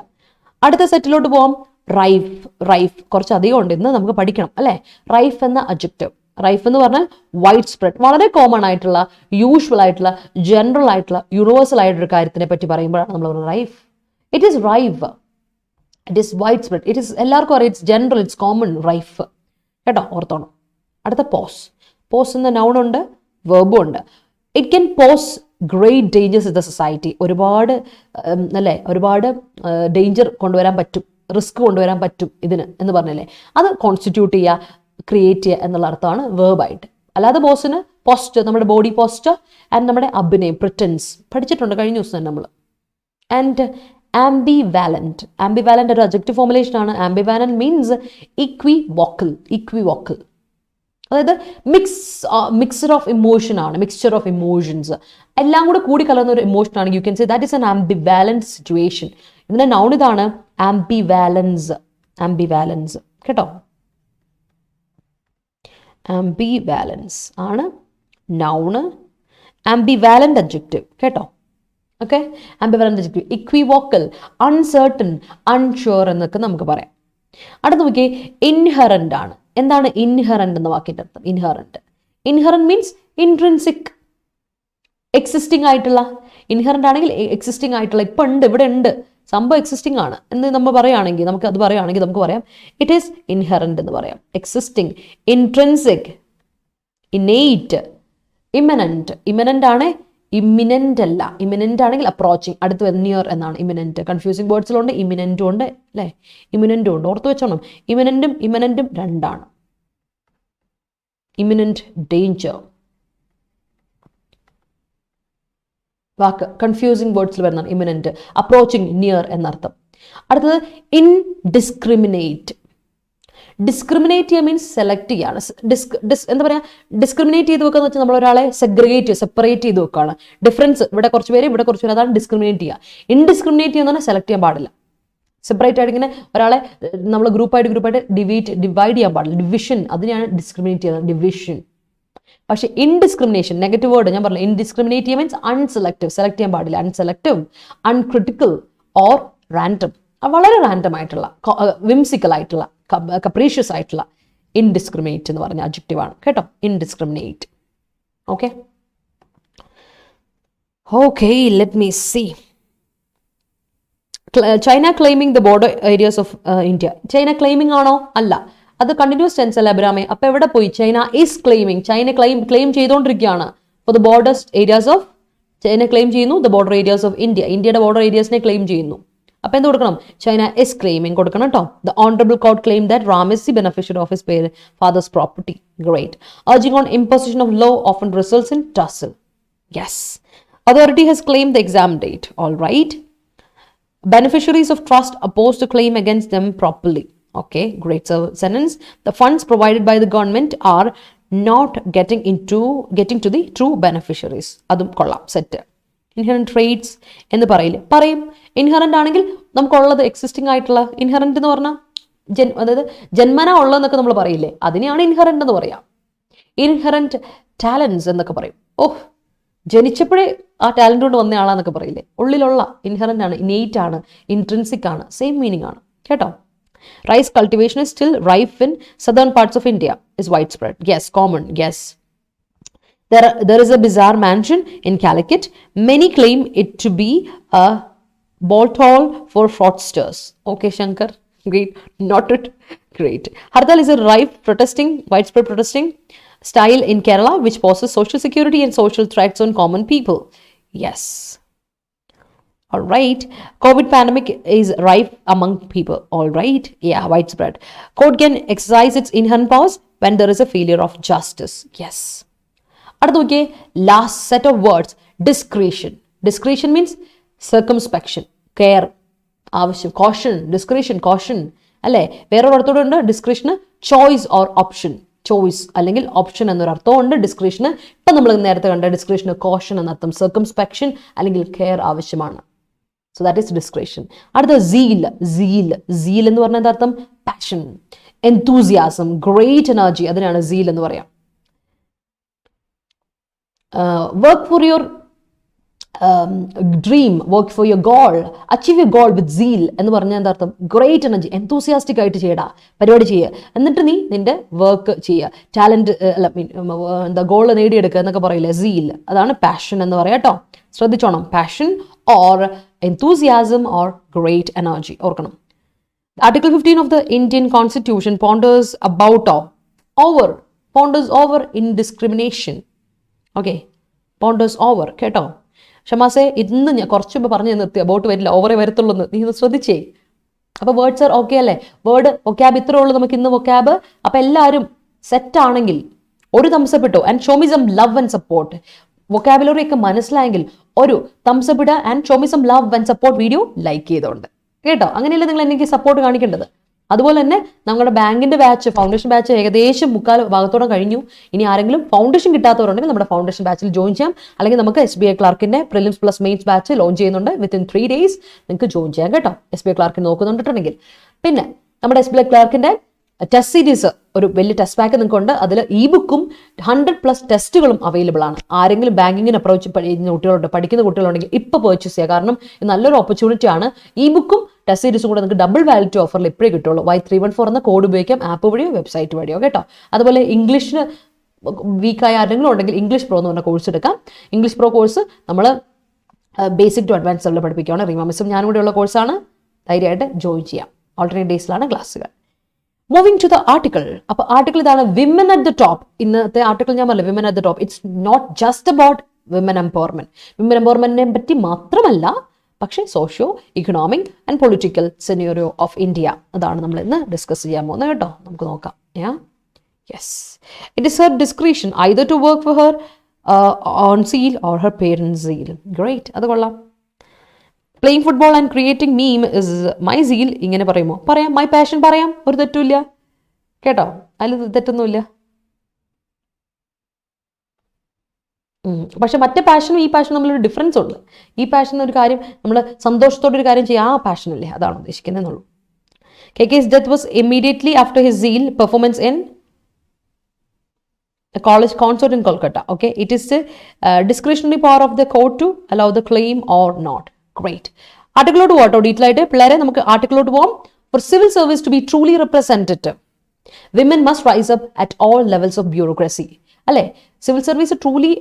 അടുത്ത സെറ്റിലോട്ട് പോവാം. റൈഫ് കുറച്ച് അധികം ഉണ്ട്, ഇന്ന് നമുക്ക് പഠിക്കണം അല്ലേ. റൈഫ് എന്ന അഡ്ജക്റ്റീവ്. റൈഫ് എന്ന് പറഞ്ഞാൽ വൈഡ് സ്പ്രെഡ്, വളരെ കോമൺ ആയിട്ടുള്ള, യൂഷ്വൽ ആയിട്ടുള്ള, ജനറൽ ആയിട്ടുള്ള, യൂണിവേഴ്സൽ ആയിട്ടൊരു കാര്യത്തിനെ പറ്റി പറയുമ്പോഴാണ് നമ്മൾ പറയുന്നത് rife. It is rife, it is wide spread, it is എല്ലാവർക്കും അറിയാം, it's general, it's common. Rife കേട്ടോ, ഓർത്തോണം. അടുത്ത പോസ് എന്ന നൗൺ ഉണ്ട്, വെർബും ഉണ്ട്. It can pose great dangers in the society. ഒരുപാട് ഡേഞ്ചർ കൊണ്ടുവരാൻ പറ്റും, റിസ്ക് കൊണ്ടുവരാൻ പറ്റും ഇതിന് എന്ന് പറഞ്ഞല്ലേ. അത് കോൺസ്റ്റിറ്റ്യൂട്ട് ചെയ്യുക, ക്രിയേറ്റ് ചെയ്യുക എന്നുള്ള അർത്ഥമാണ് വേർബായിട്ട്. അല്ലാതെ പോസ്റ്റിന് പോസ്റ്റ്, നമ്മുടെ ബോഡി പോസ്റ്റ് ആൻഡ് നമ്മുടെ അഭിനയം, പ്രിറ്റൻസ് പഠിച്ചിട്ടുണ്ട് കഴിഞ്ഞ ദിവസം തന്നെ നമ്മൾ. ആൻഡ് ആംബിവാലന്റ് ഒരു അഡ്ജക്റ്റീവ് ഫോമുലേഷൻ ആണ്. Ambivalent means equivocal. അതായത് മിക്സ്ചർ ഓഫ് ഇമോഷൻ ആണ്, മിക്സ്ചർ ഓഫ് ഇമോഷൻസ് എല്ലാം കൂടെ കൂടി കലർന്ന ഒരു ഇമോഷൻ ആണ്. You can say that is an ambivalent situation. ഇതിന്റെ നൗൺ ഇതാണ് ആംബിവാലൻസ് കേട്ടോ. ആംബിവാലൻസ് ആണ് നൗണ്. ആംബിവാലന്റ് അഡ്ജക്റ്റീവ് കേട്ടോ. Okay, ambivalent adjective. Equivocal, uncertain, unsure എന്നൊക്കെ നമുക്ക് പറയാം. അടുത്ത നോക്കിയേ, ഇൻഹെറന്റ് ആണ്. എന്താണ് ഇൻഹെറന്റ് എന്ന വാക്കിന്റെ അർത്ഥം? ഇൻഹെറന്റ് മീൻസ് ഇൻട്രിൻസിക്, എക്സിസ്റ്റിംഗ് ആയിട്ടുള്ള. ഇൻഹെറന്റ് ആണെങ്കിൽ എക്സിസ്റ്റിംഗ് ആയിട്ടുള്ള, ഇപ്പൊ ഉണ്ട്, ഇവിടെ ഉണ്ട്, സംഭവം എക്സിസ്റ്റിംഗ് ആണ് എന്ന് നമ്മൾ പറയുകയാണെങ്കിൽ, നമുക്ക് പറയാം ഇറ്റ് ഈസ് ഇൻഹെറന്റ് എന്ന് പറയാം. എക്സിസ്റ്റിംഗ്, ഇൻട്രിൻസിക്, ഇന്നേറ്റ്, ഇമനന്റ് ആണ്. ഇമ്മിനന്റ് അല്ല. ഇമിനന്റ് ആണെങ്കിൽ അപ്രോച്ചിങ്, അടുത്ത് നിയർ എന്നാണ്. ഇമിനന്റ് കൺഫ്യൂസിംഗ് വേർഡ്സിലുണ്ട്, ഇമിനന്റും ഉണ്ട് അല്ലേ, ഇമിനന്റും ഉണ്ട്. ഓർത്ത് വെച്ചോണം, ഇമിനന്റും രണ്ടാണ്. ഇമിനന്റ് ഡേഞ്ചർ വാക്ക് കൺഫ്യൂസിംഗ് വേർഡ്സിൽ വരുന്നതാണ് ഇമിനന്റ്. അപ്രോച്ചിങ്, നിയർ എന്നർത്ഥം. അടുത്തത് ഇൻഡിസ്ക്രിമിനേറ്റ്. ഡിസ്ക്രിമിനേറ്റ് ചെയ്യുക മീൻസ് സെലക്ട് ചെയ്യാണ്. എന്താ പറയുക, ഡിസ്ക്രിമിനേറ്റ് ചെയ്ത് വെക്കുക എന്ന് വെച്ചാൽ നമ്മൾ ഒരാളെ സെപ്പറേറ്റ് ചെയ്ത് വെക്കുകയാണ്. ഡിഫറൻസ്, ഇവിടെ കുറച്ച് പേര്, ഇവിടെ കുറച്ച് പേര്, അതാണ് ഡിസ്ക്രിമിനേറ്റ് ചെയ്യുക. ഇൻഡിസ്ക്രിമിനേറ്റ് ചെയ്യുന്ന സെലക്ട് ചെയ്യാൻ പാടില്ല. സെപ്പറേറ്റ് ആയിട്ട് ഇങ്ങനെ ഒരാളെ നമ്മൾ ഗ്രൂപ്പായിട്ട് ഡിവൈഡ് ചെയ്യാൻ പാടില്ല. ഡിവിഷൻ, അതിനെയാണ് ഡിസ്ക്രിമിനേറ്റ് ചെയ്യുന്നത്, ഡിവിഷൻ. പക്ഷേ ഇൻഡിസ്ക്രിമിനേഷൻ, നെഗറ്റീവ് വേർഡ് ഞാൻ പറഞ്ഞില്ല. ഇൻഡിസ്ക്രിമിനേറ്റ് ചെയ്യുക മീൻസ് അൺസെലക്റ്റീവ്, സെലക്ട് ചെയ്യാൻ പാടില്ല. അൺസെലക്റ്റീവ്, അൺക്രിട്ടിക്കൽ ഓർ റാൻഡം, വളരെ റാൻഡം ആയിട്ടുള്ള, വിംസിക്കൽ ആയിട്ടുള്ള, കപ്രീഷ്യസ് ആയിട്ടുള്ള ഇൻഡിസ്ക്രിമിനേറ്റ് എന്ന് പറഞ്ഞ അഡ്ജക്റ്റീവ് ആണ് കേട്ടോ. Indiscriminate. Okay, let me see. China claiming the border areas of India. China claiming ആണോ? അല്ല, അത് കണ്ടിന്യൂസ് ടെൻസ് അല്ല അബ്രാമേ. അപ്പൊ എവിടെ പോയി? China is claiming. China claim ചെയ്തുകൊണ്ടിരിക്കുകയാണ്. For the border areas of, China claim ചെയ്യുന്നു the border areas of India. ഇന്ത്യയുടെ ബോർഡർ ഏരിയാസിനെ ക്ലെയിം ചെയ്യുന്നു. അപ്പൊ എന്ത് കൊടുക്കണം? ചൈന ഇസ് ക്ലെയിമിംഗ് കൊടുക്കണം കേട്ടോ. The honourable court claim that Ram is the beneficiary of his father's property. Great. Urging on imposition of law often results in tussle. Yes. Authority has claimed the exam date. All right. Beneficiaries of trust oppose the claim against them properly. Okay, great. So sentence, the funds provided by the government are not getting to the true beneficiaries. Adum kollam set. Inherent traits എന്ന് പറയും. Inherent ആണെങ്കിൽ നമുക്കുള്ളത് existing ആയിട്ടുള്ള, inherent എന്ന് പറഞ്ഞാൽ അതായത് ജന്മന ഉള്ളതെന്നൊക്കെ നമ്മൾ പറയില്ലേ, അതിനെയാണ് ഇൻഹെറന്റ് എന്ന് പറയാം. ഇൻഹെറന്റ് ടാലൻസ് എന്നൊക്കെ പറയും. ജനിച്ചപ്പോഴേ ആ ടാലന്റ് കൊണ്ട് വന്ന ആളാന്നൊക്കെ പറയില്ലേ, ഉള്ളിലുള്ള ഇൻഹറന്റ് ആണ്, ഇനേറ്റ് ആണ്, ഇൻട്രിൻസിക് ആണ്, സെയിം മീനിങ് ആണ് കേട്ടോ. Rice cultivation is still rife in southern parts of India, is widespread. Yes, common, yes. There is a bizarre mansion in Calicut. Many claim it to be a bolt hole for fraudsters. Okay, Shankar, great. Noted. Great. Hartal is a widespread protesting style in Kerala, which poses social security and social threats on common people. Yes. All right. COVID pandemic is rife among people. All right. Yeah, widespread. Court can exercise its inherent powers when there is a failure of justice. Yes. Okay. Last set of words. Discretion. Discretion means circumspection, care, caution, discretion, caution. അല്ലേ? വേറൊരർത്ഥമുണ്ട് ഡിസ്ക്രിപ്ഷന് choice or option. Choice അല്ലെങ്കിൽ option എന്നൊരു അർത്ഥമുണ്ട് ഡിസ്ക്രിപ്ഷന്. ഇപ്പം നമ്മൾ നേരത്തെ കണ്ട ഡിസ്ക്രിപ്ഷന് caution എന്നർത്ഥം, സർക്കംസ്പെക്ഷൻ അല്ലെങ്കിൽ കെയർ ആവശ്യമാണ്. So that is description. അടുത്ത സീൽ എന്ന് പറഞ്ഞാൽ അർത്ഥം പാഷൻ, എന്തൂസിയാസം, ഗ്രേറ്റ് എനർജി, അതിനാണ് സീൽ എന്ന് പറയാം. Work for your dream, work for your goal, achieve your goal with seal എന്ന് പറഞ്ഞാൽ എന്താ അർത്ഥം? ഗ്രേറ്റ് എനർജി, എന്തൂസിയാസ്റ്റിക് ആയിട്ട് ചെയ്യടാ, പരിപാടി ചെയ്യുക, എന്നിട്ട് നീ നിന്റെ വർക്ക് ചെയ്യുക, ടാലന്റ് എന്താ ഗോൾ നേടിയെടുക്കുക എന്നൊക്കെ പറയില്ലേ, സീൽ, അതാണ് പാഷൻ എന്ന് പറയാം കേട്ടോ. ശ്രദ്ധിച്ചോണം, passion or enthusiasm or great energy. ഓർക്കണം. Article 15 of the Indian Constitution ponders over indiscrimination. Okay, ponders over കേട്ടോ. ഷമാസെ ഇന്ന് ഞാൻ കുറച്ച് മുമ്പ് പറഞ്ഞു നിർത്തി, അബൌട്ട് വരില്ല, ഓവറേ വരത്തുള്ളൂ, നീ ഒന്ന് ശ്രദ്ധിച്ചേ. അപ്പൊ വേർഡ്സ് ആർ ഓക്കെ അല്ലേ? വേർഡ് വൊക്കാബ് ഇത്രേ ഉള്ളൂ നമുക്ക് ഇന്ന് വൊക്കാബ്. അപ്പൊ എല്ലാവരും സെറ്റ് ആണെങ്കിൽ ഒരു തംസപ്പ് ഇട്ടോ and show me some love and support. Vocabulary ഒക്കെ മനസ്സിലായെങ്കിൽ ഒരു തംസപ്പ് ഇടുക and show me some love and support video like ചെയ്തോണ്ട് കേട്ടോ. അങ്ങനെയല്ലേ നിങ്ങൾ എനിക്ക് സപ്പോർട്ട് കാണിക്കേണ്ടത്. അതുപോലെ തന്നെ നമ്മുടെ ബാങ്കിന്റെ ബാച്ച്, ഫൗണ്ടേഷൻ ബാച്ച് ഏകദേശം 3/4 ഭാഗത്തോടെ കഴിഞ്ഞു. ഇനി ആരെങ്കിലും ഫൗണ്ടേഷൻ കിട്ടാത്തവരുണ്ടെങ്കിൽ നമ്മുടെ ഫൗണ്ടേഷൻ ബാച്ചിൽ ജോയിൻ ചെയ്യാം. അല്ലെങ്കിൽ നമുക്ക് SBI ക്ലാർക്കിന്റെ prelims plus mains batch launch ചെയ്യുന്നുണ്ട്. വിത്തിൻ 3 days നിങ്ങൾക്ക് ജോയിൻ ചെയ്യാം കേട്ടോ, SBI ക്ലാർക്കിന് നോക്കുന്നുണ്ടെങ്കിൽ. പിന്നെ നമ്മുടെ SBI ക്ലാർക്കിന്റെ ടെസ്റ്റ് സീരീസ് ഒരു വലിയ ടെസ്റ്റ് പാക്ക് നിങ്ങൾക്കുണ്ട്. അതിൽ ഇ-ബുക്കും 100+ ടെസ്റ്റുകളും അവൈലബിൾ ആണ്. ആരെങ്കിലും ബാങ്കിങ്ങിന് അപ്രോച്ച് കുട്ടികളുണ്ട്, പഠിക്കുന്ന കുട്ടികളുണ്ടെങ്കിൽ ഇപ്പോൾ പർച്ചേസ് ചെയ്യുക. കാരണം ഇത് നല്ലൊരു ഓപ്പർച്യൂണിറ്റി ആണ്. ഇ-ബുക്കും ടെസ്റ്റ് സീരീസും കൂടെ നിങ്ങൾക്ക് ഡബിൾ വാലിറ്റി ഓഫറിൽ ഇപ്പോഴേ കിട്ടുള്ളൂ. Y314 എന്ന കോഡ് ഉപയോഗിക്കാം, ആപ്പ് വഴിയോ വെബ്സൈറ്റ് വഴിയോ കേട്ടോ. അതുപോലെ ഇംഗ്ലീഷിന് വീക്കായ ആരെങ്കിലും ഉണ്ടെങ്കിൽ ഇംഗ്ലീഷ് പ്രോ എന്ന് പറഞ്ഞ കോഴ്സ് എടുക്കാം. ഇംഗ്ലീഷ് പ്രോ കോഴ്സ് നമ്മൾ ബേസിക് ടു അഡ്വാൻസ് ലെവലിൽ പഠിപ്പിക്കുകയാണ്. റീമ മിസ്സും ഞാനും കൂടെ ഉള്ള കോഴ്സാണ്. ധൈര്യമായിട്ട് ജോയിൻ ചെയ്യാം. ഓൾട്ടർനേറ്റ് ഡേയ്സിലാണ് ക്ലാസ്സുകൾ. Moving to the article. അപ്പൊ ആർട്ടിക്കിൾ ഇതാണ്, വിമൻ അറ്റ് ദ ടോപ്പ്. ഇന്നത്തെ ആർട്ടിക്കിൾ ഞാൻ പറഞ്ഞില്ല, women at the top. It's not just about women empowerment. Women എംപവർമെന്റിനെ പറ്റി മാത്രമല്ല, പക്ഷേ socio economic and political scenario of India, അതാണ് നമ്മൾ ഇന്ന് ഡിസ്കസ് ചെയ്യാൻ പോകുന്നത് കേട്ടോ. നമുക്ക് നോക്കാം. Yes, it is her description either to work for her own zeal or her parents zeal. Great, അത് കൊള്ളാം. Playing football and creating meme is my seal. ഇങ്ങനെ പറയുമോ? പറയാം. മൈ പാഷൻ പറയാം, ഒരു തെറ്റുമില്ല കേട്ടോ, അതിൽ തെറ്റൊന്നുമില്ല. പക്ഷെ മറ്റേ പാഷനും ഈ പാഷനും തമ്മിലൊരു ഡിഫറൻസ് ഉണ്ട്. ഈ പാഷൻ ഒരു കാര്യം നമ്മൾ സന്തോഷത്തോടെ ഒരു കാര്യം ചെയ്യാം, ആ പാഷനല്ലേ, അതാണ് ഉദ്ദേശിക്കുന്നതെന്നുള്ളൂ. KK's death was immediately after his zeal performance in a college concert in Kolkata. Okay, it is the discretionary power of the court to allow the claim or not. Great. ആർട്ടിക്കിളോട്ട് പോട്ടോ, ഡീറ്റെയിൽ ആയിട്ട് പിള്ളേരെ നമുക്ക് ആർട്ടിക്കിളോട്ട് പോകാം. For civil service to be truly representative, women must rise up at all levels of bureaucracy. അല്ലേ? Civil service truly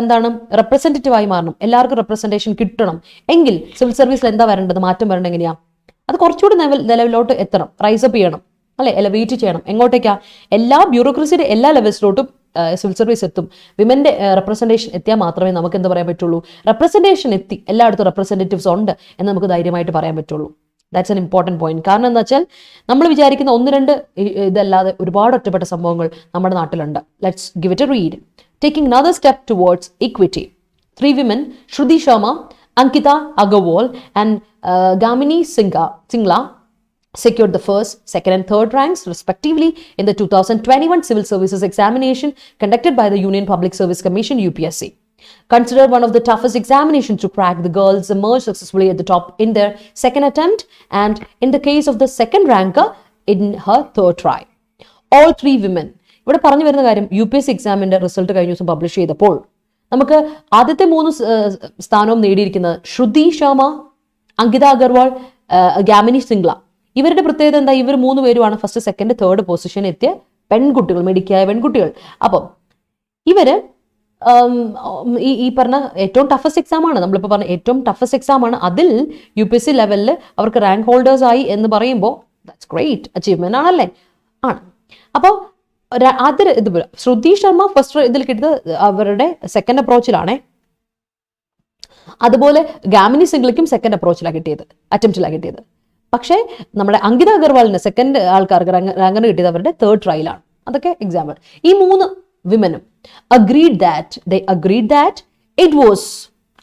എന്താണ്, representative ആയി മാറണം, എല്ലാവർക്കും റെപ്രസെൻറ്റേഷൻ കിട്ടണം. എങ്കിൽ സിവിൽ സർവീസിൽ എന്താ വരേണ്ടത്, മാറ്റം വരേണ്ടത് എങ്ങനെയാ? അത് കുറച്ചുകൂടി ലെവലിലോട്ട് എത്തണം, റൈസപ്പ് ചെയ്യണം, അല്ലെ, എലവേറ്റ് ചെയ്യണം. എങ്ങോട്ടേക്കാ? എല്ലാ ബ്യൂറോക്രസിയുടെ എല്ലാ ലെവൽസിലോട്ടും സിവിൽ സർവീസ് എത്തും. വിമന്റെ റെപ്രസെൻറ്റേഷൻ എത്തിയാൽ മാത്രമേ നമുക്ക് എന്ത് പറയാൻ പറ്റുള്ളൂ, റെപ്രസെൻറ്റേഷൻ എത്തി, എല്ലായിടത്തും റെപ്രസെൻറ്റേറ്റീവ്സ് ഉണ്ട് എന്ന് നമുക്ക് ധൈര്യമായിട്ട് പറയാൻ പറ്റുള്ളൂ. That's an important point. കാരണം എന്താ വെച്ചാൽ നമ്മൾ വിചാരിക്കുന്ന 1-2 ഇതല്ലാതെ ഒരുപാട് ഒറ്റപ്പെട്ട സംഭവങ്ങൾ നമ്മുടെ നാട്ടിലുണ്ട്. Let's give it A read. Taking another step towards equity, 3 women, Shruti Sharma, Ankita Agarwal and Gamini Singla secured the first, second and third ranks respectively in the 2021 Civil Services Examination conducted by the Union Public Service Commission UPSC. Considered one of the toughest examinations to crack, the girls emerged successfully at the top in their second attempt and in the case of the second ranker in her third try. All 3 women. ഇവിടെ പറഞ്ഞു വരുന്ന കാര്യം, UPSC എക്സാമിന്റെ result കഴിഞ്ഞ ദിവസം publish ചെയ്തപ്പോൾ നമുക്ക് ആദ്യത്തെ 3 സ്ഥാനവും നേടിയിരിക്കുന്നത് ശ്രുതി ശർമ്മ, അങ്കിത അഗർവാൾ, ഗാമിനി സിംഗ്ല. ഇവരുടെ പ്രത്യേകത എന്താ? ഇവർ 3 പേരുമാണ് ഫസ്റ്റ്, സെക്കൻഡ്, തേർഡ് പൊസിഷൻ എത്തിയ പെൺകുട്ടികൾ, മിടുക്കിയായ പെൺകുട്ടികൾ. അപ്പം ഇവര് ഈ പറഞ്ഞ ഏറ്റവും ടഫസ്റ്റ് എക്സാം ആണ്, നമ്മളിപ്പോൾ പറഞ്ഞ ഏറ്റവും ടഫസ്റ്റ് എക്സാം ആണ്. അതിൽ UPSC ലെവലിൽ അവർക്ക് റാങ്ക് ഹോൾഡേഴ്സ് ആയി എന്ന് പറയുമ്പോൾ ദാറ്റ്സ് ഗ്രേറ്റ് അച്ചീവ്മെന്റ് ആണല്ലേ? ആണ്. അപ്പോൾ ഇത് ശ്രുതി ശർമ്മ ഫസ്റ്റ് ഇതിൽ കിട്ടിയത് അവരുടെ സെക്കൻഡ് അപ്രോച്ചിലാണേ. അതുപോലെ ഗാമിനി സിംഗ്ലയ്ക്കും സെക്കൻഡ് അറ്റംപ്റ്റിലാണ് കിട്ടിയത്. പക്ഷേ നമ്മുടെ അങ്കിത അഗർവാളിന് സെക്കൻഡ് ആൾക്കാർക്ക് റാങ്കറിന് കിട്ടിയത് അവരുടെ തേർഡ് ട്രയലാണ്. അതൊക്കെ എക്സാമ്പിൾ. ഈ 3 women agreed that it was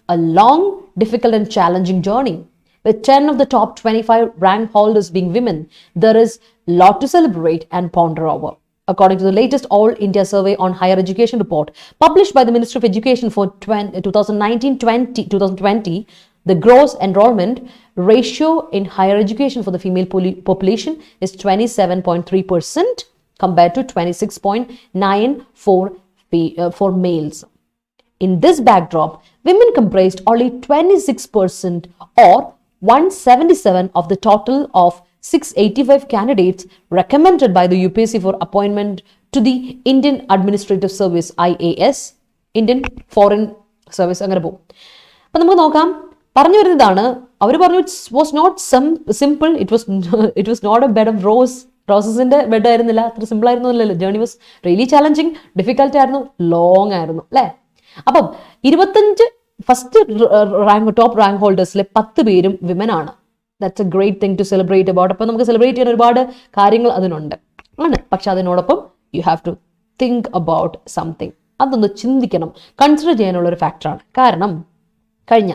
a long, difficult and challenging journey. With 10 of the top 25 rank holders being women, there is a lot to celebrate and ponder over. According to the latest All India Survey on Higher Education report published by the Ministry of Education for 2019-2020, the gross enrollment ratio in higher education for the female population is 27.3% compared to 26.9% for males. In this backdrop, women comprised only 26% or 177 of the total of 685 candidates recommended by the UPSC for appointment to the Indian Administrative Service (IAS), Indian Foreign Service. അങ്ങനെ പോകും. അപ്പം നമുക്ക് നോക്കാം. പറഞ്ഞു വരുന്നതാണ്, അവർ പറഞ്ഞു it's was not simple, it was not a bed of റോസസിന്റെ ബെഡ് ആയിരുന്നില്ല, അത്ര സിമ്പിൾ ആയിരുന്നില്ലല്ലോ. Journey was really challenging, difficult ആയിരുന്നു, ലോങ് ആയിരുന്നു അല്ലേ? അപ്പം 25 ഫസ്റ്റ് ടോപ്പ് റാങ്ക് ഹോൾഡേഴ്സിലെ 10 പേരും വിമൻ ആണ്. That's a great thing to celebrate about. അപ്പം നമുക്ക് സെലിബ്രേറ്റ് ചെയ്യാൻ ഒരുപാട് കാര്യങ്ങൾ അതിനുണ്ട് ആണ്. പക്ഷെ അതിനോടൊപ്പം you have to think about something. അതൊന്ന് ചിന്തിക്കണം, കൺസിഡർ ചെയ്യാനുള്ള ഒരു ഫാക്ടറാണ്. കാരണം കഴിഞ്ഞ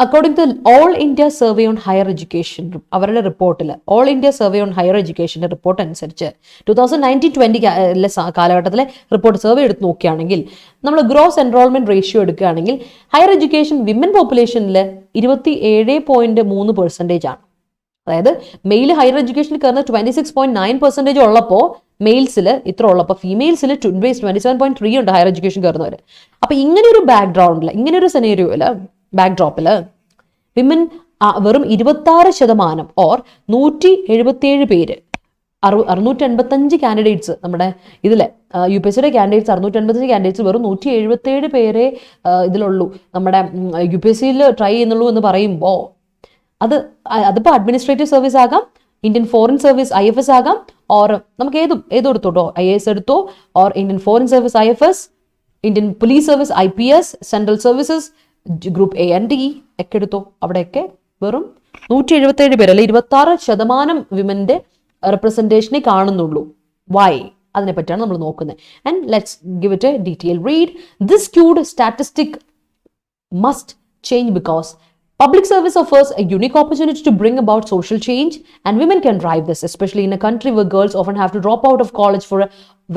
according to all India survey on higher education, അവരുടെ റിപ്പോർട്ടിൽ all India survey on higher എഡ്യൂക്കേഷൻ്റെ റിപ്പോർട്ട് അനുസരിച്ച് 2019-20 കാലഘട്ടത്തിലെ റിപ്പോർട്ട് സർവേ എടുത്ത് നോക്കുകയാണെങ്കിൽ, നമ്മൾ ഗ്രോസ് എൻറോൾമെന്റ് റേഷ്യോ എടുക്കുകയാണെങ്കിൽ ഹയർ എഡ്യൂക്കേഷൻ വിമൻ പോപ്പുലേഷനിൽ 27.3% ആണ്. അതായത് മെയിൽ ഹയർ എഡ്യൂക്കേഷനിൽ കയറുന്ന 26.9% ഉള്ളപ്പോൾ മെയിൽസിൽ ഇത്ര ഉള്ളപ്പോൾ ഫീമെയിൽസിൽ 27.3 ഉണ്ട് ഹയർ എഡ്യൂക്കേഷൻ കയറുന്നവർ. അപ്പം ഇങ്ങനെ ഒരു ബാക്ക്ഗ്രൗണ്ടിൽ, ഇങ്ങനെ ഒരു സെനേരിയോയിൽ ബാക്ക്ഡ്രോപ്പിൽ വിമൻ വെറും 26% ഓർ 177 പേര്, 685 കാൻഡിഡേറ്റ്സ് നമ്മുടെ ഇതിലെ UPSCയുടെ കാൻഡിഡേറ്റ്സ് 685 കാൻഡിഡേറ്റ്സ് വെറും 177 പേരെ ഇതിലുള്ളൂ നമ്മുടെ UPSCയിൽ ട്രൈ ചെയ്യുന്നുള്ളൂ എന്ന് പറയുമ്പോൾ അതിപ്പോൾ അഡ്മിനിസ്ട്രേറ്റീവ് സർവീസ് ആകാം, ഇന്ത്യൻ ഫോറിൻ സർവീസ് IFS ആകാം, ഓർ നമുക്ക് ഏതും എടുത്തോട്ടോ, IAS എടുത്തോ, or Indian foreign service IFS, Indian police service IPS, central services group A and D ഒക്കെ എടുത്തോ. അവിടെയൊക്കെ വെറും 177 പേര്, അല്ലെ 26% വിമന്റെ റെപ്രസെന്റേഷനെ കാണുന്നുള്ളൂ. വൈ? അതിനെ പറ്റിയാണ് നമ്മൾ നോക്കുന്നത്. And let's give it A detail read. This squid statistic must change because public service offers a unique opportunity to bring about social change, and women can drive this, especially in a country where girls often have to drop out of college for a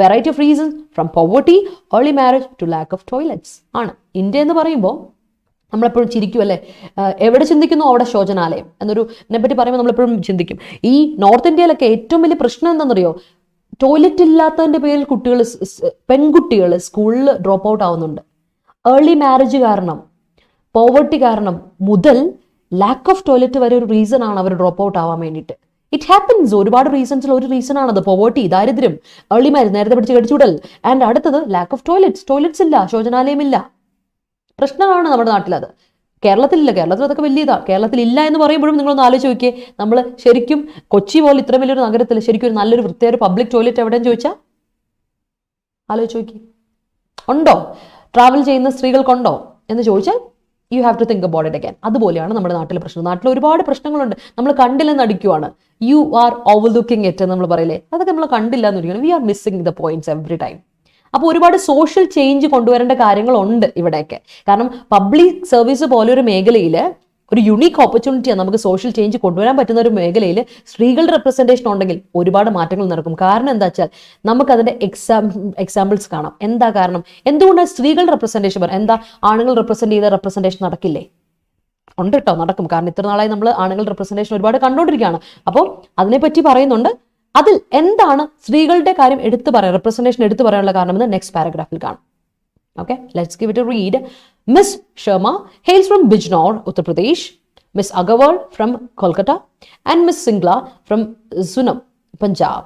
variety of reasons, from poverty, early marriage to lack of toilets. ആണ് India എന്ന് പറയുമ്പോൾ നമ്മളെപ്പോഴും ചിരിക്കുമല്ലേ, എവിടെ ചിന്തിക്കുന്നു അവിടെ ശോചനാലയം എന്നൊരു ഇതിനെപ്പറ്റി പറയുമ്പോൾ നമ്മളെപ്പോഴും ചിന്തിക്കും. ഈ നോർത്ത് ഇന്ത്യയിലൊക്കെ ഏറ്റവും വലിയ പ്രശ്നം എന്താണെന്നറിയോ? ടോയ്ലറ്റ് ഇല്ലാത്തതിൻ്റെ പേരിൽ പെൺകുട്ടികൾ സ്കൂളിൽ ഡ്രോപ്പ് ഔട്ട് ആവുന്നുണ്ട്. ഏർലി മാരേജ് കാരണം, പോവർട്ടി കാരണം മുതൽ ലാക്ക് ഓഫ് ടോയ്ലറ്റ് വരെ ഒരു റീസൺ ആണ് അവർ ഡ്രോപ്പ് ഔട്ട് ആവാൻ വേണ്ടിയിട്ട്. It happens. ഒരുപാട് റീസൺസിൽ ഒരു റീസൺ ആണത് പോവർട്ടി, ദാരിദ്ര്യം, ഏർലി മാരേജ്, നേരത്തെ പിടിച്ച് കടിച്ചുവിടൽ, ആൻഡ് അടുത്തത് ലാക്ക് ഓഫ് ടോയ്ലറ്റ്സ് ഇല്ല, ശോചനാലയമില്ല. പ്രശ്നമാണ് നമ്മുടെ നാട്ടിൽ. അത് കേരളത്തിലില്ല. കേരളത്തിൽ അതൊക്കെ വലിയതാണ്. കേരളത്തിലില്ല എന്ന് പറയുമ്പോഴും നിങ്ങളൊന്ന് ആലോചിച്ച് നോക്കിയേ, നമ്മൾ ശരിക്കും കൊച്ചി പോലെ ഇത്ര വലിയൊരു നഗരത്തിൽ ശരിക്കും ഒരു നല്ലൊരു വൃത്തിയായ പബ്ലിക് ടോയ്ലറ്റ് എവിടെയെന്ന് ചോദിച്ചാൽ ആലോചിച്ച് നോക്കി, ഉണ്ടോ? ട്രാവൽ ചെയ്യുന്ന സ്ത്രീകൾക്കുണ്ടോ എന്ന് ചോദിച്ചാൽ you have to think about it again. അതുപോലെയാണ് നമ്മുടെ നാട്ടിലെ പ്രശ്നം. നാട്ടിൽ ഒരുപാട് പ്രശ്നങ്ങളുണ്ട്, നമ്മൾ കണ്ടില്ലെന്ന് അടിക്കുവാണ്. You are overlooking it നമ്മൾ പറയില്ലേ, അതൊക്കെ നമ്മൾ കണ്ടില്ല എന്ന് ഇരിക്കണം. We are missing the points every time. അപ്പോൾ ഒരുപാട് സോഷ്യൽ ചേഞ്ച് കൊണ്ടുവരേണ്ട കാര്യങ്ങളുണ്ട് ഇവിടെയൊക്കെ. കാരണം പബ്ലിക് സർവീസ് പോലെ ഒരു മേഖലയിൽ ഒരു യുണീക്ക് ഓപ്പർച്യൂണിറ്റിയാണ് നമുക്ക് സോഷ്യൽ ചേഞ്ച് കൊണ്ടുവരാൻ പറ്റുന്ന ഒരു മേഖലയിൽ സ്ത്രീകളുടെ റെപ്രസെൻറ്റേഷൻ ഉണ്ടെങ്കിൽ ഒരുപാട് മാറ്റങ്ങൾ നടക്കും. കാരണം എന്താ വെച്ചാൽ നമുക്കതിൻ്റെ എക്സാമ്പിൾസ് കാണാം. എന്താ കാരണം? എന്തുകൊണ്ടാണ് സ്ത്രീകളുടെ റെപ്രസെൻറ്റേഷൻ എന്താ ആണുങ്ങൾ റെപ്രസെൻറ്റ് ചെയ്ത റെപ്രസെൻറ്റേഷൻ നടക്കില്ലേ? ഉണ്ട് കേട്ടോ, നടക്കും. കാരണം ഇത്ര നാളായി നമ്മൾ ആണുങ്ങൾ റെപ്രസെൻറ്റേഷൻ ഒരുപാട് കണ്ടുകൊണ്ടിരിക്കുകയാണ്. അപ്പോൾ അതിനെപ്പറ്റി പറയുന്നുണ്ട്. അതിൽ എന്താണ് സ്ത്രീകളുടെ കാര്യം എടുത്തു പറയാൻ, റെപ്രസെൻറ്റേഷൻ എടുത്തു പറയാനുള്ള കാരണം എന്ന് നെക്സ്റ്റ് പാരഗ്രാഫിൽ കാണാം. Okay, let's give it a read. Miss Sharma hails from Bijnor, Uttar Pradesh. Miss Agarwal from Kolkata. And Miss Singla from Sunam, Punjab.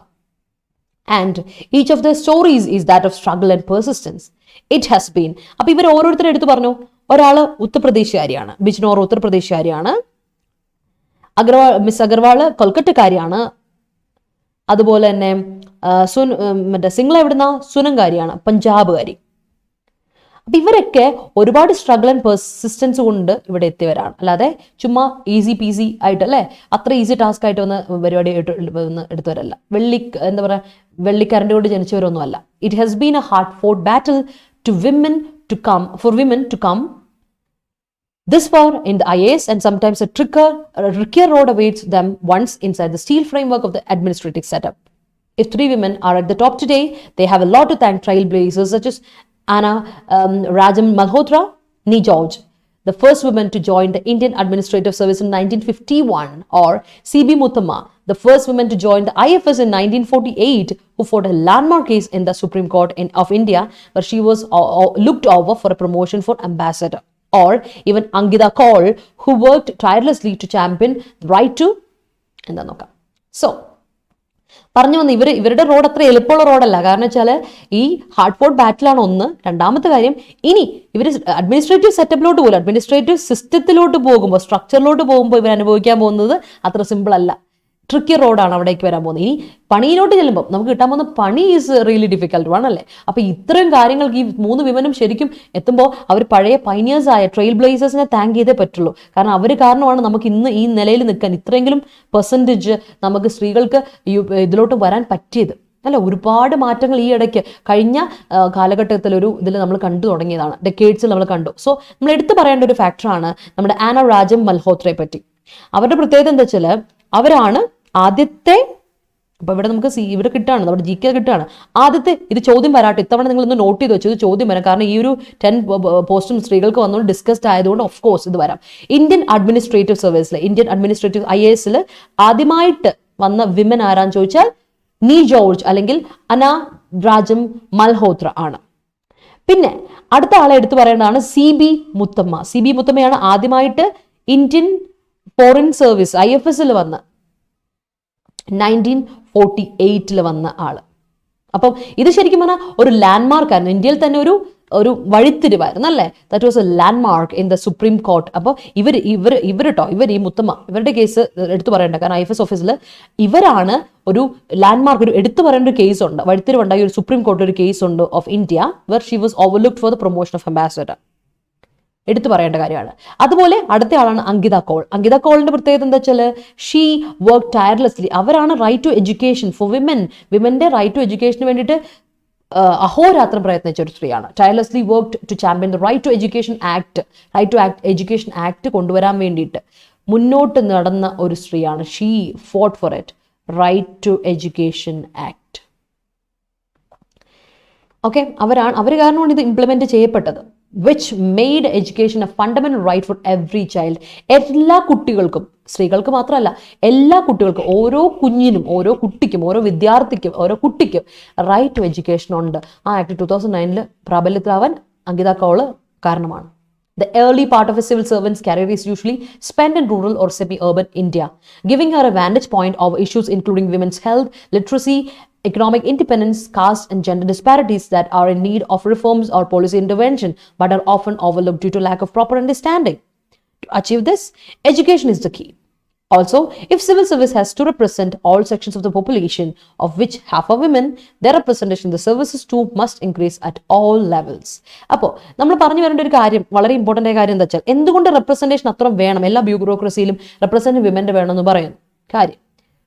And each of their stories is that of struggle and persistence. It has been. അപ്പോൾ ഇവർ ഓരോരുത്തരും എടുത്ത് പറഞ്ഞു. ഒരാൾ ഉത്തർപ്രദേശുകാരിയാണ്, Bijnor ഉത്തർപ്രദേശുകാരിയാണ്. Miss Agarwal കൊൽക്കട്ടക്കാരിയാണ്. അതുപോലെ തന്നെ മറ്റേ സിംഗ്ല എവിടുന്ന സുനംകാരിയാണ്, പഞ്ചാബുകാരി. അപ്പൊ ഇവരൊക്കെ ഒരുപാട് സ്ട്രഗിൾ ആൻഡ് പെർസിസ്റ്റൻസ് കൊണ്ട് ഇവിടെ എത്തിയവരാണ്. അല്ലാതെ ചുമ്മാ ഈസി പീസി ആയിട്ട് അല്ലേ, അത്ര ഈസി ടാസ്ക് ആയിട്ട് വന്ന് പരിപാടി എടുത്തവരല്ല. എന്താ പറയുക, വെള്ളിക്കരണ്ടി കൊണ്ട് ജനിച്ചവരൊന്നും അല്ല. It has been A hard fought battle for women to come this far in the IAS, and sometimes a trickier road awaits them once inside the steel framework of the administrative setup. If 3 women are at the top today, they have a lot to thank trailblazers such as Adda247 Malayalam, Nee George, the first woman to join the Indian Administrative Service in 1951, or C.B. Muthamma, the first woman to join the IFS in 1948, who fought a landmark case in the Supreme Court of India, where she was looked over for a promotion for ambassador. Or even Angida Kaul, who worked tirelessly to champion the right to. So, പറഞ്ഞു വന്ന് ഇവരുടെ road അത്ര എളുപ്പമുള്ള റോഡല്ല. കാരണം വെച്ചാൽ ഈ hard fort ബാറ്റിലാണ് ഒന്ന്. രണ്ടാമത്തെ കാര്യം, ഇനി ഇവർ അഡ്മിനിസ്ട്രേറ്റീവ് സെറ്റപ്പിലോട്ട് പോകും, അഡ്മിനിസ്ട്രേറ്റീവ് സിസ്റ്റത്തിലോട്ട് പോകുമ്പോൾ, സ്ട്രക്ചറിലോട്ട് പോകുമ്പോൾ ഇവർ അനുഭവിക്കാൻ പോകുന്നത് അത്ര സിമ്പിൾ അല്ല. ട്രിക്കി റോഡാണ് അവിടേക്ക് വരാൻ പോകുന്നത്. ഇനി പണിയിലോട്ട് ചെല്ലുമ്പോൾ നമുക്ക് കിട്ടാൻ പോകുന്ന പണി ഈസ് റിയലി ഡിഫിക്കൽട്ട് വൺ അല്ലേ. അപ്പോൾ ഇത്രയും കാര്യങ്ങൾക്ക് ഈ 3 വിമനും ശരിക്കും എത്തുമ്പോൾ അവർ പഴയ പൈനിയേഴ്സ് ആയ ട്രെയിൽ ബ്ലേസേഴ്സിനെ താങ്ക് ചെയ്തേ പറ്റുള്ളൂ. കാരണം അവർ കാരണമാണ് നമുക്ക് ഇന്ന് ഈ നിലയിൽ നിൽക്കാൻ ഇത്രയെങ്കിലും പെർസെൻറ്റേജ് നമുക്ക് സ്ത്രീകൾക്ക് ഇതിലോട്ട് വരാൻ പറ്റിയത് അല്ല. ഒരുപാട് മാറ്റങ്ങൾ ഈ ഇടയ്ക്ക് കഴിഞ്ഞ കാലഘട്ടത്തിലൊരു ഇതിൽ നമ്മൾ കണ്ടു തുടങ്ങിയതാണ്, ഡെക്കേഡ്സിൽ നമ്മൾ കണ്ടു. സോ നമ്മൾ എടുത്തു പറയേണ്ട ഒരു ഫാക്ടറാണ് നമ്മുടെ ആന മൽഹോത്രയെ പറ്റി. അവരുടെ പ്രത്യേകത എന്താ വെച്ചാൽ അവരാണ് ആദ്യത്തെ, അപ്പൊ ഇവിടെ നമുക്ക് ഇവിടെ കിട്ടുകയാണ്, നമ്മുടെ GK കിട്ടുകയാണ്. ആദ്യത്തെ ഇത് ചോദ്യം വരാട്ടെ, ഇത്തവണ നിങ്ങൾ ഒന്ന് നോട്ട് ചെയ്ത് വെച്ചു, ഇത് ചോദ്യം വരാം. കാരണം ഈ ഒരു 10 പോസ്റ്റും സ്ത്രീകൾക്ക് വന്നുകൊണ്ട് ഡിസ്കസ്ഡ് ആയതുകൊണ്ട് ഓഫ് കോഴ്സ് ഇത് വരാം. ഇന്ത്യൻ അഡ്മിനിസ്ട്രേറ്റീവ് സർവീസിൽ, ഇന്ത്യൻ അഡ്മിനിസ്ട്രേറ്റീവ് IAS ആദ്യമായിട്ട് വന്ന വിമൻ ആരാന്ന് ചോദിച്ചാൽ നീ ജോർജ് അല്ലെങ്കിൽ Adda247 മൽഹോത്ര ആണ്. പിന്നെ അടുത്ത ആളെ എടുത്തു പറയേണ്ടതാണ് CB മുത്തമ്മ. CB മുത്തമ്മയാണ് ആദ്യമായിട്ട് ഇന്ത്യൻ ഫോറിൻ സർവീസ് IFS വന്ന 1948 വന്ന ആള്. അപ്പം ഇത് ശരിക്കും പറഞ്ഞാൽ ഒരു ലാൻഡ്മാർക്ക് ആയിരുന്നു, ഇന്ത്യയിൽ തന്നെ ഒരു വഴിത്തിരിവായിരുന്നു അല്ലേ. That was A landmark in the supreme court. അപ്പോൾ ഇവർ ഈ മുത്തമ്മ ഇവരുടെ കേസ് എടുത്തു പറയേണ്ട, കാരണം IFS ഓഫീസിൽ ഇവരാണ് ഒരു ലാൻഡ്മാർക്ക്, ഒരു എടുത്തു പറയേണ്ട ഒരു കേസ് ഉണ്ട്, വഴിത്തിരിവുണ്ടായി ഒരു സുപ്രീം കോർട്ട് ഒരു കേസ് ഉണ്ട് of India where she was overlooked for the promotion of ambassador. എടുത്തു പറയേണ്ട കാര്യമാണ്. അതുപോലെ അടുത്ത ആളാണ് അങ്കിത കോൾ. അങ്കിത കോളിന്റെ പ്രത്യേകത എന്താ വെച്ചാൽ ഷീ വർക്ക് ടയർലെസ്ലി. അവരാണ് റൈറ്റ് ടു എഡ്യൂക്കേഷൻ ഫോർ വിമന്റെ റൈറ്റ് ടു എഡ്യൂക്കേഷന് വേണ്ടിയിട്ട് അഹോരാത്രം പ്രയത്നിച്ച ഒരു സ്ത്രീയാണ്. Tirelessly work to champion the right to education act, right to education act കൊണ്ടുവരാൻ വേണ്ടിയിട്ട് മുന്നോട്ട് നടന്ന ഒരു സ്ത്രീയാണ്. She fought for it, right to education act. Okay, അവർ കാരണമാണ് ഇത് ഇംപ്ലിമെന്റ് ചെയ്യപ്പെട്ടത്. which made education a fundamental right for every child. എല്ലാ കുട്ടികൾക്കും, സ്ത്രീകൾക്ക് മാത്രമല്ല എല്ലാ കുട്ടികൾക്കും, ഓരോ കുഞ്ഞിനും, ഓരോ കുട്ടിക്കും, ഓരോ വിദ്യാർത്ഥിക്കും, ഓരോ കുട്ടിക്കും റൈറ്റ് ടു എഡ്യൂക്കേഷൻ ഉണ്ട്. ആ ആക്ട് 2009 പ്രാബല്യത്തിലാവാൻ അങ്കിത കൗൾ കാരണമാണ്. The early part of a civil servant's career is usually spent in rural or semi-urban India, giving her a vantage point of issues including women's health, literacy, economic independence, caste and gender disparities that are in need of reforms or policy intervention but are often overlooked due to lack of proper understanding. To achieve this, education is the key. Also, if civil service has to represent all sections of the population, of which half are women, their representation in the services too must increase at all levels. അപ്പോൾ നമ്മൾ പറഞ്ഞു വരേണ്ട ഒരു കാര്യം, വളരെ important ആയ കാര്യം എന്താ വെച്ചാൽ, എന്തുകൊണ്ട് റെപ്രസെൻറ്റേഷൻ അത്ര വേണം, എല്ലാ ബ്യൂറോക്രസിയിലും റെപ്രസെൻറ്റ് വിമൻ്റെ വേണമെന്ന് പറയുന്നു കാര്യം.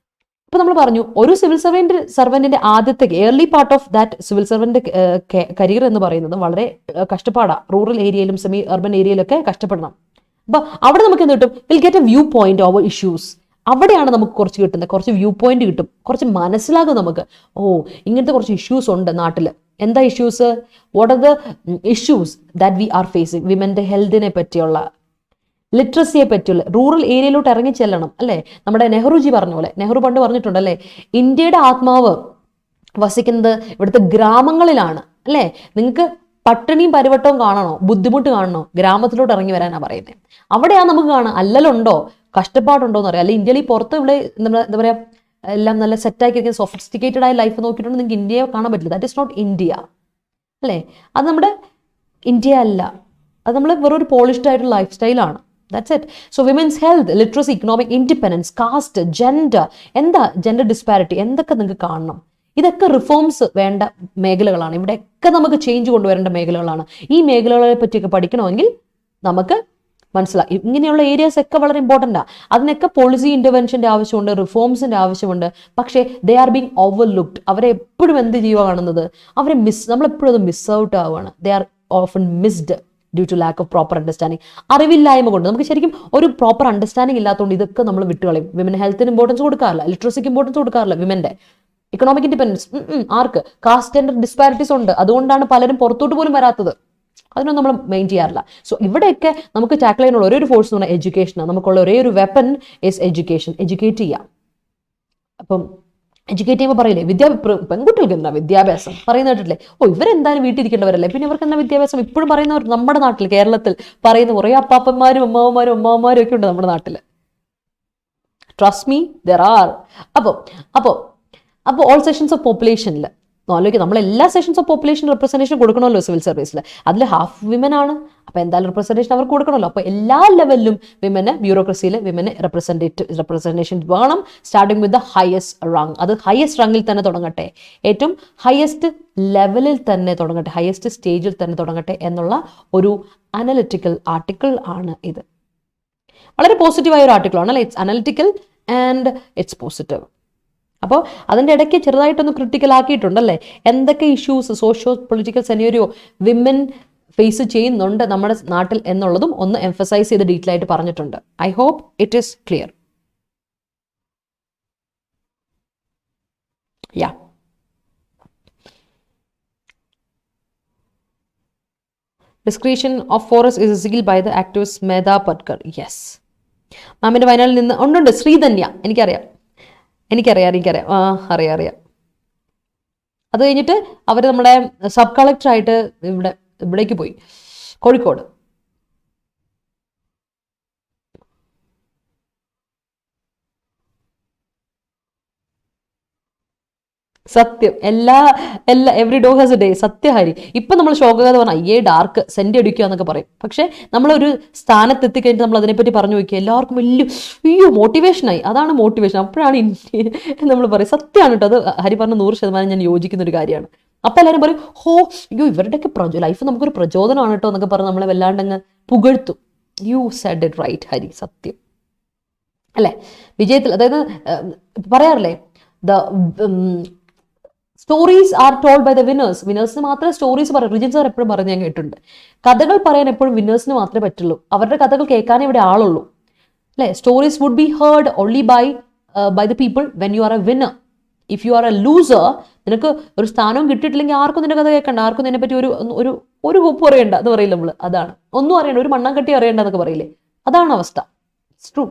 അപ്പോൾ നമ്മൾ പറഞ്ഞു ഒരു സിവിൽ സർവൻറ്റിൻ്റെ ആദ്യത്തെ early part of that civil servant career എന്ന് പറയുന്നത് വളരെ കഷ്ടപ്പാടാണ്. റൂറൽ ഏരിയയിലും സെമി അർബൻ ഏരിയയിലൊക്കെ കഷ്ടപ്പെടണം. അപ്പോൾ അവിടെ നമുക്ക് എന്ത് കിട്ടും, will get A view point over issues. അവിടെയാണ് നമുക്ക് കുറച്ച് കിട്ടുന്നത്, കുറച്ച് വ്യൂ പോയിന്റ് കിട്ടും, കുറച്ച് മനസ്സിലാകും നമുക്ക്. ഓ, ഇങ്ങനത്തെ കുറച്ച് ഇഷ്യൂസ് ഉണ്ട് നാട്ടിൽ. എന്താ issues? What are the issues that we are facing? വിമന്റെ ഹെൽത്തിനെ പറ്റിയുള്ള, ലിറ്ററസിയെ പറ്റിയുള്ള, റൂറൽ ഏരിയയിലോട്ട് ഇറങ്ങി ചെല്ലണം അല്ലേ. നമ്മുടെ നെഹ്റുജി പറഞ്ഞ പോലെ, നെഹ്റു പണ്ട് പറഞ്ഞിട്ടുണ്ടല്ലേ, ഇന്ത്യയുടെ ആത്മാവ് വസിക്കുന്നത് ഇവിടുത്തെ ഗ്രാമങ്ങളിലാണ് അല്ലേ. നിങ്ങൾക്ക് പട്ടിണിയും പരിവട്ടവും കാണണോ, ബുദ്ധിമുട്ട് കാണണോ, ഗ്രാമത്തിലോട്ട് ഇറങ്ങി വരാനാണ് പറയുന്നത്. അവിടെയാണ് നമുക്ക് കാണാം അല്ലലുണ്ടോ, കഷ്ടപ്പാടുണ്ടോ എന്ന് പറയാം. അല്ലെങ്കിൽ ഇന്ത്യയിൽ ഈ പുറത്ത് ഇവിടെ എന്താ പറയുക, എല്ലാം നല്ല സെറ്റാക്കി സൊഫിസ്റ്റിക്കേറ്റഡ് ആയ ലൈഫ് നോക്കിയിട്ടുണ്ട് നിങ്ങൾക്ക് ഇന്ത്യയെ കാണാൻ പറ്റില്ല. ദാറ്റ് ഇസ് നോട്ട് ഇന്ത്യ, അല്ലേ? അത് നമ്മുടെ ഇന്ത്യ അല്ല, അത് നമ്മൾ വെറൊരു പോളിഷ്ഡ് ആയിട്ടുള്ള ലൈഫ് സ്റ്റൈലാണ്. That's it. So women's health, literacy, economic independence, caste, gender, എന്താ ജെൻഡർ ഡിസ്പാരിറ്റി, എന്തൊക്കെ നിങ്ങൾക്ക് കാണണം. ഇതൊക്കെ റിഫോംസ് വേണ്ട മേഖലകളാണ്. ഇവിടെയൊക്കെ നമുക്ക് ചേഞ്ച് കൊണ്ടുവരേണ്ട മേഖലകളാണ്. ഈ മേഖലകളെ പറ്റിയൊക്കെ പഠിക്കണമെങ്കിൽ നമുക്ക് മനസ്സിലായി ഇങ്ങനെയുള്ള ഏരിയാസ് ഒക്കെ വളരെ ഇമ്പോർട്ടൻ്റാണ്. അതിനൊക്കെ പോളിസി ഇന്റർവെൻഷൻ്റെ ആവശ്യമുണ്ട്, റിഫോംസിൻ്റെ ആവശ്യമുണ്ട്. പക്ഷേ ദേ ആർ ബീങ് ഓവർലുക്ഡ്. അവരെ എപ്പോഴും എന്ത് ചെയ്യുക കാണുന്നത്, അവരെ നമ്മളെപ്പോഴും അത് മിസ് ഔട്ട് ആവുകയാണ്. They are often missed due to lack of proper understanding. അറിവില്ലായ്മ കൊണ്ട് നമുക്ക് ശരിക്കും ഒരു പ്രോപ്പർ അണ്ടർസ്റ്റാൻഡിങ് ഇല്ലാത്തതുകൊണ്ട് ഇതൊക്കെ നമ്മൾ വിട്ടുകളയും. വിമൻ ഹെൽത്തിന് ഇമ്പോർട്ടൻസ് കൊടുക്കാറില്ല, ലിറ്ററസിക്ക് ഇമ്പോർട്ടൻസ് കൊടുക്കാറില്ല, വിമൻ്റെ ഇക്കണോമിക് ഇൻഡിപെൻഡൻസ് ആർക്ക്, കാസ്റ്റ് ആൻഡ് ഡിസ്പാരിറ്റീസ് ഉണ്ട്. അതുകൊണ്ടാണ് പലരും പുറത്തോട്ട് പോലും വരാത്തത്. അതിനൊന്നും നമ്മൾ മെയിൻ ചെയ്യാറില്ല. സോ ഇവിടെയൊക്കെ നമുക്ക് ടാക്കിൾ ചെയ്യാനുള്ള ഒരേ ഒരു ഫോഴ്സ് എന്ന് പറഞ്ഞാൽ എഡ്യൂക്കേഷനാണ്. നമുക്കുള്ള ഒരേ ഒരു വെപ്പൺ ഇസ് എഡ്യൂക്കേഷൻ. എഡ്യൂക്കേറ്റ് ചെയ്യാം. അപ്പം എഡ്യൂക്കേറ്റ് ചെയ്യുമ്പോൾ പറയില്ലേ, പെൺകുട്ടികൾക്ക് എന്താ വിദ്യാഭ്യാസം പറയുന്ന കേട്ടില്ലേ, ഇവരെന്തായാലും വീട്ടിലിരിക്കേണ്ടവരല്ലേ, പിന്നെ ഇവർക്ക് എന്താ വിദ്യാഭ്യാസം ഇപ്പോഴും പറയുന്നവർ നമ്മുടെ നാട്ടിൽ കേരളത്തിൽ പറയുന്ന കുറേ അപ്പാപ്പന്മാരും അമ്മാവന്മാരും ഒക്കെ ഉണ്ട് നമ്മുടെ നാട്ടിൽ. Trust me, there are. അപ്പോൾ ഓൾ സെക്ഷൻസ് ഓഫ് പോപ്പുലേഷനിൽ ആലോചിക്കുക, നമ്മൾ എല്ലാ സെക്ഷൻസ് ഓഫ് പോപ്പുലേഷൻ റെപ്രസെൻറ്റേഷൻ കൊടുക്കണമല്ലോ സിവിൽ സർവീസിൽ. അതിൽ ഹാഫ് വിമൻ ആണ്. അപ്പോൾ എന്തായാലും റെപ്രസെൻറ്റേഷൻ അവർക്ക് കൊടുക്കണമല്ലോ. അപ്പോൾ എല്ലാ ലെവലിലും വിമന്, ബ്യൂറോക്രസിയിൽ വിമന് റെപ്രസെൻറ്റേഷൻ വേണം. Starting with the highest wrung. അത് ഹയസ്റ്റ് റങ്ങിൽ തന്നെ തുടങ്ങട്ടെ, ഏറ്റവും ഹയസ്റ്റ് ലെവലിൽ തന്നെ തുടങ്ങട്ടെ, ഹയസ്റ്റ് സ്റ്റേജിൽ തന്നെ തുടങ്ങട്ടെ എന്നുള്ള ഒരു അനലിറ്റിക്കൽ ആർട്ടിക്കിൾ ആണ് ഇത്. വളരെ പോസിറ്റീവായ ഒരു ആർട്ടിക്കിളാണ് അല്ലേ. It's analytical and it's positive. അപ്പോൾ അതിൻ്റെ ഇടയ്ക്ക് ചെറുതായിട്ടൊന്ന് ക്രിട്ടിക്കൽ ആക്കിയിട്ടുണ്ടല്ലേ, എന്തൊക്കെ issues socio political scenario women face ചെയ്യുന്നുണ്ട് നമ്മുടെ നാട്ടിൽ എന്നുള്ളതും ഒന്ന് എംഫസൈസ് ചെയ്ത് ഡീറ്റെയിൽ ആയിട്ട് പറഞ്ഞിട്ടുണ്ട്. I hope it is clear. Yeah, description of forest is sealed by the activist Medha Patkar. Yes, മാമിൻ്റെ വയനാട്ടിൽ നിന്ന് ഉണ്ട് ശ്രീധന്യ. എനിക്കറിയാം. അറിയാം. അത് കഴിഞ്ഞിട്ട് അവർ നമ്മുടെ സബ് കളക്ടറായിട്ട് ഇവിടേക്ക് പോയി, കോഴിക്കോട്. സത്യം, every dog has a day. സത്യഹരി. ഇപ്പം നമ്മൾ ഷോക്കാതെ പറഞ്ഞാൽ ഡാർക്ക് സെൻഡ് അടിക്കുക എന്നൊക്കെ പറയും. പക്ഷേ നമ്മളൊരു സ്ഥാനത്ത് എത്തിക്കഴിഞ്ഞിട്ട് നമ്മൾ അതിനെപ്പറ്റി പറഞ്ഞു നോക്കിയാൽ എല്ലാവർക്കും വലിയ മോട്ടിവേഷനായി. അതാണ് മോട്ടിവേഷൻ. അപ്പോഴാണ് നമ്മൾ പറയും. സത്യമാണ് കേട്ടോ, അത് ഹരി പറഞ്ഞ 100% ഞാൻ യോജിക്കുന്ന ഒരു കാര്യമാണ്. അപ്പം എല്ലാവരും പറയും, ഇവരുടെയൊക്കെ ലൈഫ് നമുക്കൊരു പ്രചോദനമാണ് കേട്ടോ എന്നൊക്കെ പറഞ്ഞ് നമ്മളെ വല്ലാണ്ടങ്ങ് പുകഴ്ത്തും. You said it right Hari. സത്യം അല്ലേ. വിജയത്തിൽ അതായത് പറയാറില്ലേ, stories are told by the winners. വിന്നേഴ്സിന് മാത്രമേ സ്റ്റോറീസ് പറയൂ. റിജിൻ സാർ എപ്പോഴും പറഞ്ഞ് ഞാൻ കേട്ടിട്ടുണ്ട്, കഥകൾ പറയാൻ എപ്പോഴും വിന്നേഴ്സിന് മാത്രമേ പറ്റുള്ളൂ. അവരുടെ കഥകൾ കേൾക്കാനേ ഇവിടെ ആളുള്ളൂ, അല്ലേ. Stories would be heard only by the people when you are a winner. If you are a loser, നിനക്ക് ഒരു സ്ഥാനവും കിട്ടിയിട്ടില്ലെങ്കിൽ ആർക്കും നിന്റെ കഥ കേൾക്കണ്ട, ആർക്കും നിന്നെപ്പറ്റി ഒരു കുപ്പ് അറിയണ്ട എന്ന് പറയില്ല നമ്മൾ. അതാണ്, ഒന്നും അറിയണ്ട, ഒരു മണ്ണാങ്കട്ടി അറിയണ്ട എന്നൊക്കെ പറയില്ലേ, അതാണ് അവസ്ഥ. It's true.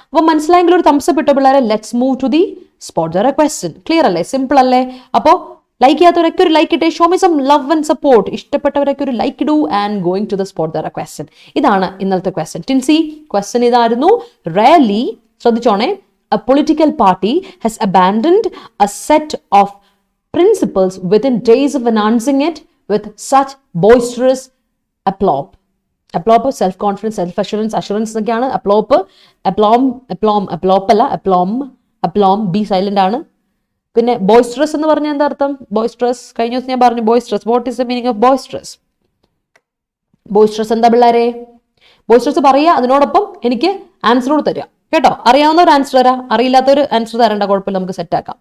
അപ്പോൾ മനസ്സിലായെങ്കിൽ ഒരു തംസപ്പ് ഇട്ട പിള്ളേരെ, let's move to the spot the question. Clear അല്ലേ, സിമ്പിൾ അല്ലേ. അപ്പോൾ ലൈക്ക് ചെയ്യാത്തവരൊക്കെ ഒരു ലൈക്ക് ഇട്ടേ, show me some love and support. ഇഷ്ടപ്പെട്ടവരൊക്കെ ഒരു ലൈക്ക് ഇടൂ and going to the spot the question. ഇതാണ് ഇന്നലത്തെ ക്വസ്റ്റ്യൻ. ടിൻസി, ക്വസ്റ്റ്യൻ ഇതായിരുന്നു. റയർലി, ശ്രദ്ധിച്ചോണേ, a political party has abandoned a set of principles within days of announcing it with such boisterous aplomb. Aplomb, self-confidence, self-assurance, assurance എന്നൊക്കെയാണ്. aplomb, B silent ആണ്. പിന്നെ ബോയ്സ്ട്രസ് എന്ന് പറഞ്ഞാൽ എന്താ അർത്ഥം? ബോയ്സ്ട്രസ് കഴിഞ്ഞ ദിവസം ഞാൻ പറഞ്ഞു. Boisterous, what is the meaning of boisterous? Boisterous എന്താ പിള്ളേരെ? ബോയ്സ്ട്രസ് പറയുക, അതിനോടൊപ്പം എനിക്ക് ആൻസറോട് തരിക കേട്ടോ. അറിയാവുന്ന ഒരു ആൻസർ തരാം, അറിയില്ലാത്തൊരു ആൻസർ തരേണ്ട, കുഴപ്പമില്ല, നമുക്ക് സെറ്റാക്കാം.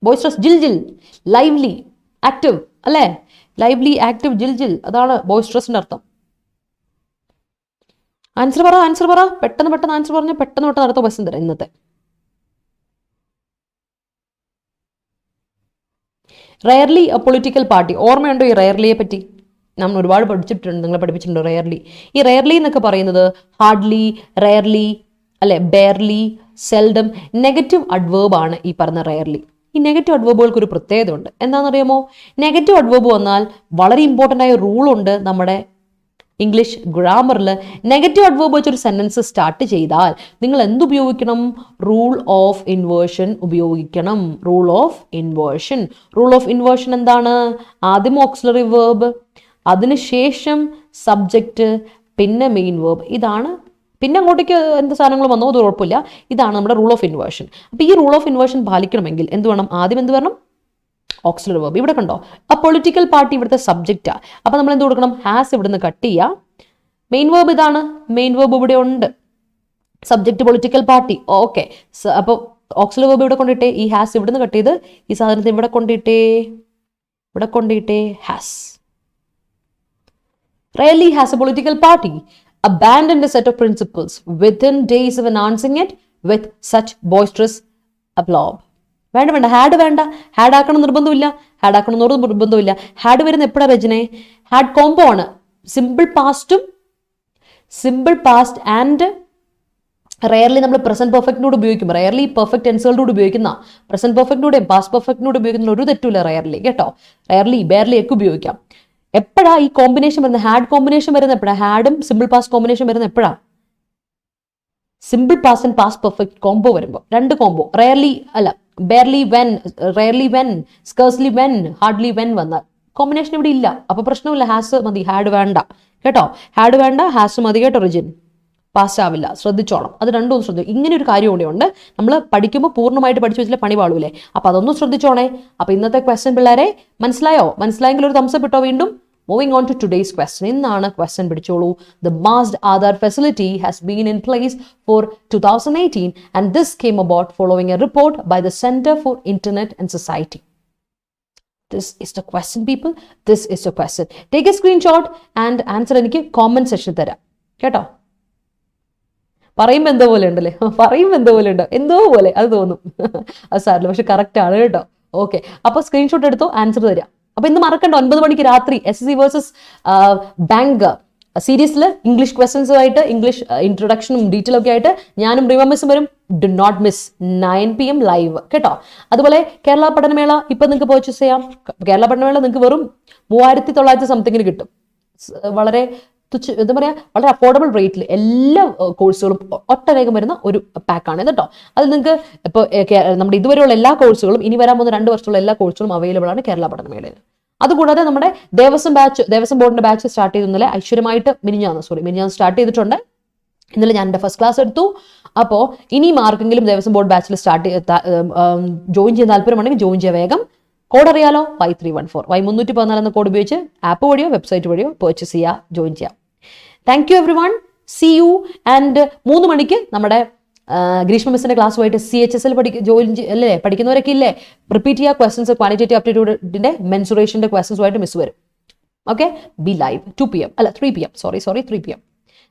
ബോയ്സ്ട്രസ്, ജിൽ, ലൈവ്ലി, ആക്റ്റീവ് അല്ലേ. ലൈവ്ലി, ആക്റ്റീവ്, ജിൽ, അതാണ് ബോയ്സ്ട്രസിന്റെ അർത്ഥം. ആൻസർ പറ, പെട്ടെന്ന് ആൻസർ പറഞ്ഞ് പെട്ടെന്ന് അടുത്ത ക്വസ്റ്റ്യൻ തരാം ഇന്നത്തെ. Rarely A political party. ഓർമ്മയുണ്ടോ ഈ റയർലിയെ പറ്റി? നമ്മൾ ഒരുപാട് പഠിച്ചിട്ടുണ്ട്, നിങ്ങളെ പഠിപ്പിച്ചിട്ടുണ്ട് റയർലി. ഈ റയർലി എന്നൊക്കെ പറയുന്നത് ഹാർഡ്ലി, റയർലി അല്ലെ, ബെയർലി, സെൽഡം, നെഗറ്റീവ് അഡ്വേർബ് ആണ് ഈ പറഞ്ഞ റയർലി. ഈ നെഗറ്റീവ് അഡ്വേർബുകൾക്ക് ഒരു പ്രത്യേകത ഉണ്ട്. എന്താണെന്നറിയാമോ? നെഗറ്റീവ് അഡ്വേർബ് വന്നാൽ വളരെ ഇമ്പോർട്ടൻ്റ് ആയ റൂളുണ്ട് നമ്മുടെ ഇംഗ്ലീഷ് ഗ്രാമറിൽ. നെഗറ്റീവ് അഡ്വേർബ് വെച്ചൊരു സെന്റൻസ് സ്റ്റാർട്ട് ചെയ്താൽ നിങ്ങൾ എന്തുപയോഗിക്കണം? റൂൾ ഓഫ് ഇൻവേർഷൻ ഉപയോഗിക്കണം. Rule of inversion. Rule of inversion എന്താണ്? ആദ്യം ഓക്സിലറി വേർബ്, അതിനുശേഷം സബ്ജക്റ്റ്, പിന്നെ മെയിൻ വേർബ്. ഇതാണ്. പിന്നെ അങ്ങോട്ടേക്ക് എന്ത് സാധനങ്ങൾ വന്നോ അത് കുഴപ്പമില്ല. ഇതാണ് നമ്മുടെ റൂൾ ഓഫ് ഇൻവേർഷൻ. അപ്പോൾ ഈ റൂൾ ഓഫ് ഇൻവേർഷൻ പാലിക്കണമെങ്കിൽ എന്ത് വേണം? ആദ്യം എന്ത് വരണം? Auxiliary verb. ഇവിടെ കണ്ടോ, ആ പൊളിറ്റിക്കൽ പാർട്ടി ഇവിടുത്തെ സബ്ജക്റ്റാണ്. അപ്പോൾ നമ്മൾ എന്ത് കൊടുക്കണം? ഹാസ് ഇവിടുന്ന് കട്ട് ചെയ്യുക. മെയിൻ വേർബ് ഇതാണ്. മെയിൻ വേർബ് ഇവിടെ ഉണ്ട്. Subject political party. ഓക്കെ. അപ്പോൾ ഓക്സിലറി വേർബ് ഇവിടെ കൊണ്ടിട്ടേ, ഈ ഹാസ് ഇവിടുന്ന് കട്ട് ചെയ്ത് ഈ സാധനത്തിന് ഇവിടെ കൊണ്ടിട്ടേ has. Rarely has a political party abandoned a set of principles within days of announcing it with such boisterous aplomb. വേണ്ട, ഹാഡ് ആക്കണം നിർബന്ധമില്ല. ഹാഡ് വരുന്ന എപ്പോഴാണ് രചന? ഹാഡ് കോംബോ ആണ്. സിമ്പിൾ പാസ്റ്റ് ആൻഡ് റെയർലി നമ്മൾ പ്രസന്റ് പെർഫെക്റ്റിനോട് ഉപയോഗിക്കും. റെയർലി പെർഫെക്റ്റ് ടെൻസുകളോട് ഉപയോഗിക്കുന്ന present പെർഫെക്റ്റിനോടും past പെർഫെക്റ്റിനോട് ഉപയോഗിക്കുന്ന ഒരു തെറ്റുമില്ല. റെയർലി കേട്ടോ. റെയർലി ബെയർലി ഒക്കെ ഉപയോഗിക്കാം. എപ്പോഴാ ഈ കോമ്പിനേഷൻ വരുന്നത്? ഹാഡ് കോമ്പിനേഷൻ വരുന്ന എപ്പോഴാ? ഹാഡും സിമ്പിൾ പാസ്റ്റ് കോമ്പിനേഷൻ വരുന്ന എപ്പോഴാ? Simple past and past perfect combo വരുമ്പോൾ. രണ്ട് combo. Barely when, scarcely when, hardly when വന്നാൽ കോമ്പിനേഷൻ ഇവിടെ ഇല്ല. അപ്പൊ പ്രശ്നമില്ല. ഹാസ് മതി, ഹാഡ് വേണ്ട കേട്ടോ. ഹാഡ് വേണ്ട, ഹാസ് മതി കേട്ടോ. റിജിൻ പാസ് ആവില്ല, ശ്രദ്ധിച്ചോണം. അത് രണ്ടും ശ്രദ്ധിക്കും. ഇങ്ങനെ ഒരു കാര്യം കൂടെ ഉണ്ട്. നമ്മൾ പഠിക്കുമ്പോൾ പൂർണ്ണമായിട്ട് പഠിച്ചു വെച്ചില്ല പണി പാടൂലേ. അപ്പൊ അതൊന്നും ശ്രദ്ധിച്ചോണേ. അപ്പൊ ഇന്നത്തെ ക്വസ്റ്റ്യൻ പിള്ളേരെ മനസ്സിലായെങ്കിൽ ഒരു തംസ് അപ്പ് ഇട്ടോ. വീണ്ടും moving on to today's question. ഇന്നാണ് ക്വസ്റ്റ്യൻ പിടിച്ചോളൂ. The masked Aadhaar facility has been in place for 2018 and this came about following a report by the Centre for Internet and Society. This is the question, people. This is the question. Take a screenshot and answer എനിക്ക് comment section തരാം കേട്ടോ. പറയുമ്പോൾ എന്തോ പോലെ ഉണ്ടല്ലേ, എന്തോ പോലെ അത് തോന്നും. അത് സാറില്ല, പക്ഷെ കറക്റ്റ് ആണ് കേട്ടോ. ഓക്കെ, അപ്പോൾ സ്ക്രീൻഷോട്ട് എടുത്തോ, ആൻസർ തരാം. അപ്പൊ ഇന്ന് മറക്കണ്ട, 9 മണിക്ക് രാത്രി SSC വേഴ്സസ് ബാങ്ക് സീരീസിൽ ഇംഗ്ലീഷ് ക്വസ്റ്റൻസുമായിട്ട്, ഇംഗ്ലീഷ് ഇൻട്രൊഡക്ഷനും ഡീറ്റെയിൽ ഒക്കെ ആയിട്ട് ഞാനും റീമ മിസ്സും വരും. Do not miss 9 PM live കേട്ടോ. അതുപോലെ കേരള പഠനമേള ഇപ്പൊ നിങ്ങൾക്ക് പർച്ചേസ് ചെയ്യാം. കേരള പഠനമേള നിങ്ങൾക്ക് വെറും 3900 സംതിങ്ങിന് കിട്ടും. വളരെ എന്താ പറയാ, വളരെ അഫോർഡബിൾ റേറ്റിൽ എല്ലാ കോഴ്സുകളും ഒട്ടനേകം വരുന്ന ഒരു പാക്കാണ് കേട്ടോ. അത് നിങ്ങൾക്ക് ഇപ്പോൾ നമ്മുടെ ഇതുവരെയുള്ള എല്ലാ കോഴ്സുകളും, ഇനി വരാൻ പോകുന്ന 2 വർഷമുള്ള എല്ലാ കോഴ്സുകളും അവൈലബിൾ ആണ് കേരള പഠനമേളയിൽ. അതുകൂടാതെ നമ്മുടെ ദേവസ്വം ബോർഡിന്റെ ബാച്ച് സ്റ്റാർട്ട് ചെയ്തെന്നല്ലേ ഐശ്വര്യമായിട്ട് മിനിഞ്ഞാന്ന് സ്റ്റാർട്ട് ചെയ്തിട്ടുണ്ട്. ഇന്നലെ ഞാൻ എൻ്റെ ഫസ്റ്റ് ക്ലാസ് എടുത്തു. അപ്പോൾ ഇനിയും ആർക്കെങ്കിലും ദേവസ്വം ബോർഡ് ബാച്ചിൽ ജോയിൻ ചെയ്യാൻ താല്പര്യമുണ്ടെങ്കിൽ ജോയിൻ ചെയ്യാൻ വേഗം. കോഡ് അറിയാലോ, Y314 Y314 എന്ന കോഡ് ഉപയോഗിച്ച് ആപ്പ് വഴിയോ വെബ്സൈറ്റ് വഴിയോ പർച്ചേസ് ചെയ്യുക, ജോയിൻ ചെയ്യാം. Thank you everyone, see you. And 3 മണിക്ക് നമ്മുടെ ഗ്രീഷ്മ മിസ്സിന്റെ ക്ലാസ്സുമായിട്ട് CHSL പഠിക്കുന്നവരൊക്കെ ഇല്ലേ, റിപ്പീറ്റ് ചെയ്യുക ക്വസ്റ്റൻസ്. ക്വാണ്ടിറ്റേറ്റീവ് ആപ്റ്റിറ്റ്യൂഡിന്റെ മെൻസുറേഷന്റെ ക്വസ്റ്റൻസുമായിട്ട് മിസ് വരും. Okay, B live 3 PM. Sorry 3 PM.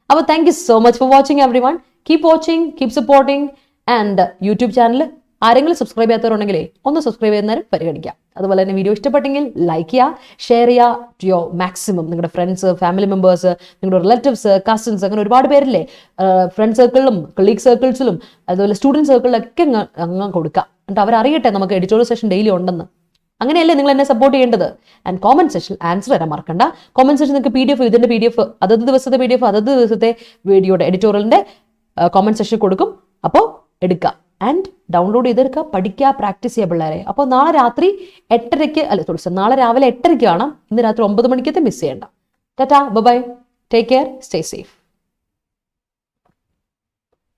അപ്പോൾ thank you so much for watching every one. Keep watching, keep supporting. And YouTube channel ആരെങ്കിലും subscribe ചെയ്യാത്തവരുണ്ടെങ്കിലേ ഒന്ന് subscribe ചെയ്യുന്നതിനും പരിഗണിക്കാം. അതുപോലെ തന്നെ വീഡിയോ ഇഷ്ടപ്പെട്ടെങ്കിൽ ലൈക്ക് ചെയ്യുക, ഷെയർ ചെയ്യുക ടു യുവർ മാക്സിമം. നിങ്ങളുടെ ഫ്രണ്ട്സ്, ഫാമിലി മെമ്പേഴ്സ്, നിങ്ങളുടെ റിലേറ്റീവ്സ്, കസിൻസ്, അങ്ങനെ ഒരുപാട് പേരില്ലേ, ഫ്രണ്ട് സർക്കിളിലും കൊളീഗ് സർക്കിൾസിലും അതുപോലെ സ്റ്റുഡൻറ് സർക്കിളിലൊക്കെ അങ്ങ് കൊടുക്കുക. എന്നിട്ട് അവരറിയട്ടെ നമുക്ക് എഡിറ്റോറിയൽ സെഷൻ ഡെയിലി ഉണ്ടെന്ന്. അങ്ങനെയല്ലേ നിങ്ങൾ എന്നെ സപ്പോർട്ട് ചെയ്യേണ്ടത്. ആൻഡ് കോമന്റ് സെക്ഷൻ ആൻസർ തരാൻ മറക്കണ്ട. കോമന്റ് സെക്ഷൻ നിങ്ങൾക്ക് PDF, ഇതിന്റെ PDF, അതത് ദിവസത്തെ PDF, അതത് ദിവസത്തെ വീഡിയോയുടെ എഡിറ്റോറിയലിന്റെ കോമന്റ് സെക്ഷൻ കൊടുക്കും. അപ്പോൾ എടുക്കുക ആൻഡ് ഡൗൺലോഡ് ചെയ്തെടുക്കുക, പഠിക്കുക, പ്രാക്ടീസ് ചെയ്യുക പിള്ളേരെ. അപ്പോൾ നാളെ രാത്രി 8:30 നാളെ രാവിലെ 8:30 കാണാം. ഇന്ന് രാത്രി 9 മണിക്കത്തെ മിസ് ചെയ്യണ്ട. ടാറ്റാ, bye, take care, stay safe.